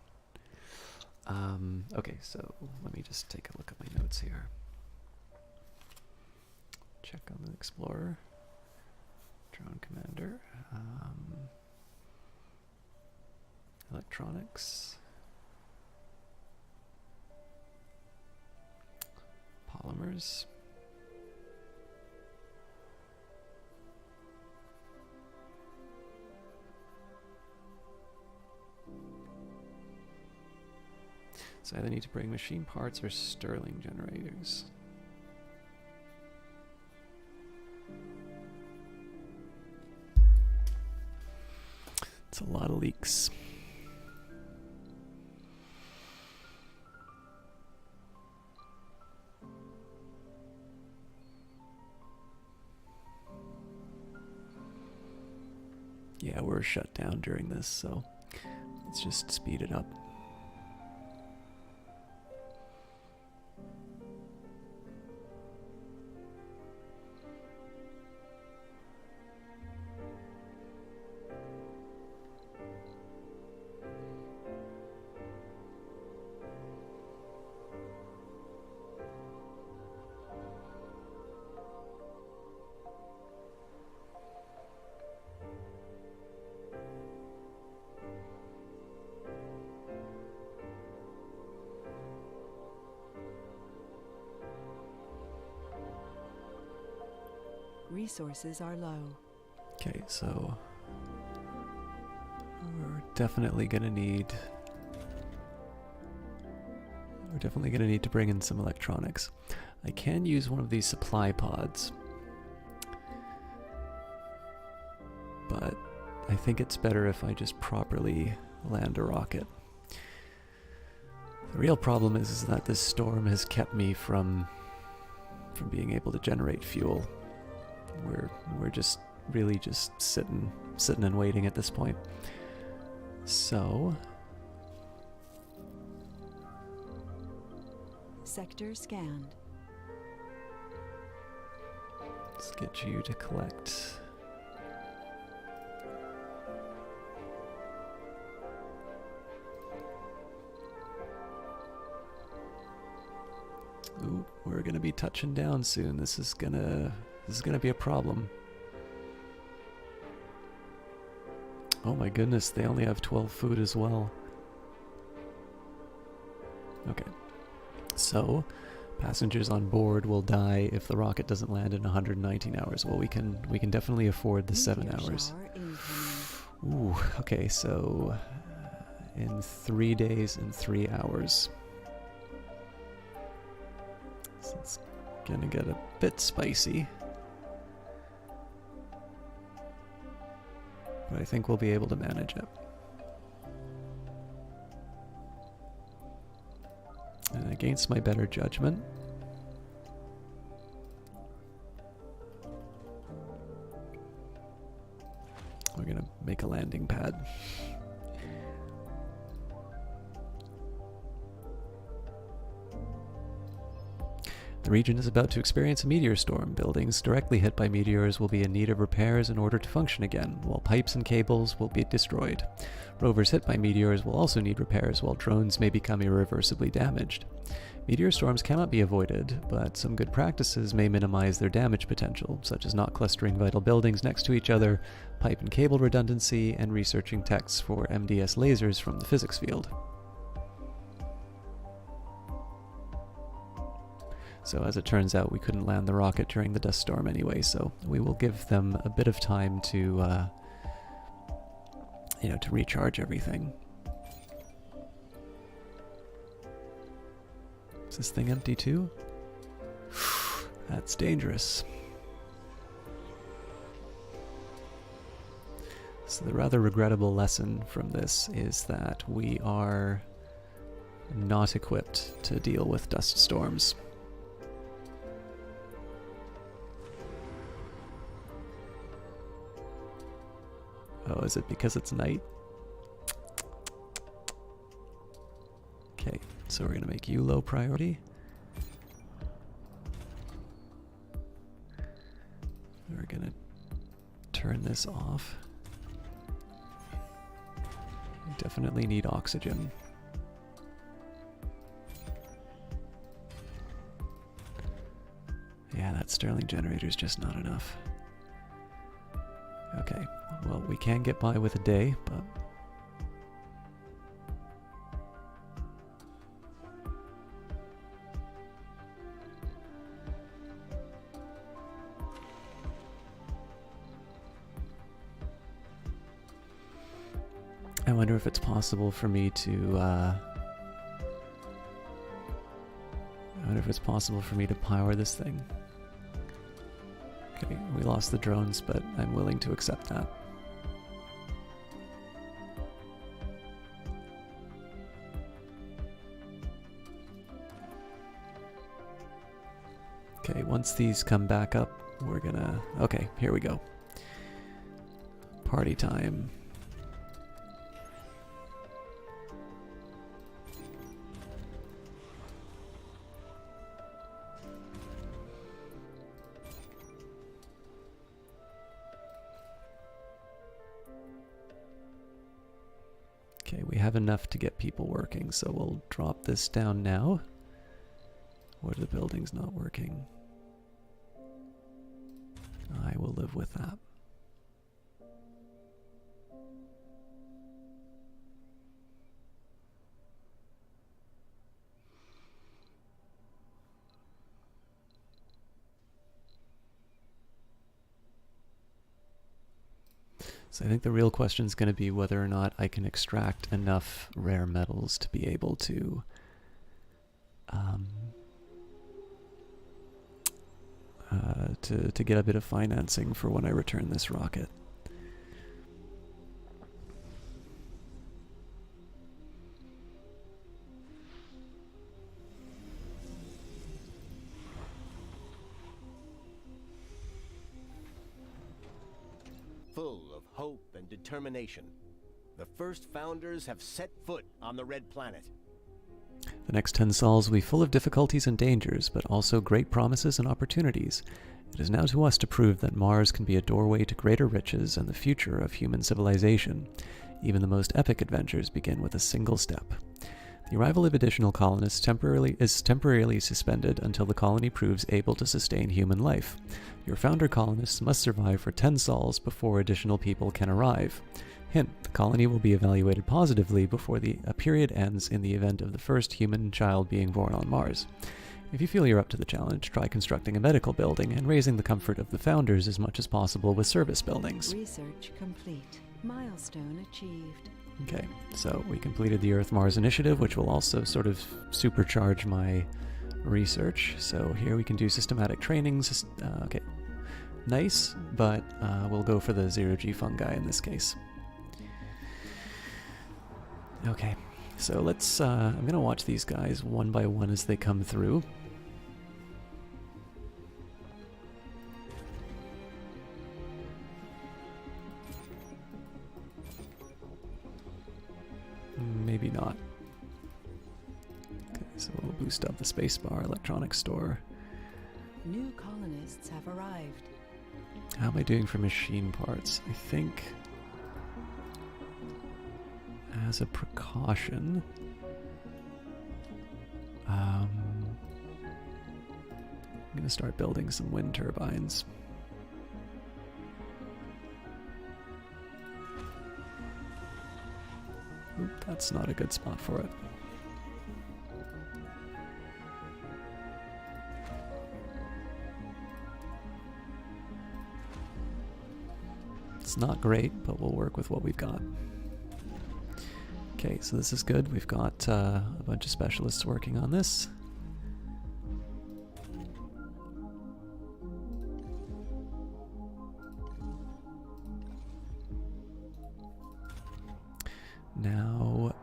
A: okay, so let me just take a look at my notes here. Check on the Explorer. Drone Commander. Electronics. Polymers. So I either need to bring machine parts or Stirling generators. It's a lot of leaks. Yeah, we're shut down during this, so let's just speed it up.
D: Resources are low.
A: Okay, so we're definitely gonna need to bring in some electronics. I can use one of these supply pods, but I think it's better if I just properly land a rocket. The real problem is that this storm has kept me from being able to generate fuel. We're just really just sitting and waiting at this point. So
D: Sector scanned.
A: let's get you to collect. Ooh, we're gonna be touching down soon. This is gonna be a problem. Oh my goodness, they only have 12 food as well. Okay. So, passengers on board will die if the rocket doesn't land in 119 hours. Well, we can definitely afford the 7 hours. Ooh, okay, so in 3 days and 3 hours. So it's gonna get a bit spicy. But I think we'll be able to manage it. And against my better judgment, we're gonna make a landing pad. The region is about to experience a meteor storm. Buildings directly hit by meteors will be in need of repairs in order to function again, while pipes and cables will be destroyed. Rovers hit by meteors will also need repairs, while drones may become irreversibly damaged. Meteor storms cannot be avoided, but some good practices may minimize their damage potential, such as not clustering vital buildings next to each other, pipe and cable redundancy, and researching texts for MDS lasers from the physics field. So as it turns out, we couldn't land the rocket during the dust storm anyway, so we will give them a bit of time to, to recharge everything. Is this thing empty too? That's dangerous. So the rather regrettable lesson from this is that we are not equipped to deal with dust storms. Oh, is it because it's night? Okay, so we're going to make you low priority. We're going to turn this off. Definitely need oxygen. Yeah, that Stirling generator's just not enough. Okay, well, we can get by with a day, but... I wonder if it's possible for me to, I wonder if it's possible for me to power this thing. Okay, we lost the drones, but I'm willing to accept that. Okay, once these come back up, we're gonna... Okay, here we go. Party time. Okay, we have enough to get people working, so we'll drop this down now. Or the building's not working. I will live with that. So I think the real question is going to be whether or not I can extract enough rare metals to be able to to get a bit of financing for when I return this rocket.
C: Full of hope and determination, the first founders have set foot on the Red Planet.
A: The next 10 sols will be full of difficulties and dangers, but also great promises and opportunities. It is now to us to prove that Mars can be a doorway to greater riches and the future of human civilization. Even the most epic adventures begin with a single step. The arrival of additional colonists is temporarily suspended until the colony proves able to sustain human life. Your founder colonists must survive for 10 sols before additional people can arrive. Hint, the colony will be evaluated positively before the period ends in the event of the first human child being born on Mars. If you feel you're up to the challenge, try constructing a medical building and raising the comfort of the founders as much as possible with service buildings.
D: Research complete. Milestone achieved.
A: Okay, so we completed the Earth-Mars initiative, which will also sort of supercharge my research. So here we can do systematic trainings. Okay, nice, but we'll go for the zero-G fungi in this case. Okay, so let's, I'm going to watch these guys one by one as they come through. Maybe not. Okay, so we'll boost up the spacebar, electronics store.
D: New colonists have arrived.
A: How am I doing for machine parts? I think, as a precaution, I'm going to start building some wind turbines. Oop, that's not a good spot for it. It's not great, but we'll work with what we've got. Okay, so this is good. We've got a bunch of specialists working on this. Now,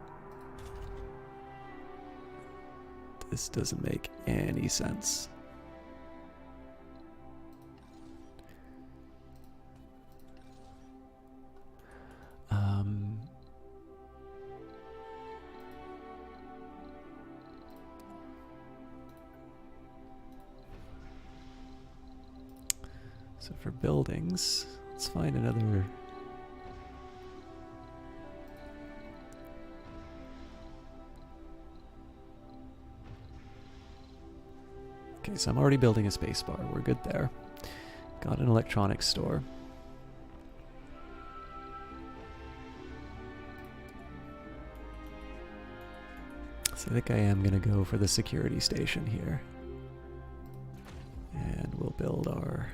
A: this doesn't make any sense. So for buildings, let's find another Okay, so I'm already building a spacebar. We're good there. Got an electronics store. So I think I am going to go for the security station here. And we'll build our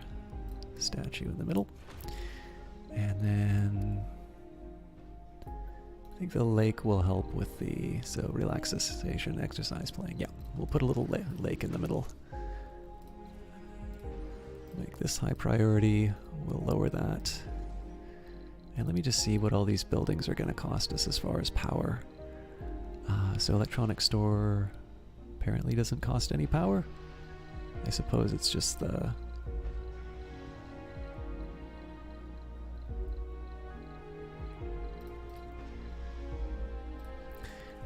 A: statue in the middle. And then I think the lake will help with the, so relaxation, exercise playing. Yeah, we'll put a little lake in the middle. Make this high priority. We'll lower that. And let me just see what all these buildings are going to cost us as far as power. So electronic store apparently doesn't cost any power. I suppose it's just the...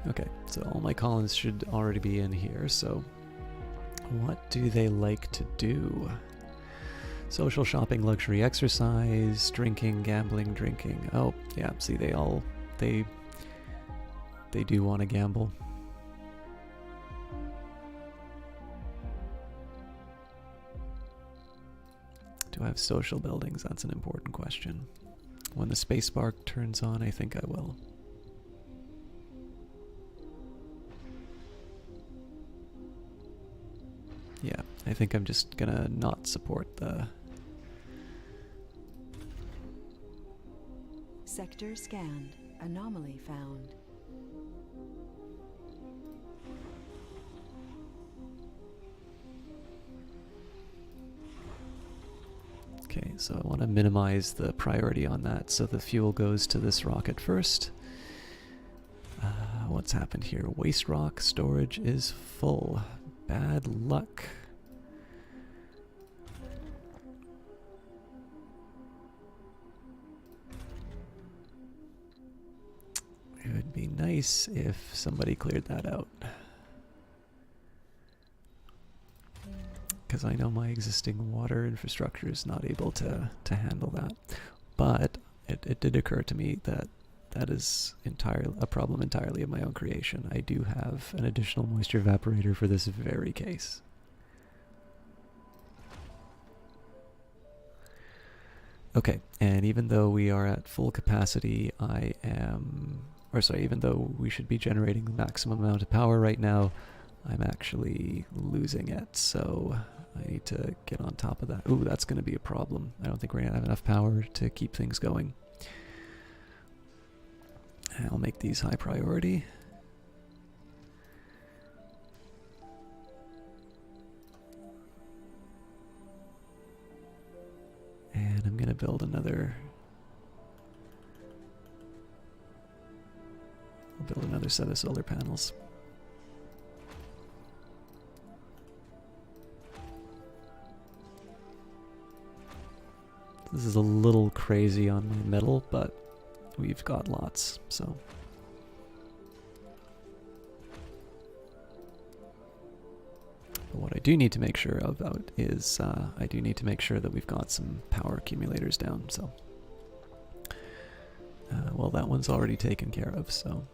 A: Okay, so all my colonists should already be in here, so what do they like to do? Social, shopping, luxury, exercise, drinking, gambling, drinking. Oh, yeah, see, they do want to gamble. Do I have social buildings? That's an important question. When the spacebar turns on, I think I will. Yeah, I think I'm just gonna not support the...
D: Sector scanned. Anomaly found.
A: Okay, so I want to minimize the priority on that, so the fuel goes to this rocket first. What's happened here? Waste rock storage is full. Bad luck. It would be nice if somebody cleared that out. Because I know my existing water infrastructure is not able to handle that. But it did occur to me that that is a problem entirely of my own creation. I do have an additional moisture evaporator for this very case. Okay, and even though we are at full capacity, even though we should be generating the maximum amount of power right now, I'm actually losing it, so I need to get on top of that. Ooh, that's going to be a problem. I don't think we're going to have enough power to keep things going. I'll make these high priority. And I'm going to build another... I'll build another set of solar panels. This is a little crazy on my metal, but we've got lots, so. But what I do need to make sure about is I do need to make sure that we've got some power accumulators down, so. Well, that one's already taken care of, so.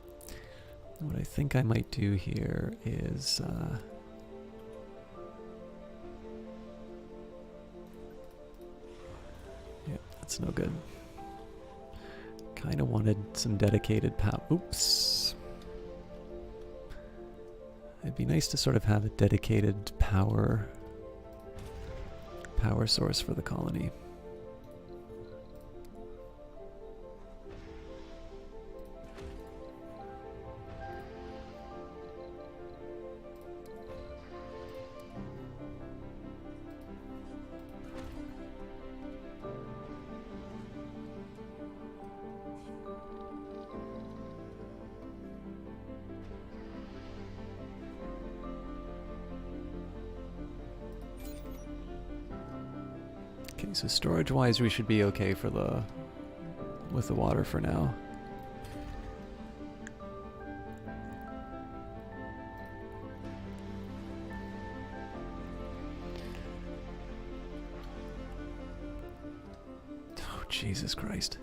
A: What I think I might do here is... yeah, that's no good. Kind of wanted some dedicated power. Oops. It'd be nice to sort of have a dedicated power source for the colony. Okay, so storage-wise, we should be okay for with the water for now. Oh, Jesus Christ.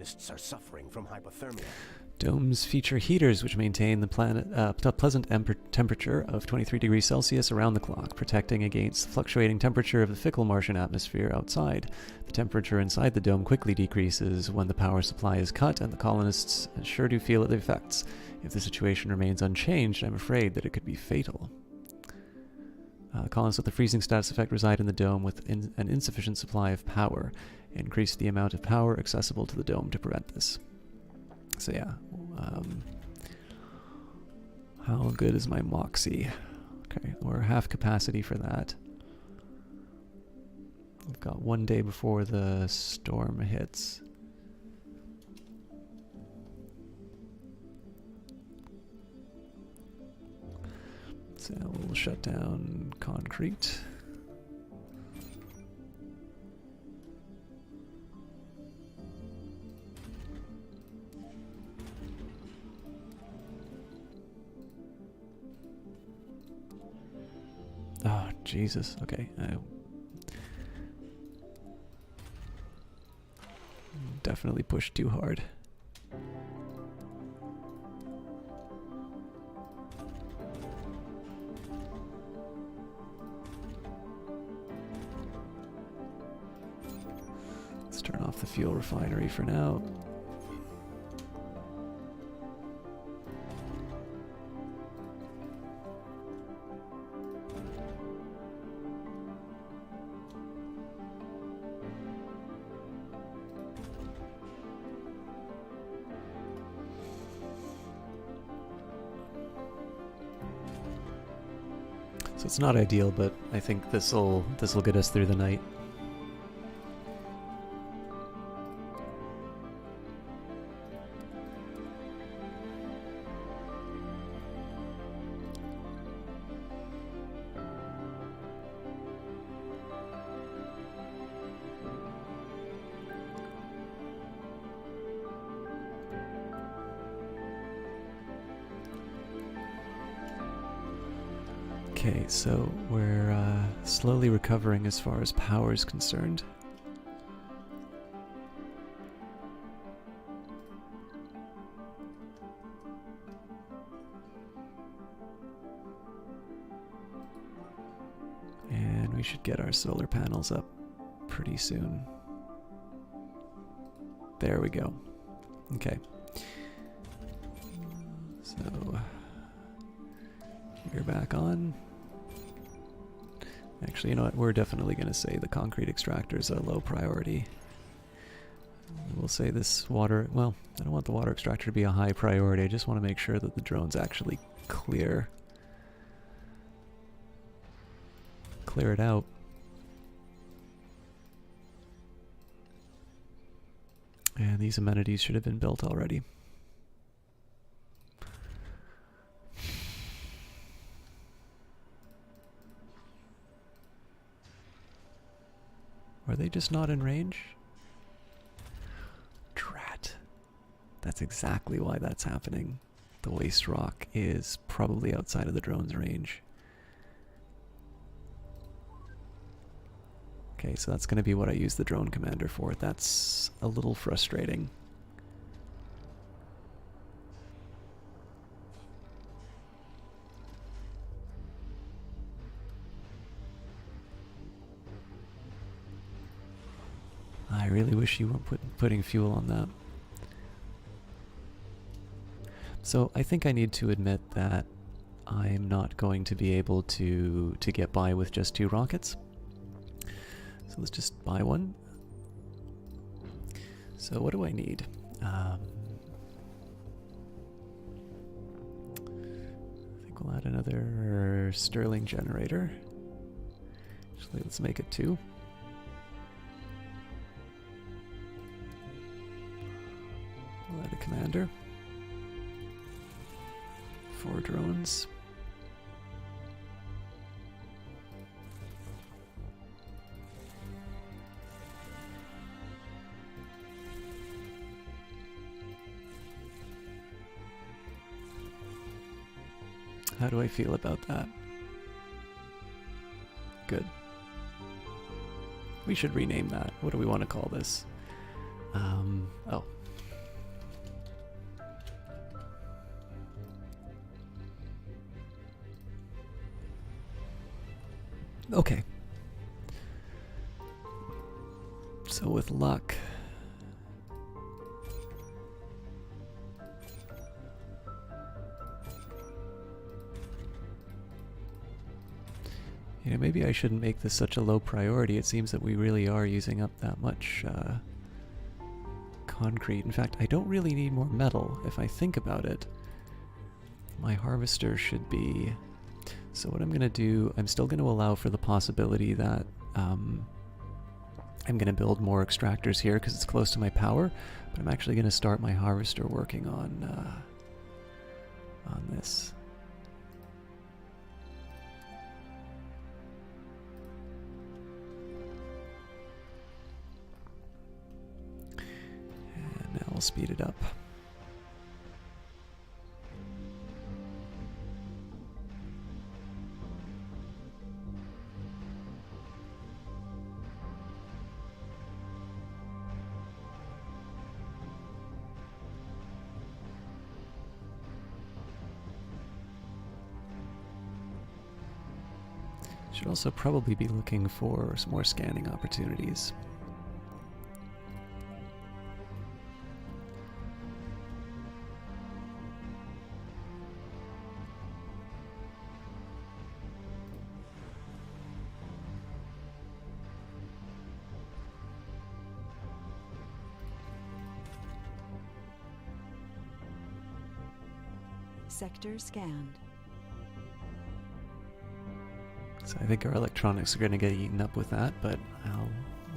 C: colonists are suffering from hypothermia.
A: Domes feature heaters which maintain the planet pleasant temperature of 23 degrees Celsius around the clock, protecting against the fluctuating temperature of the fickle Martian atmosphere outside. The temperature inside the dome quickly decreases when the power supply is cut, and the colonists sure do feel the effects. If the situation remains unchanged, I'm afraid that it could be fatal. Colonists with the freezing status effect reside in the dome with an insufficient supply of power. Increase the amount of power accessible to the dome to prevent this. So yeah, how good is my Moxie? Okay, we're half capacity for that. We've got 1 day before the storm hits. So we'll shut down concrete. Oh, Jesus. Okay. Definitely pushed too hard. Let's turn off the fuel refinery for now. So it's not ideal, but I think this'll get us through the night. Okay, so we're slowly recovering as far as power is concerned. And we should get our solar panels up pretty soon. There we go. Okay. So you're back on. Actually, you know what? We're definitely going to say the concrete extractor is a low priority. We'll say this water... Well, I don't want the water extractor to be a high priority. I just want to make sure that the drones actually clear it out. And these amenities should have been built already. Are they just not in range? Drat. That's exactly why that's happening. The waste rock is probably outside of the drone's range. Okay, so that's going to be what I use the drone commander for. That's a little frustrating. I really wish you weren't putting fuel on that. So I think I need to admit that I'm not going to be able to get by with just 2 rockets. So let's just buy one. So what do I need? I think we'll add another Stirling generator. Actually, let's make it 2. We'll add a commander. 4 drones. How do I feel about that? Good. We should rename that. What do we want to call this? Oh, Okay. So with luck... You know, maybe I shouldn't make this such a low priority. It seems that we really are using up that much concrete. In fact, I don't really need more metal, if I think about it. My harvester should be... So what I'm going to do, I'm still going to allow for the possibility that I'm going to build more extractors here because it's close to my power, but I'm actually going to start my harvester working on this. And now we'll speed it up. Should also probably be looking for some more scanning opportunities.
D: Sector scanned.
A: So I think our electronics are going to get eaten up with that, but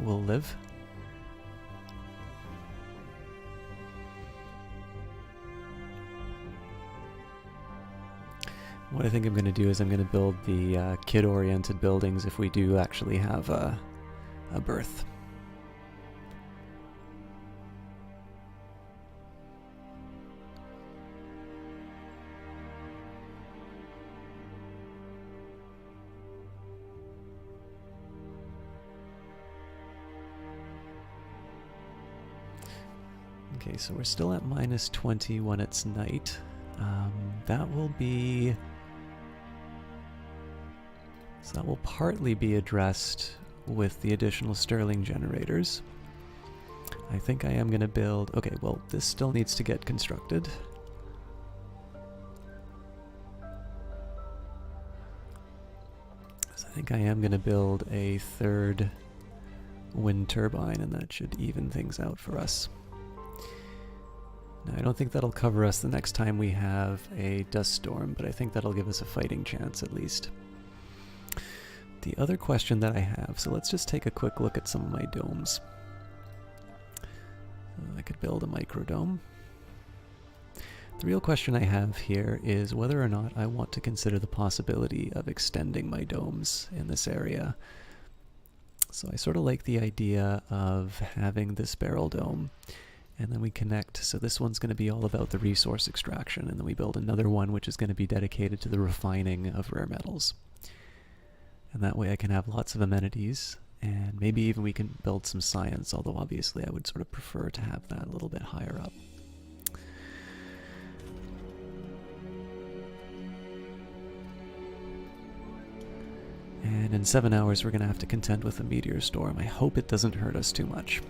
A: we'll live. What I think I'm going to do is I'm going to build the kid-oriented buildings if we do actually have a birth. Okay, so we're still at -20 when it's night. That will be... So that will partly be addressed with the additional Stirling generators. I think I am going to build... Okay, well, this still needs to get constructed. So I think I am going to build a third wind turbine, and that should even things out for us. Now, I don't think that'll cover us the next time we have a dust storm, but I think that'll give us a fighting chance at least. The other question that I have, so let's just take a quick look at some of my domes. I could build a microdome. The real question I have here is whether or not I want to consider the possibility of extending my domes in this area. So I sort of like the idea of having this barrel dome, and then we connect. So this one's going to be all about the resource extraction, and then we build another one which is going to be dedicated to the refining of rare metals. And that way I can have lots of amenities, and maybe even we can build some science, although obviously I would sort of prefer to have that a little bit higher up. And in 7 hours we're going to have to contend with a meteor storm. I hope it doesn't hurt us too much.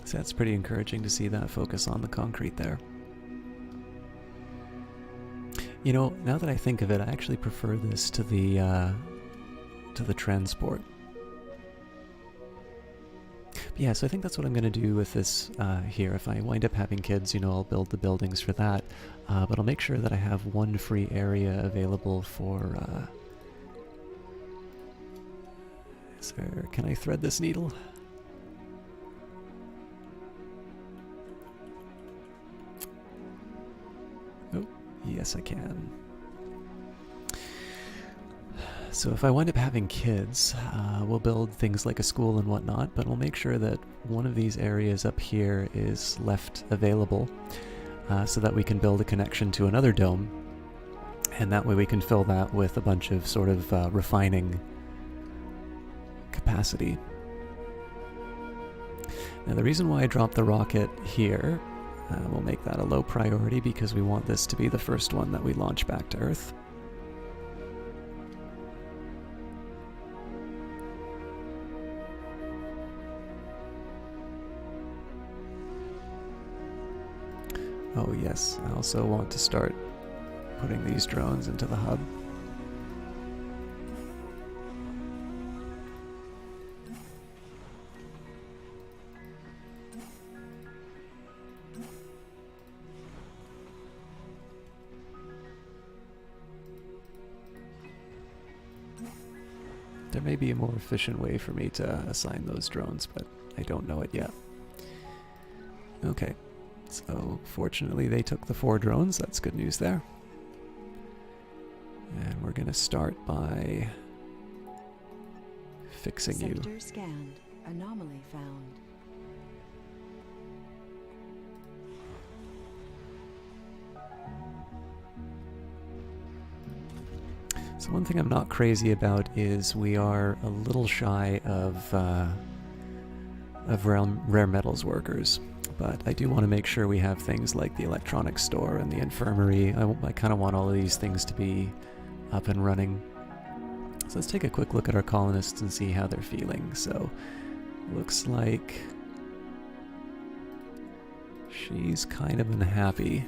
A: So that's pretty encouraging to see that focus on the concrete there. You know, now that I think of it, I actually prefer this to the transport. But yeah, so I think that's what I'm going to do with this here. If I wind up having kids, you know, I'll build the buildings for that. But I'll make sure that I have one free area available for... Can I thread this needle? Yes, I can. So if I wind up having kids, we'll build things like a school and whatnot, but we'll make sure that one of these areas up here is left available so that we can build a connection to another dome. And that way we can fill that with a bunch of sort of refining capacity. Now the reason why I dropped the rocket here, we'll make that a low priority because we want this to be the first one that we launch back to Earth. Oh yes, I also want to start putting these drones into the hub. There may be a more efficient way for me to assign those drones, but I don't know it yet. Okay, so fortunately they took the 4 drones, that's good news there. And we're going to start by fixing you.
D: Sector scanned. Anomaly found.
A: So one thing I'm not crazy about is we are a little shy of rare metals workers, but I do want to make sure we have things like the electronics store and the infirmary. I kind of want all of these things to be up and running. So let's take a quick look at our colonists and see how they're feeling. So looks like she's kind of unhappy.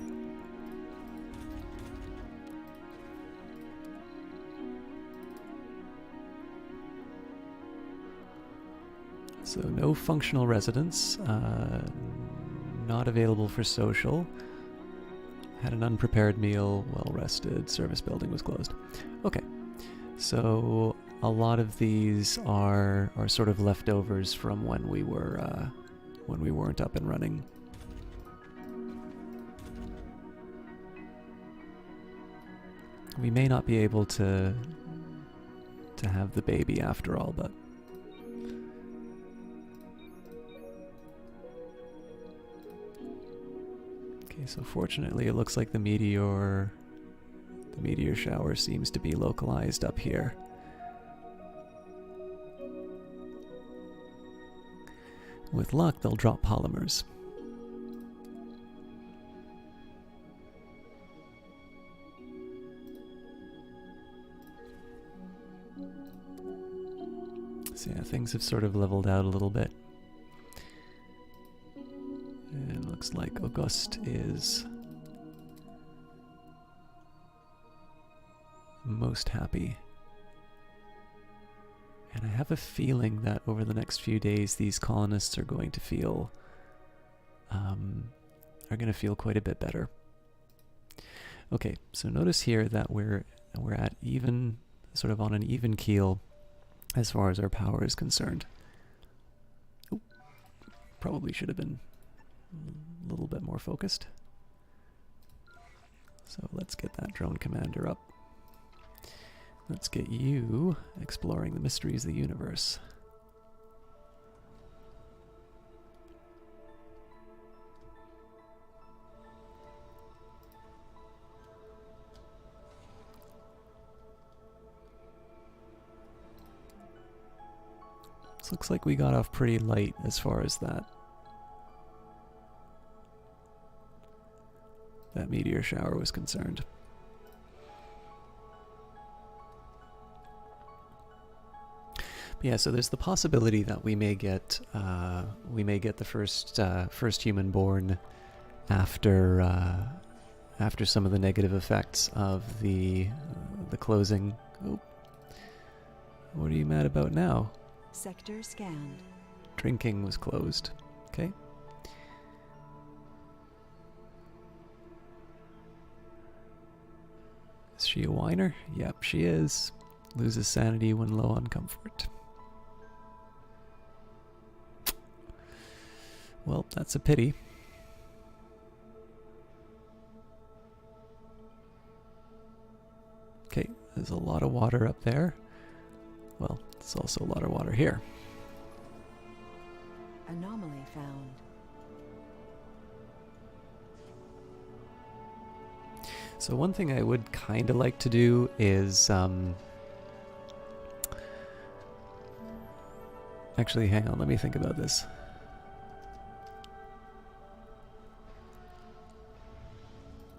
A: So no functional residence, not available for social, had an unprepared meal, well rested, service building was closed. Okay, so a lot of these are sort of leftovers from when we weren't up and running. We may not be able to have the baby after all, but so fortunately it looks like the meteor shower seems to be localized up here. With luck, they'll drop polymers. So yeah, things have sort of leveled out a little bit. And looks like August is most happy. And I have a feeling that over the next few days these colonists are going to feel quite a bit better. Okay, so notice here that we're at even, sort of on an even keel as far as our power is concerned. Oop, probably should have been a little bit more focused. So let's get that drone commander up. Let's get you exploring the mysteries of the universe. This looks like we got off pretty light as far as that meteor shower was concerned. But yeah, so there's the possibility that we may get the first human born after some of the negative effects of the closing. Oh, what are you mad about now?
D: Sector scanned.
A: Drinking was closed. Okay. Is she a whiner? Yep, she is. Loses sanity when low on comfort. Well, that's a pity. Okay, there's a lot of water up there. Well, there's also a lot of water here.
D: Anomaly found.
A: So one thing I would kind of like to do is... Actually, hang on, let me think about this.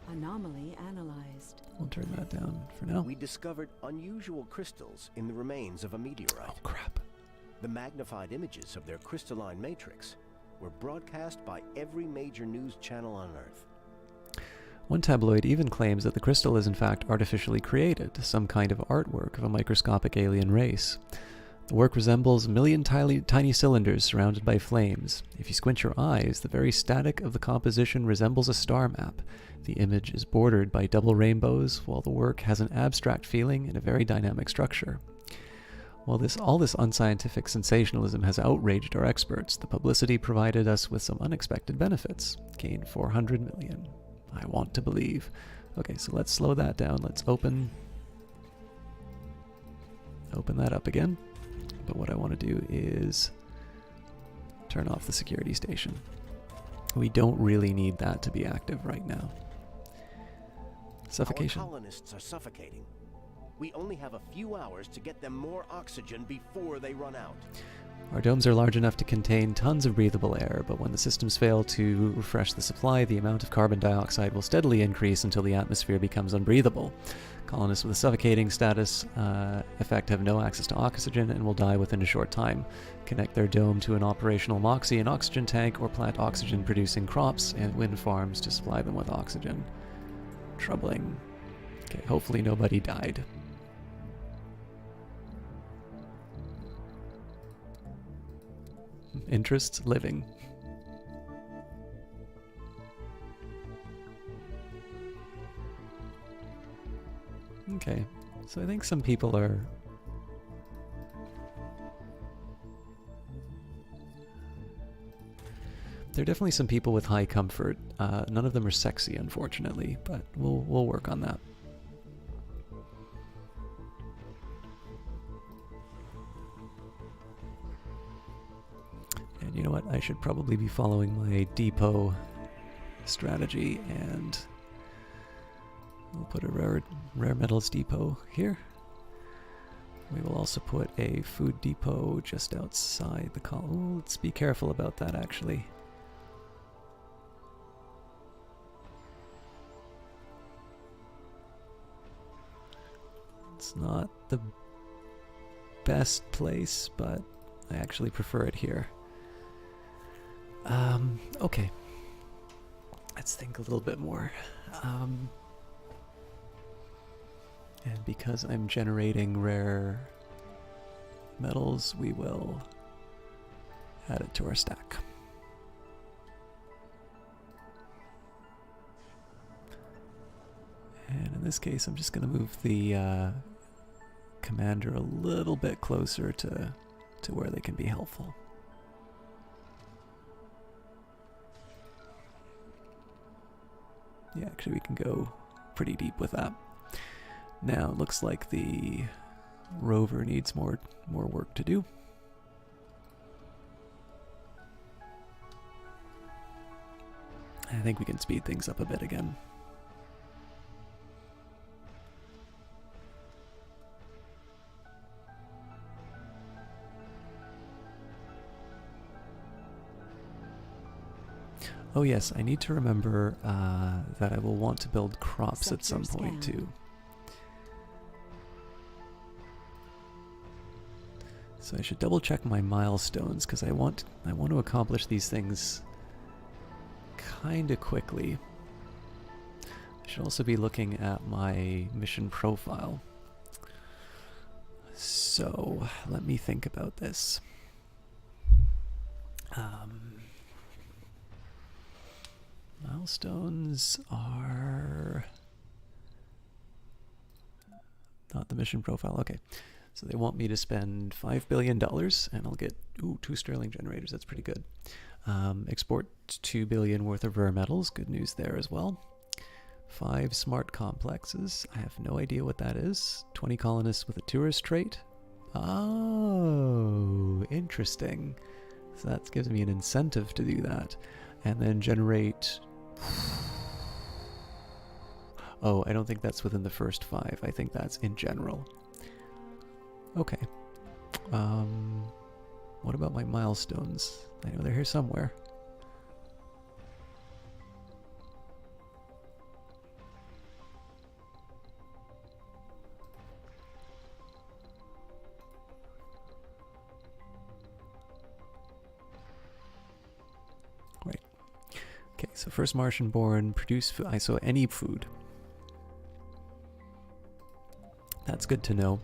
D: Anomaly analyzed.
A: We'll turn that down for now.
C: We discovered unusual crystals in the remains of a meteorite.
A: Oh, crap.
C: The magnified images of their crystalline matrix were broadcast by every major news channel on Earth.
A: One tabloid even claims that the crystal is in fact artificially created, some kind of artwork of a microscopic alien race. The work resembles a million tiny cylinders surrounded by flames. If you squint your eyes, the very static of the composition resembles a star map. The image is bordered by double rainbows, while the work has an abstract feeling and a very dynamic structure. While all this unscientific sensationalism has outraged our experts, the publicity provided us with some unexpected benefits. Gained 400 million. I want to believe. Okay, so let's slow that down. Let's open that up again. But what I want to do is turn off the security station. We don't really need that to be active right now. Suffocation.
C: Our colonists are suffocating. We only have a few hours to get them more oxygen before they run out.
A: Our domes are large enough to contain tons of breathable air, but when the systems fail to refresh the supply, the amount of carbon dioxide will steadily increase until the atmosphere becomes unbreathable. Colonists with a suffocating status effect have no access to oxygen and will die within a short time. Connect their dome to an operational MOXIE and oxygen tank, or plant oxygen-producing crops and wind farms to supply them with oxygen. Troubling. Okay, hopefully nobody died. Interests? Living. Okay, so I think some people are... There are definitely some people with high comfort. None of them are sexy, unfortunately, but we'll work on that. And you know what? I should probably be following my depot strategy, and we'll put a rare metals depot here. We will also put a food depot just outside the column. Let's be careful about that, actually. It's not the best place, but I actually prefer it here. Okay. Let's think a little bit more. And because I'm generating rare metals, we will add it to our stack. And in this case, I'm just going to move the commander a little bit closer to where they can be helpful. Yeah, actually we can go pretty deep with that. Now, it looks like the rover needs more work to do. I think we can speed things up a bit again. Oh yes, I need to remember that I will want to build crops at some point too. So I should double check my milestones, because I want to accomplish these things kind of quickly. I should also be looking at my mission profile. So let me think about this. Milestones are not the mission profile. Okay, so they want me to spend $5 billion, and I'll get 2 sterling generators. That's pretty good. Export 2 billion worth of rare metals. Good news there as well. 5 smart complexes. I have no idea what that is. 20 colonists with a tourist trait. Oh, interesting. So that gives me an incentive to do that. And then generate... Oh, I don't think that's within the first 5. I think that's in general. Okay. What about my milestones? I know they're here somewhere. Right. Okay, so first Martian born, produce food. So any food. That's good to know.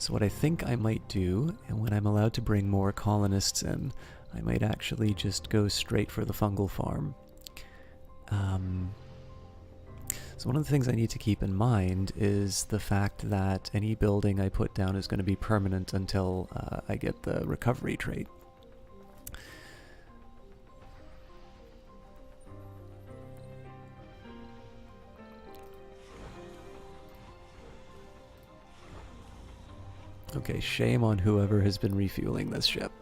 A: So what I think I might do, and when I'm allowed to bring more colonists in, I might actually just go straight for the fungal farm. So one of the things I need to keep in mind is the fact that any building I put down is going to be permanent until I get the recovery trait. Okay, shame on whoever has been refueling this ship.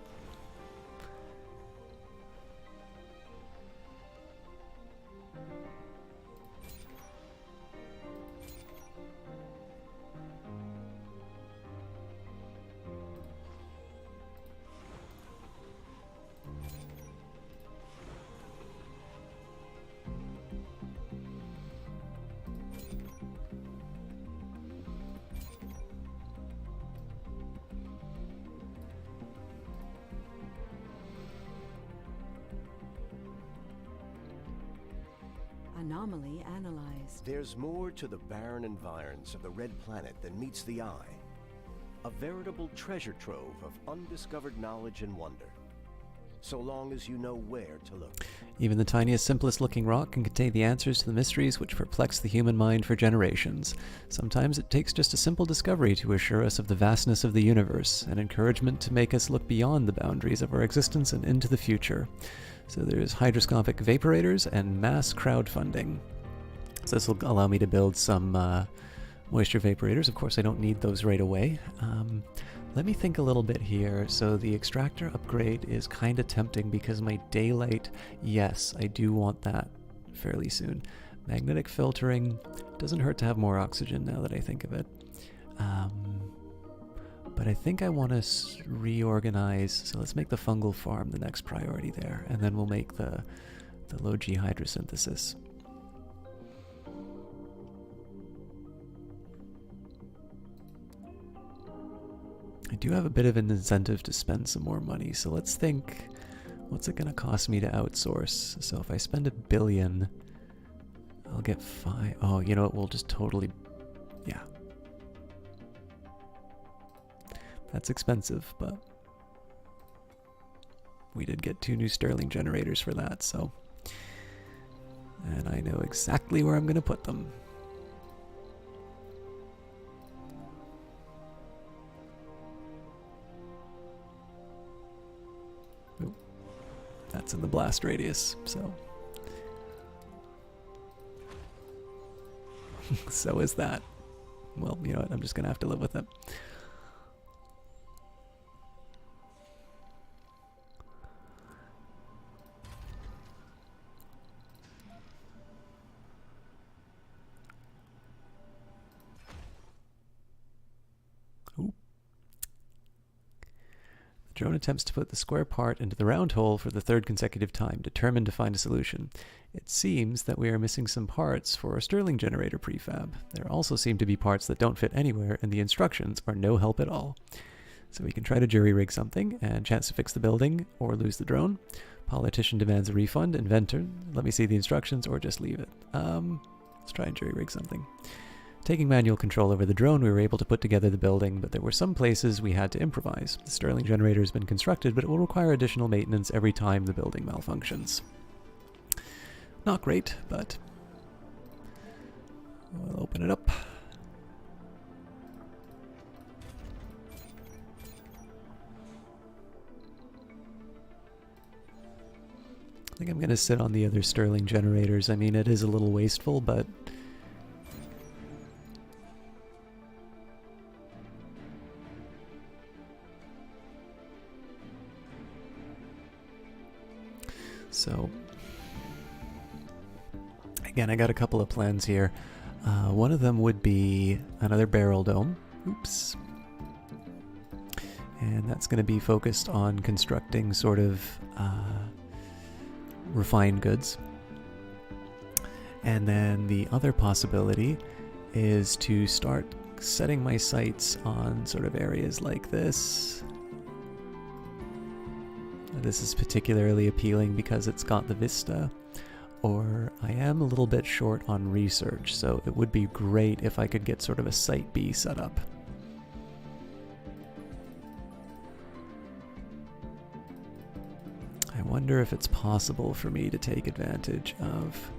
D: Anomaly analyzed.
C: There's more to the barren environs of the Red Planet than meets the eye. A veritable treasure trove of undiscovered knowledge and wonder. So long as you know where to look.
A: Even the tiniest, simplest looking rock can contain the answers to the mysteries which perplex the human mind for generations. Sometimes it takes just a simple discovery to assure us of the vastness of the universe, an encouragement to make us look beyond the boundaries of our existence and into the future. So there's hydroscopic vaporators and mass crowdfunding. So this will allow me to build some moisture vaporators. Of course, I don't need those right away. Let me think a little bit here. So the extractor upgrade is kind of tempting because my daylight, yes, I do want that fairly soon. Magnetic filtering, doesn't hurt to have more oxygen now that I think of it. But I think I want to reorganize, so let's make the fungal farm the next priority there, and then we'll make the low G hydrosynthesis. I do have a bit of an incentive to spend some more money, so let's think, what's it going to cost me to outsource? So if I spend $1 billion, I'll get 5. Oh, you know what, we'll just totally, yeah. That's expensive, but we did get 2 new Stirling generators for that, so. And I know exactly where I'm going to put them. Ooh, that's in the blast radius, so. So is that. Well, you know what, I'm just going to have to live with it. Drone attempts to put the square part into the round hole for the 3rd consecutive time, determined to find a solution. It seems that we are missing some parts for a Stirling generator prefab. There also seem to be parts that don't fit anywhere, and the instructions are no help at all. So we can try to jury-rig something, and chance to fix the building, or lose the drone. Politician demands a refund. Inventor, let me see the instructions, or just leave it. Let's try and jury-rig something. Taking manual control over the drone, we were able to put together the building, but there were some places we had to improvise. The Stirling generator has been constructed, but it will require additional maintenance every time the building malfunctions. Not great, but we'll open it up. I think I'm going to sit on the other Stirling generators. I mean, it is a little wasteful, but so, again, I got a couple of plans here. One of them would be another barrel dome. Oops. And that's going to be focused on constructing sort of refined goods. And then the other possibility is to start setting my sights on sort of areas like this. This is particularly appealing because it's got the vista. Or I am a little bit short on research, so it would be great if I could get sort of a Site B set up. I wonder if it's possible for me to take advantage of...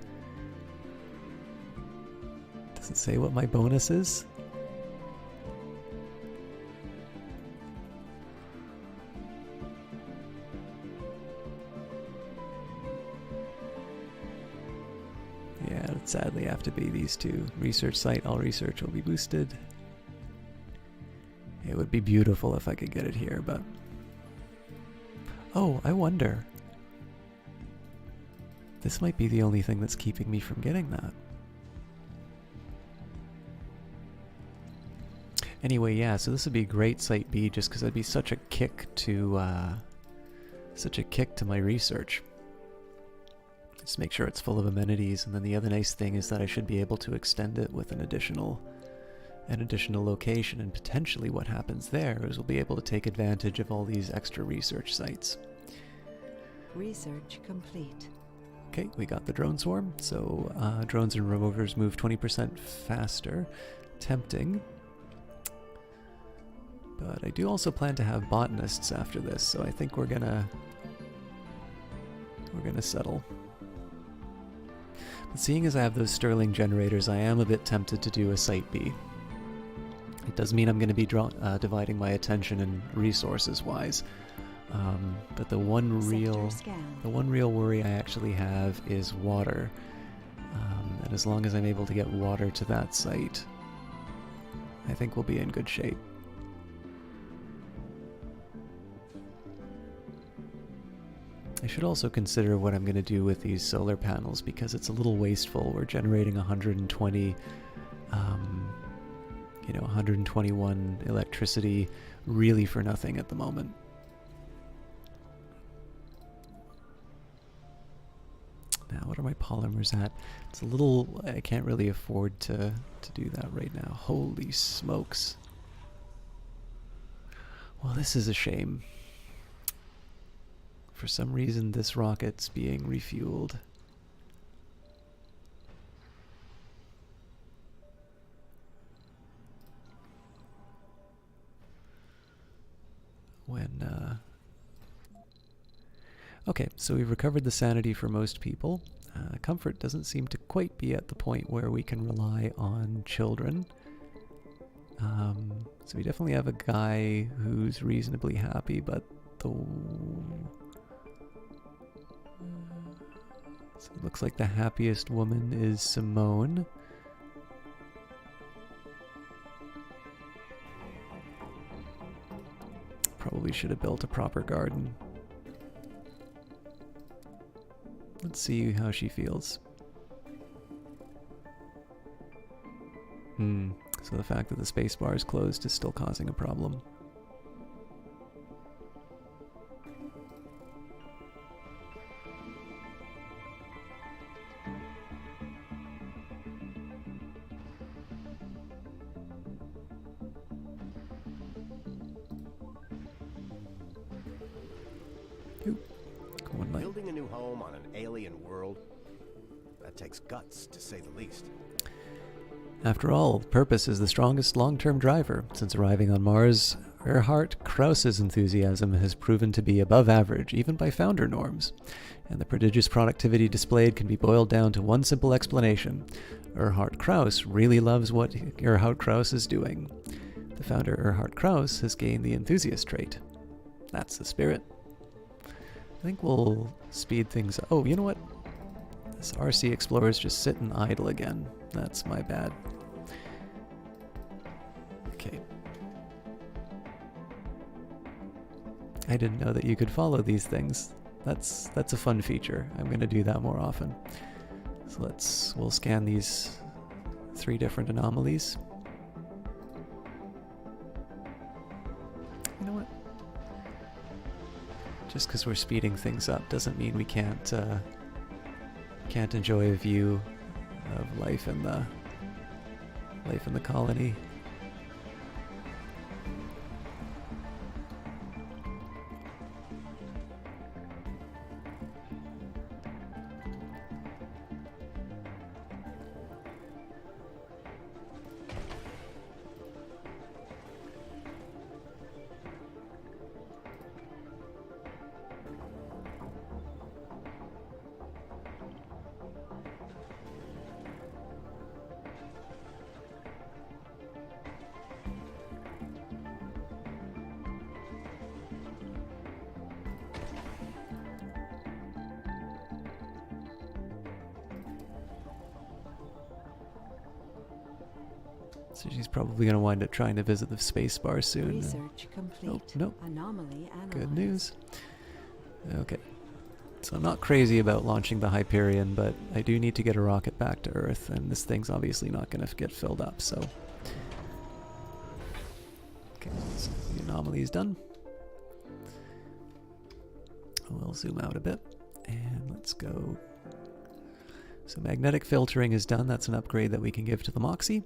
A: Does it say what my bonus is? Yeah, it'd sadly have to be these two. Research site, all research will be boosted. It would be beautiful if I could get it here, but... Oh, I wonder. This might be the only thing that's keeping me from getting that. Anyway, yeah, so this would be great Site B just because that'd be such a kick to my research. Just make sure it's full of amenities, and then the other nice thing is that I should be able to extend it with an additional location, and potentially what happens there is we'll be able to take advantage of all these extra research sites.
D: Research complete.
A: Okay, we got the drone swarm, so drones and rovers move 20% faster. Tempting. But I do also plan to have botanists after this, so I think we're gonna settle. But seeing as I have those Stirling generators, I am a bit tempted to do a Site B. It does mean I'm going to be dividing my attention and resources wise. But the one real worry I actually have is water. And as long as I'm able to get water to that site, I think we'll be in good shape. I should also consider what I'm going to do with these solar panels because it's a little wasteful. We're generating 120, 121 electricity really for nothing at the moment. Now, what are my polymers at? It's a little... I can't really afford to do that right now. Holy smokes. Well, this is a shame. For some reason, this rocket's being refueled. Okay, so we've recovered the sanity for most people. Comfort doesn't seem to quite be at the point where we can rely on children. So we definitely have a guy who's reasonably happy, but the... So it looks like the happiest woman is Simone. Probably should have built a proper garden. Let's see how she feels. So the fact that the spacebar is closed is still causing a problem.
C: Building a new home on an alien world, that takes guts, to say the least.
A: After all, purpose is the strongest long-term driver. Since arriving on Mars, Erhard Krause's enthusiasm has proven to be above average, even by founder norms. And the prodigious productivity displayed can be boiled down to one simple explanation. Erhard Krause really loves what Erhard Krause is doing. The founder Erhard Krause has gained the enthusiast trait. That's the spirit. I think we'll speed things up. Oh, you know what? This RC Explorer's just sitting idle again. That's my bad. Okay. I didn't know that you could follow these things. That's a fun feature. I'm going to do that more often. So we'll scan these 3 different anomalies. You know what? Just because we're speeding things up doesn't mean we can't enjoy a view of life in the colony. So she's probably going to wind up trying to visit the space bar soon.
D: Research complete.
A: Oh, nope.
D: Anomaly analyzed.
A: Good news. Okay. So I'm not crazy about launching the Hyperion, but I do need to get a rocket back to Earth, and this thing's obviously not going to get filled up, so... Okay, so the anomaly is done. We'll zoom out a bit, and let's go. So magnetic filtering is done. That's an upgrade that we can give to the Moxie.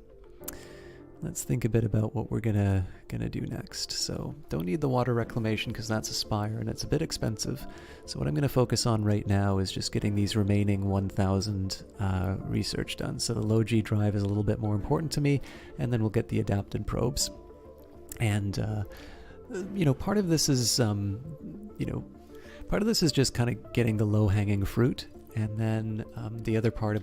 A: Let's think a bit about what we're gonna do next. So don't need the water reclamation because that's a spire and it's a bit expensive. So what I'm gonna focus on right now is just getting these remaining 1,000 research done. So the low G drive is a little bit more important to me, and then we'll get the adapted probes. And you know, part of this is part of this is just kind of getting the low-hanging fruit. And then the other part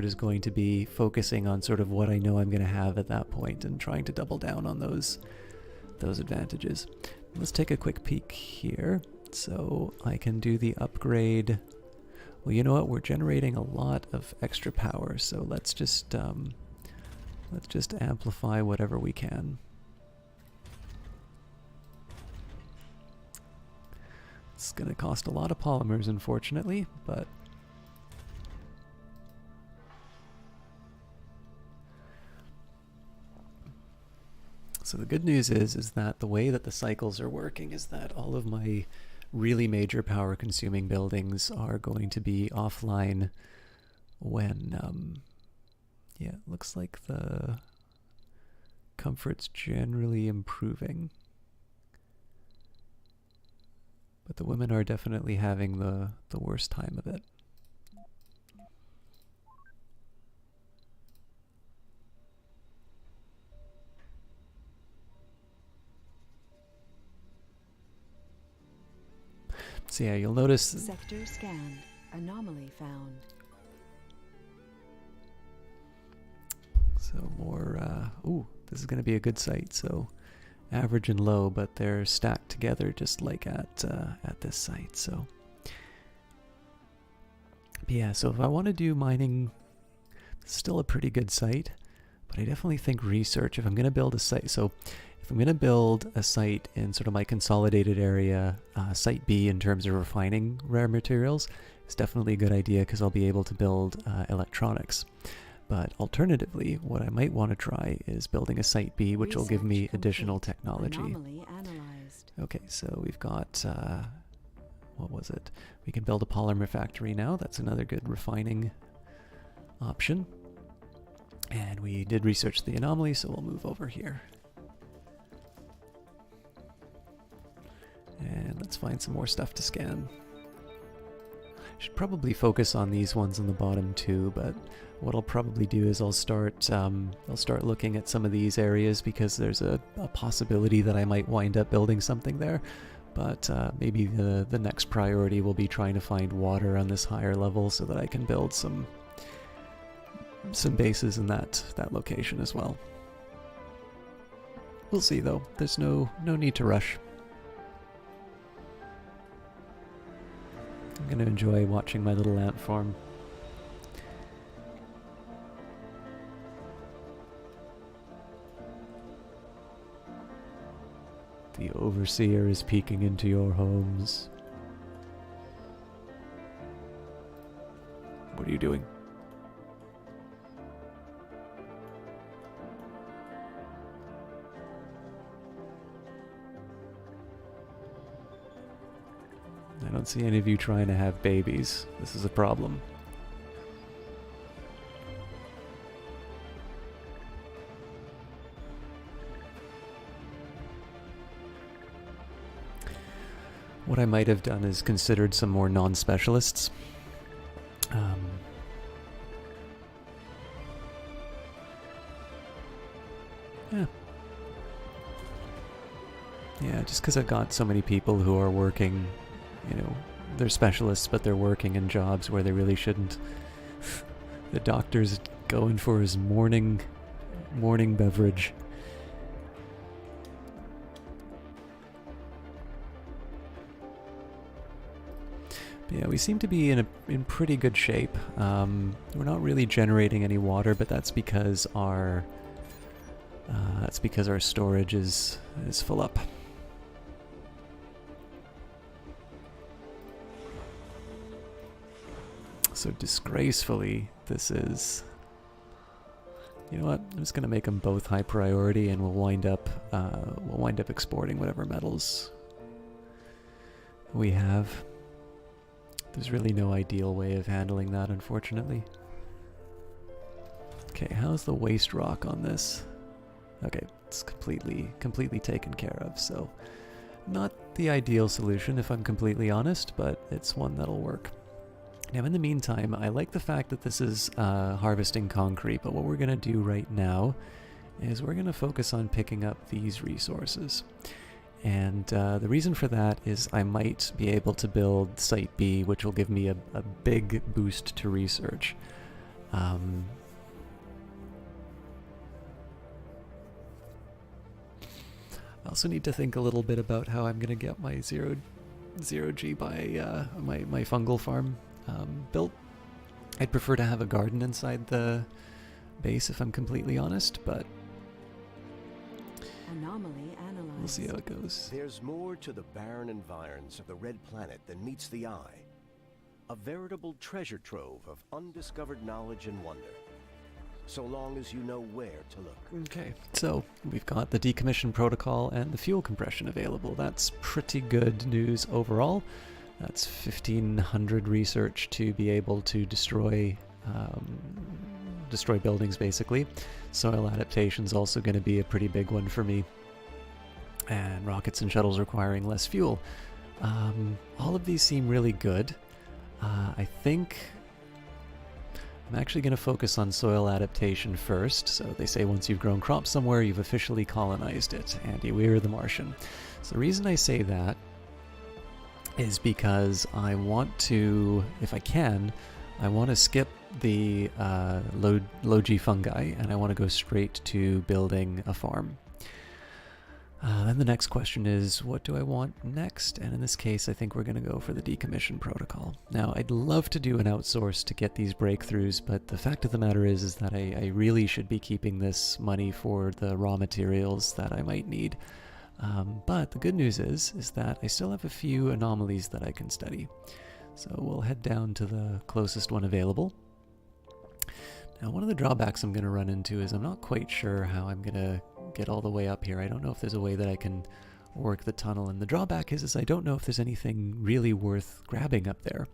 A: is going to be focusing on sort of what I know I'm going to have at that point and trying to double down on those advantages. Let's take a quick peek here. So I can do the upgrade. Well, you know what? We're generating a lot of extra power, so let's just amplify whatever we can. It's going to cost a lot of polymers, unfortunately, but so the good news is that the way that the cycles are working is that all of my really major power consuming buildings are going to be offline when yeah, it looks like the comfort's generally improving. But the women are definitely having the worst time of it. So yeah, you'll notice...
D: Sector scanned. Anomaly found.
A: So more... ooh, this is going to be a good site, so... average and low, but they're stacked together just like at this site. So but yeah, so if I want to do mining, it's still a pretty good site, but I definitely think research, if I'm going to build a site, so if I'm going to build a site in sort of my consolidated area, site B in terms of refining rare materials, it's definitely a good idea because I'll be able to build electronics. But alternatively, what I might want to try is building a Site B, which will give me additional technology.
D: Anomaly analyzed.
A: Okay, so we've got, what was it? We can build a polymer factory now. That's another good refining option. And we did research the anomaly, so we'll move over here. And let's find some more stuff to scan. Should probably focus on these ones on the bottom too, but what I'll probably do is I'll start looking at some of these areas because there's a possibility that I might wind up building something there. But maybe the next priority will be trying to find water on this higher level so that I can build some bases in that location as well. We'll see though. There's no need to rush. I'm going to enjoy watching my little ant farm. The overseer is peeking into your homes. What are you doing? I don't see any of you trying to have babies. This is a problem. What I might have done is considered some more non-specialists. Yeah. Yeah, just because I've got so many people who are working, you know, they're specialists, but they're working in jobs where they really shouldn't. The doctor's going for his morning beverage. But yeah, we seem to be in pretty good shape. We're not really generating any water, but that's because our storage is full up. So disgracefully, this is... You know what? I'm just gonna make them both high priority, and we'll wind up exporting whatever metals we have. There's really no ideal way of handling that, unfortunately. Okay, how's the waste rock on this? Okay, it's completely taken care of, so not the ideal solution if I'm completely honest, but it's one that'll work. Now in the meantime, I like the fact that this is harvesting concrete, but what we're going to do right now is we're going to focus on picking up these resources. And the reason for that is I might be able to build Site B, which will give me a big boost to research. I also need to think a little bit about how I'm going to get my zero G by my fungal farm built. I'd prefer to have a garden inside the base if I'm completely honest, but
D: Anomaly analyzed.
A: we'll see how it goes.
C: There's more to the barren environs of the Red Planet than meets the eye. A veritable treasure trove of undiscovered knowledge and wonder. So long as you know where to look.
A: Okay, so we've got the decommission protocol and the fuel compression available. That's pretty good news overall. That's 1,500 research to be able to destroy buildings, basically. Soil adaptation's also going to be a pretty big one for me. And rockets and shuttles requiring less fuel. All of these seem really good. I think I'm actually going to focus on soil adaptation first. So they say once you've grown crops somewhere, you've officially colonized it. Andy Weir the Martian. So the reason I say that is because I want to, if I can, I want to skip the low G fungi, and I want to go straight to building a farm. Then the next question is, what do I want next? And in this case, I think we're going to go for the decommission protocol. Now, I'd love to do an outsource to get these breakthroughs, but the fact of the matter is that I really should be keeping this money for the raw materials that I might need. But the good news is that I still have a few anomalies that I can study. So we'll head down to the closest one available. Now, one of the drawbacks I'm going to run into is I'm not quite sure how I'm going to get all the way up here. I don't know if there's a way that I can work the tunnel, and the drawback is I don't know if there's anything really worth grabbing up there.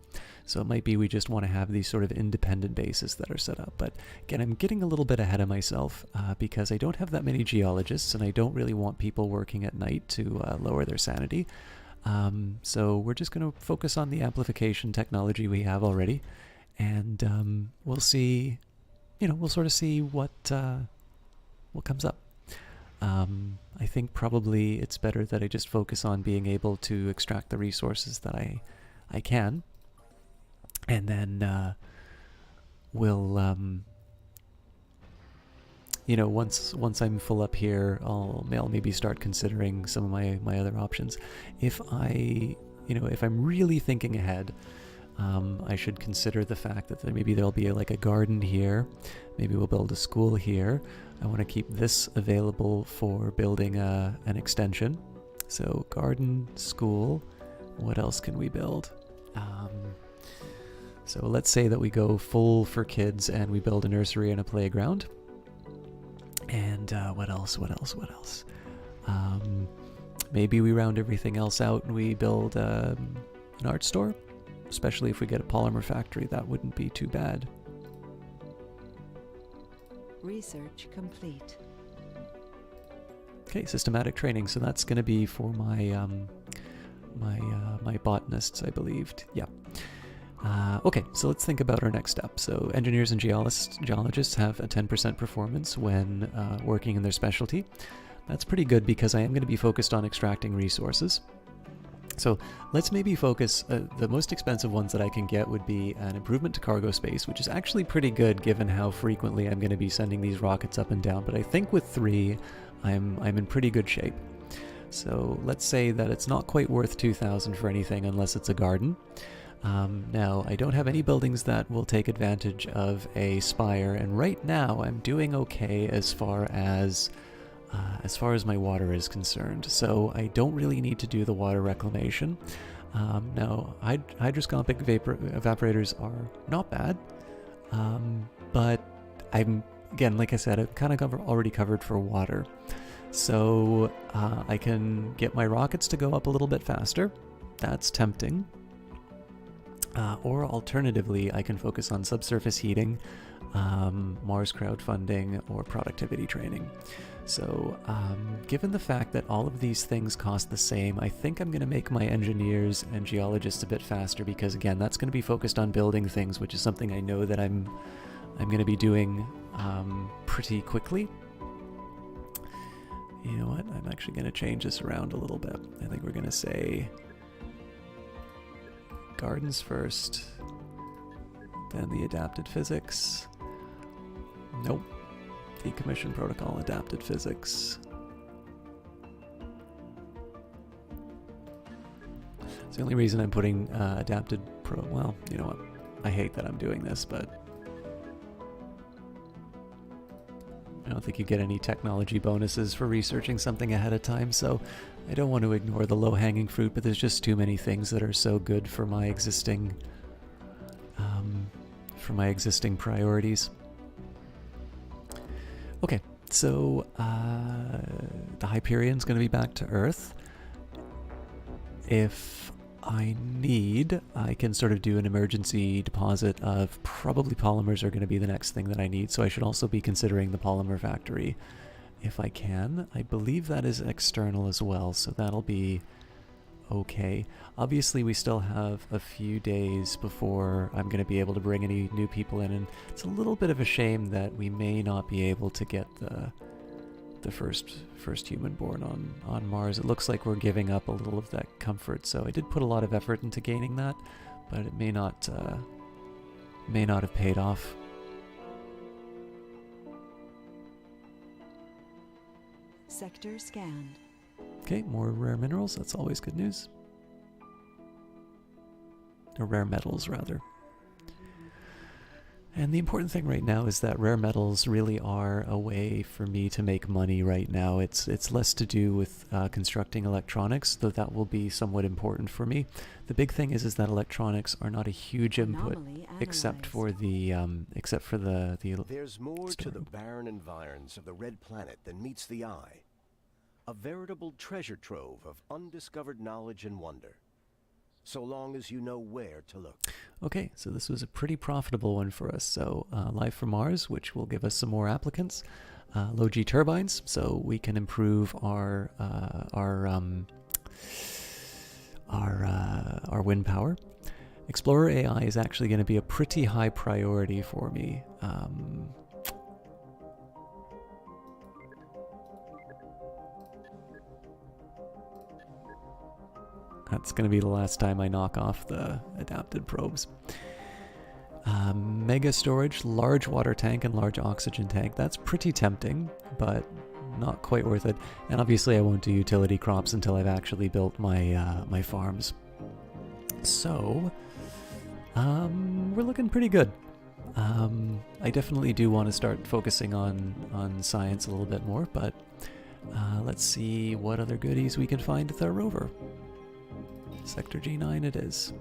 A: So it might be we just want to have these sort of independent bases that are set up. But again, I'm getting a little bit ahead of myself because I don't have that many geologists, and I don't really want people working at night to lower their sanity. So we're just going to focus on the amplification technology we have already, and we'll see. We'll sort of see what comes up. I think probably it's better that I just focus on being able to extract the resources that I can, and then we'll once I'm full up here, I'll maybe start considering some of my other options. If I'm really thinking ahead, I should consider the fact that maybe there'll be like a garden here. Maybe we'll build a school here. I want to keep this available for building an extension. So garden, school. What else can we build? So let's say that we go full for kids and we build a nursery and a playground. And what else? Maybe we round everything else out and we build an art store, especially if we get a polymer factory. That wouldn't be too bad.
D: Research complete.
A: Okay, systematic training. So that's going to be for my my botanists, I believed. Yeah. Okay, so let's think about our next step. So engineers and geologists have a 10% performance when working in their specialty. That's pretty good because I am going to be focused on extracting resources. So let's maybe focus, the most expensive ones that I can get would be an improvement to cargo space, which is actually pretty good given how frequently I'm going to be sending these rockets up and down. But I think with 3, I'm in pretty good shape. So let's say that it's not quite worth 2,000 for anything unless it's a garden. Now, I don't have any buildings that will take advantage of a spire, and right now I'm doing okay as far as my water is concerned. So I don't really need to do the water reclamation. Now, hydroscopic evaporators are not bad, but I'm, again, like I said, I've kind of already covered for water. So I can get my rockets to go up a little bit faster. That's tempting. Or alternatively, I can focus on subsurface heating, Mars crowdfunding, or productivity training. So given the fact that all of these things cost the same, I think I'm going to make my engineers and geologists a bit faster because, again, that's going to be focused on building things, which is something I know that I'm going to be doing pretty quickly. You know what? I'm actually going to change this around a little bit. I think we're going to say gardens first, then the adapted physics. Nope. Decommission protocol, adapted physics. It's the only reason I'm putting adapted well, you know what? I hate that I'm doing this, but I don't think you get any technology bonuses for researching something ahead of time, so I don't want to ignore the low-hanging fruit, but there's just too many things that are so good for my existing priorities. Okay, so the Hyperion's going to be back to Earth. If I need, I can sort of do an emergency deposit of probably polymers are going to be the next thing that I need, so I should also be considering the polymer factory if I can. I believe that is external as well, so that'll be okay. Obviously, we still have a few days before I'm going to be able to bring any new people in, and it's a little bit of a shame that we may not be able to get the first human born on Mars. It looks like we're giving up a little of that comfort, so I did put a lot of effort into gaining that, but it may not have paid off.
D: Sector scanned.
A: Okay, more rare minerals. That's always good news. Or rare metals, rather. And the important thing right now is that rare metals really are a way for me to make money right now. It's less to do with constructing electronics, though that will be somewhat important for me. The big thing is that electronics are not a huge input, except for the
C: There's more to the barren environs of the red planet than meets the eye. A veritable treasure trove of undiscovered knowledge and wonder. So long as you know where to look.
A: Okay, so this was a pretty profitable one for us. So Life from Mars, which will give us some more applicants. Low G turbines, so we can improve our wind power. Explorer AI is actually going to be a pretty high priority for me. That's going to be the last time I knock off the adapted probes. Mega storage, large water tank, and large oxygen tank. That's pretty tempting, but not quite worth it. And obviously I won't do utility crops until I've actually built my farms. So, we're looking pretty good. I definitely do want to start focusing on science a little bit more, but let's see what other goodies we can find with our rover. Sector G9 it is.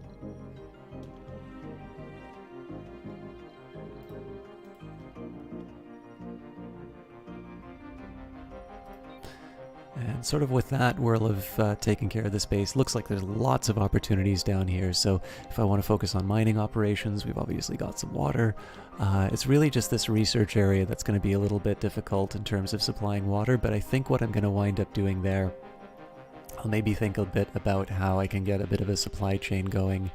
A: And sort of with that whirl of taking care of the space, looks like there's lots of opportunities down here. So if I want to focus on mining operations, we've obviously got some water. It's really just this research area that's going to be a little bit difficult in terms of supplying water, but I think what I'm going to wind up doing there, I'll maybe think a bit about how I can get a bit of a supply chain going.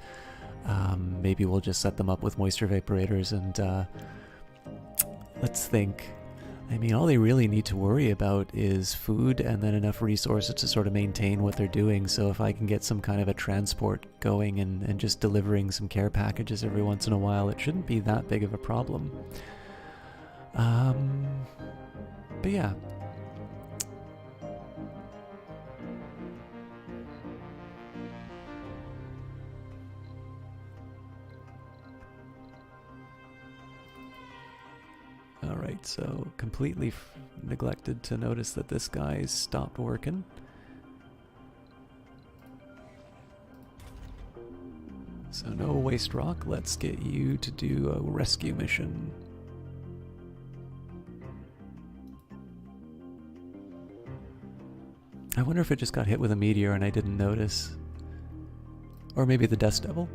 A: Maybe we'll just set them up with moisture vaporators and let's think. I mean, all they really need to worry about is food and then enough resources to sort of maintain what they're doing. So if I can get some kind of a transport going and just delivering some care packages every once in a while, it shouldn't be that big of a problem. But yeah. Alright, so completely neglected to notice that this guy's stopped working. So no waste rock, let's get you to do a rescue mission. I wonder if it just got hit with a meteor and I didn't notice. Or maybe the Dust Devil.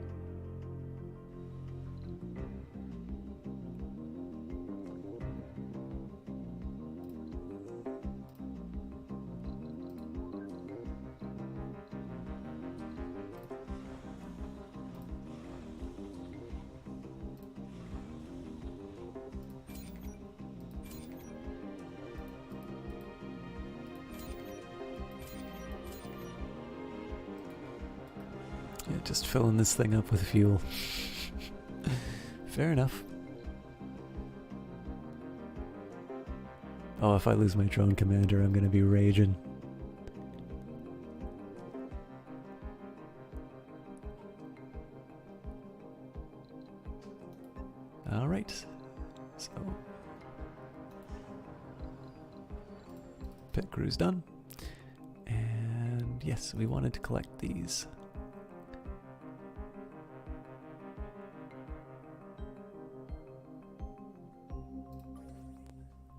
A: Yeah, just filling this thing up with fuel. Fair enough. Oh, if I lose my drone commander, I'm gonna be raging. Alright. So pit crew's done. And yes, we wanted to collect these.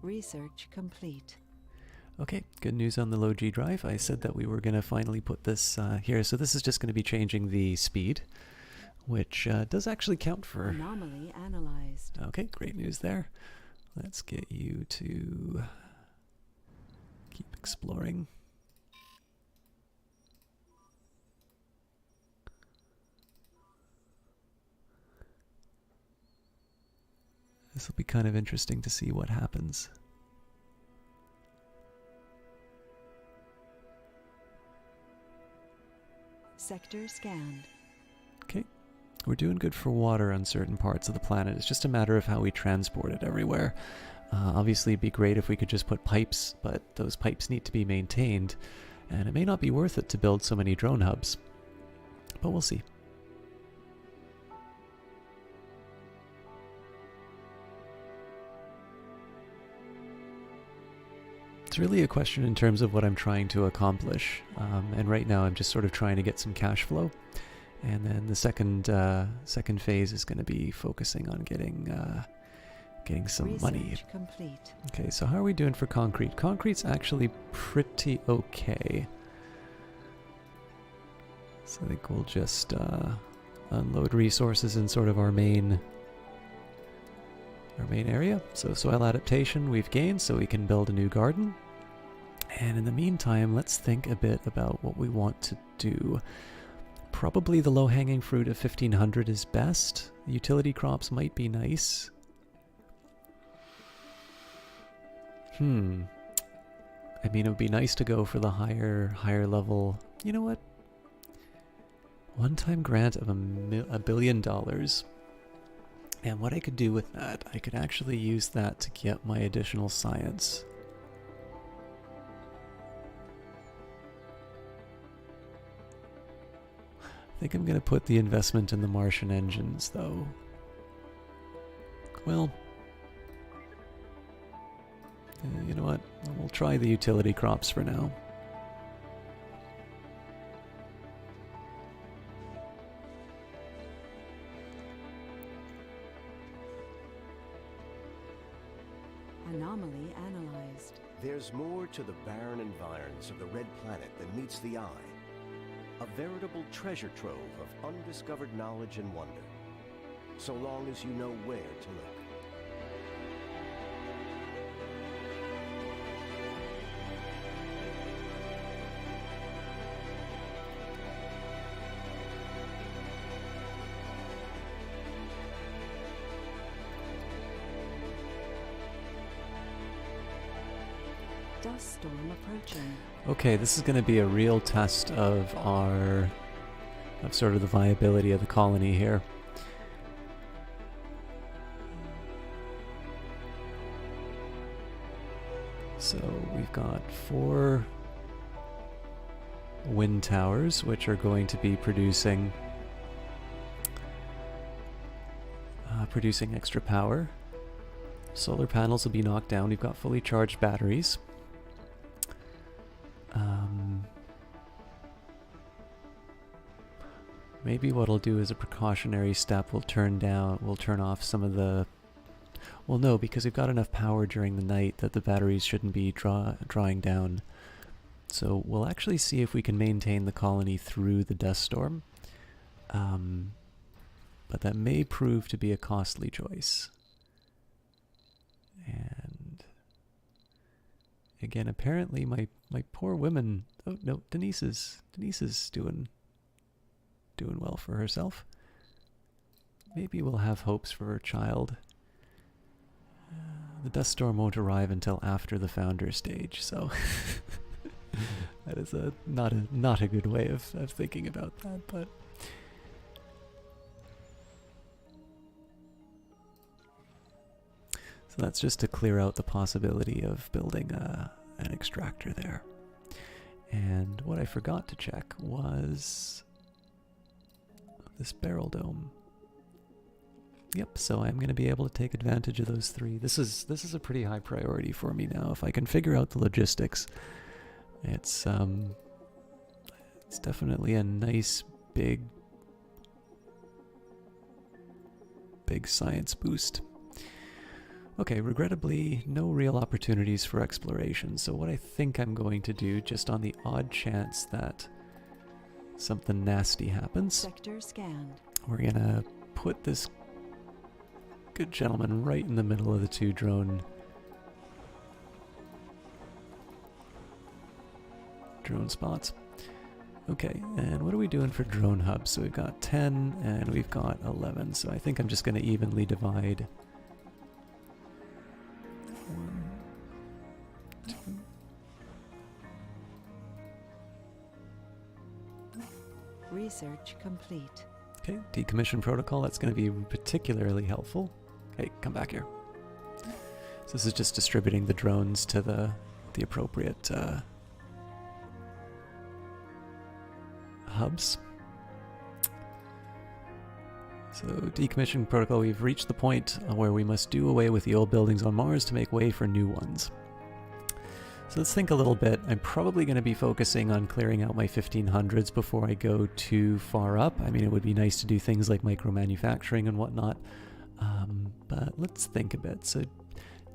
D: Research complete.
A: Okay, good news on the low G drive. I said that we were going to finally put this here. So this is just going to be changing the speed, which does actually count for...
D: Anomaly analyzed.
A: Okay, great news there. Let's get you to keep exploring. This will be kind of interesting to see what happens.
D: Sector scanned.
A: Okay, we're doing good for water on certain parts of the planet. It's just a matter of how we transport it everywhere. Obviously, it'd be great if we could just put pipes, but those pipes need to be maintained, and it may not be worth it to build so many drone hubs. But we'll see. It's really a question in terms of what I'm trying to accomplish, and right now I'm just sort of trying to get some cash flow, and then the second phase is going to be focusing on getting some
D: Research
A: money.
D: complete.
A: Okay, so how are we doing for concrete? Concrete's actually pretty okay. So I think we'll just unload resources in sort of our main area. So soil adaptation we've gained, so we can build a new garden. And in the meantime, let's think a bit about what we want to do. Probably the low-hanging fruit of 1500 is best. Utility crops might be nice. I mean, it would be nice to go for the higher level. You know what? One-time grant of $1 billion. And what I could do with that, I could actually use that to get my additional science. I think I'm going to put the investment in the Martian engines, though. Well, you know what? We'll try the utility crops for now.
D: Anomaly Reanalyzed.
C: There's more to the barren environs of the red planet than meets the eye. A veritable treasure trove of undiscovered knowledge and wonder. So long as you know where to look.
D: Dust storm approaching.
A: Okay, this is going to be a real test of sort of the viability of the colony here. So we've got 4 wind towers, which are going to be producing extra power. Solar panels will be knocked down. We've got fully charged batteries. Maybe what I'll do as a precautionary step, we'll turn off some of the... Well, no, because we've got enough power during the night that the batteries shouldn't be drawing down. So we'll actually see if we can maintain the colony through the dust storm. But that may prove to be a costly choice. And again, apparently my poor women... Oh, no, Denise is doing well for herself. Maybe we'll have hopes for her child. The dust storm won't arrive until after the founder stage, so that is not a good way of thinking about that, but so that's just to clear out the possibility of building an extractor there. And what I forgot to check was this barrel dome. Yep, so I'm going to be able to take advantage of those 3. This is a pretty high priority for me now. If I can figure out the logistics, it's definitely a nice big science boost. Okay, regrettably, no real opportunities for exploration. So what I think I'm going to do, just on the odd chance that something nasty happens,
D: Sector scanned.
A: we're gonna put this good gentleman right in the middle of the 2 drone spots. Okay, and what are we doing for drone hubs? So we've got 10 and we've got 11, so I think I'm just going to evenly divide. 1, 2.
D: Research complete.
A: Okay, decommission protocol, that's going to be particularly helpful. Hey, come back here. So this is just distributing the drones to the appropriate hubs. So decommission protocol, we've reached the point where we must do away with the old buildings on Mars to make way for new ones. So let's think a little bit. I'm probably going to be focusing on clearing out my 1500s before I go too far up. I mean, it would be nice to do things like micro-manufacturing and whatnot. But let's think a bit. So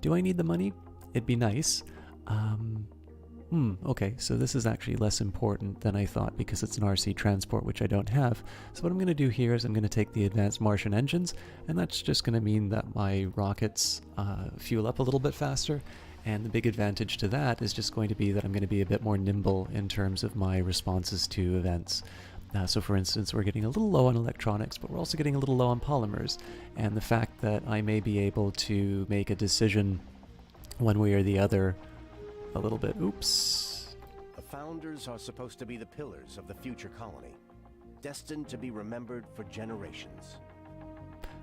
A: do I need the money? It'd be nice. Okay, so this is actually less important than I thought because it's an RC transport, which I don't have. So what I'm going to do here is I'm going to take the advanced Martian engines, and that's just going to mean that my rockets fuel up a little bit faster. And the big advantage to that is just going to be that I'm going to be a bit more nimble in terms of my responses to events. So for instance, we're getting a little low on electronics, but we're also getting a little low on polymers. And the fact that I may be able to make a decision one way or the other a little bit. Oops.
C: The founders are supposed to be the pillars of the future colony, destined to be remembered for generations.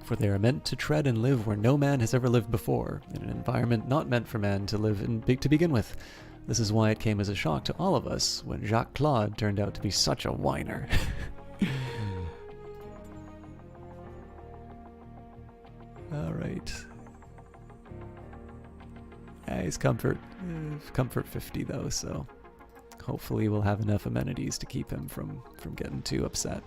A: For they are meant to tread and live where no man has ever lived before, in an environment not meant for man to live in to begin with. This is why it came as a shock to all of us when Jacques Claude turned out to be such a whiner. Alright. He's comfort 50 though, so hopefully we'll have enough amenities to keep him from getting too upset.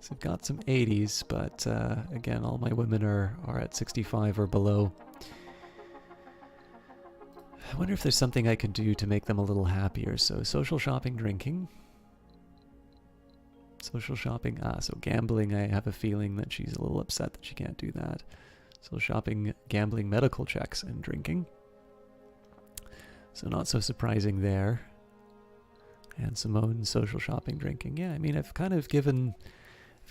A: So we've got some 80s, but again, all my women are at 65 or below. I wonder if there's something I could do to make them a little happier. So social shopping, drinking. Social shopping, so gambling, I have a feeling that she's a little upset that she can't do that. So shopping, gambling, medical checks, and drinking. So not so surprising there. And Simone, social shopping, drinking. Yeah, I mean, I've kind of given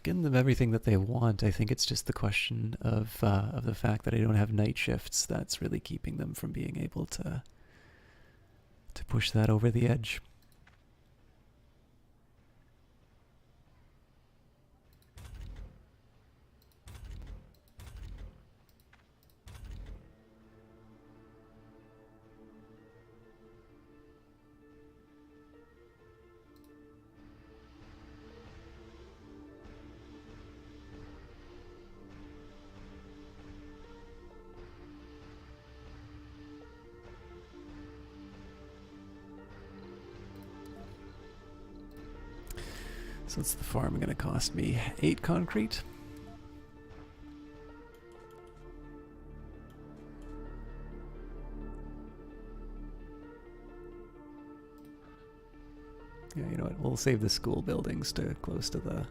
A: them everything that they want. I think it's just the question of the fact that I don't have night shifts that's really keeping them from being able to push that over the edge. So it's the farm going to cost me 8 concrete. Yeah, you know what? We'll save the school buildings to close to the...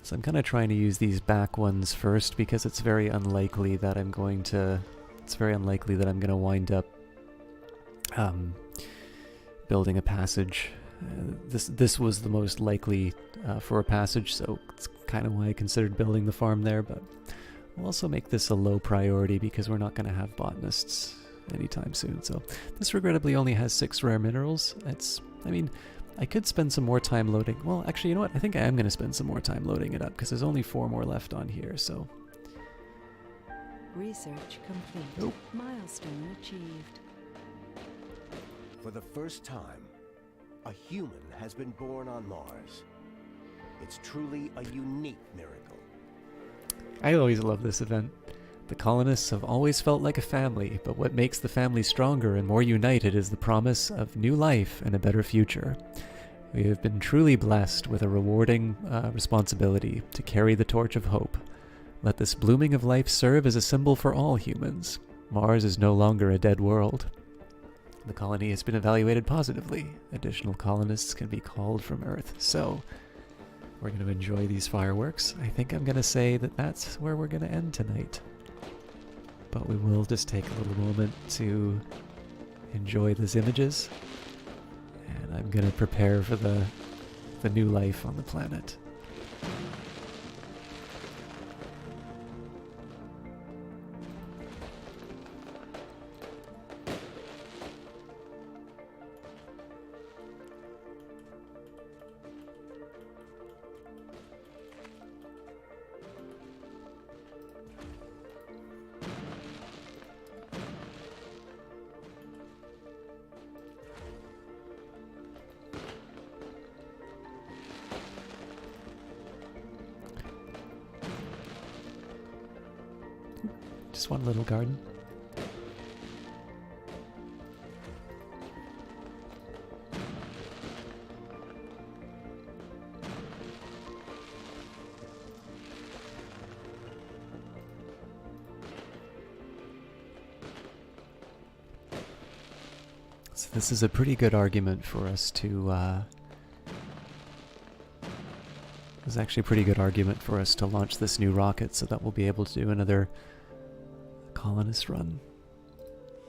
A: So I'm kind of trying to use these back ones first because it's very unlikely that I'm going to... It's very unlikely that I'm going to wind up building a passage. This was the most likely for a passage, so it's kind of why I considered building the farm there, but we'll also make this a low priority because we're not going to have botanists anytime soon. So this regrettably only has 6 rare minerals. I mean, I could spend some more time loading. Well, actually, you know what? I think I am going to spend some more time loading it up because there's only 4 more left on here, so...
D: Research complete.
A: Oh.
D: Milestone achieved.
C: For the first time, a human has been born on Mars. It's truly a unique miracle.
A: I always love this event. The colonists have always felt like a family, but what makes the family stronger and more united is the promise of new life and a better future. We have been truly blessed with a rewarding responsibility to carry the torch of hope. Let this blooming of life serve as a symbol for all humans. Mars is no longer a dead world. The colony has been evaluated positively. Additional colonists can be called from Earth. So, we're going to enjoy these fireworks. I think I'm going to say that that's where we're going to end tonight. But we will just take a little moment to enjoy these images. And I'm going to prepare for the new life on the planet. Just one little garden. So this is a pretty good argument for us to This is actually a pretty good argument for us to launch this new rocket so that we'll be able to do another colonist run.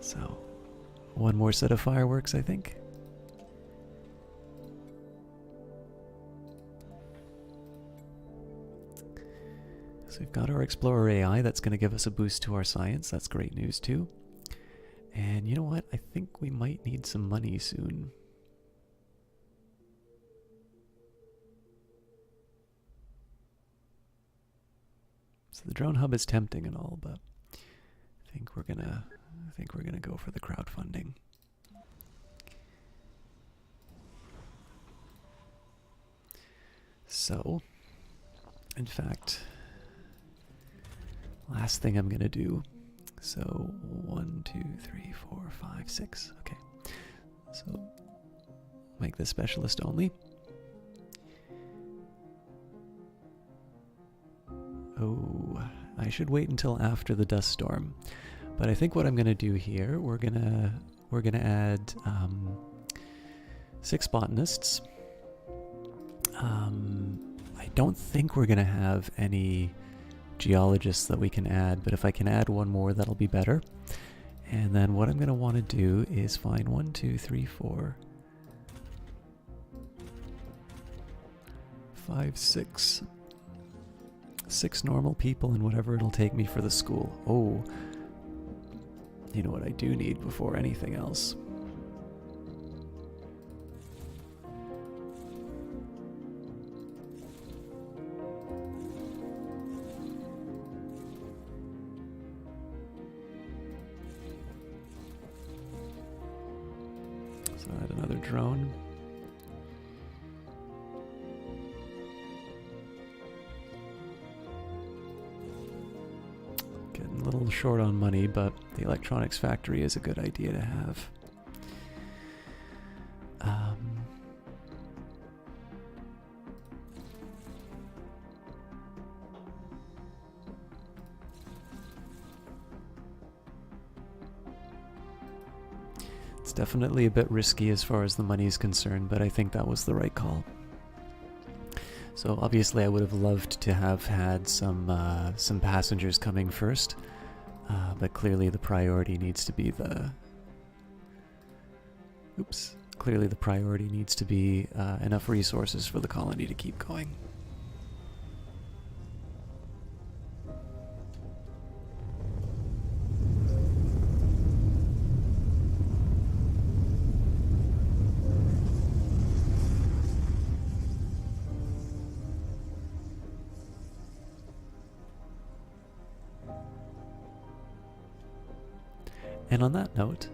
A: So, one more set of fireworks, I think. So we've got our Explorer AI, that's going to give us a boost to our science. That's great news too. And you know what? I think we might need some money soon. So the drone hub is tempting and all, but I think we're gonna go for the crowdfunding. So, in fact, last thing I'm gonna do. So 1, 2, 3, 4, 5, 6. Okay. So Make this specialist only. Oh, I should wait until after the dust storm. But I think what I'm gonna do here, we're gonna add 6 botanists. I don't think we're gonna have any geologists that we can add, but if I can add one more, that'll be better. And then what I'm gonna want to do is find 1, 2, 3, 4, 5, 6 normal people and whatever it'll take me for the school. Oh, you know what I do need before anything else? So add another drone. Getting a little short on money, but the electronics factory is a good idea to have. It's definitely a bit risky as far as the money is concerned, but I think that was the right call. So obviously I would have loved to have had some passengers coming first, but clearly the priority needs to be the... Oops. Clearly the priority needs to be enough resources for the colony to keep going. And on that note,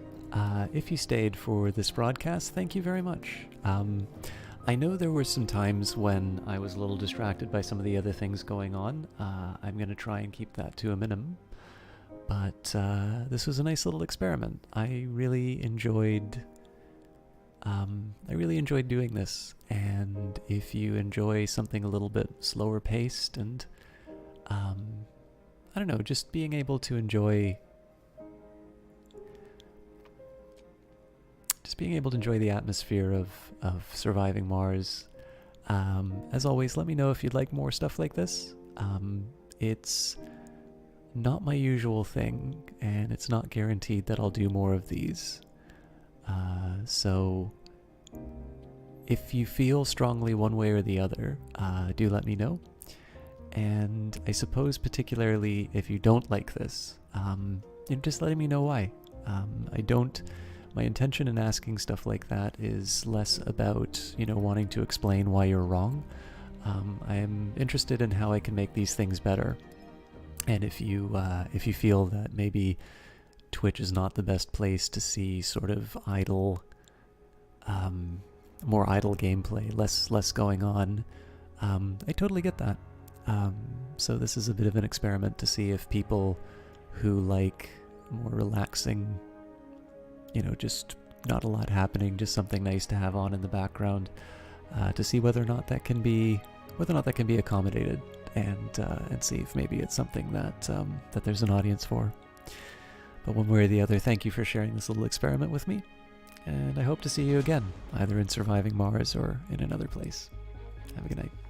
A: if you stayed for this broadcast, thank you very much. I know there were some times when I was a little distracted by some of the other things going on. I'm going to try and keep that to a minimum. But this was a nice little experiment. I really enjoyed doing this. And if you enjoy something a little bit slower paced and I don't know, just being able to enjoy the atmosphere of surviving Mars. As always, let me know if you'd like more stuff like this. It's not my usual thing, and it's not guaranteed that I'll do more of these. So if you feel strongly one way or the other, do let me know. And I suppose particularly if you don't like this, just letting me know why. My intention in asking stuff like that is less about, wanting to explain why you're wrong. I am interested in how I can make these things better. And if you feel that maybe Twitch is not the best place to see sort of more idle gameplay, less going on, I totally get that. So this is a bit of an experiment to see if people who like more relaxing, just not a lot happening, just something nice to have on in the background, to see whether or not that can be accommodated, and see if maybe it's something that there's an audience for. But one way or the other, thank you for sharing this little experiment with me, and I hope to see you again, either in Surviving Mars or in another place. Have a good night.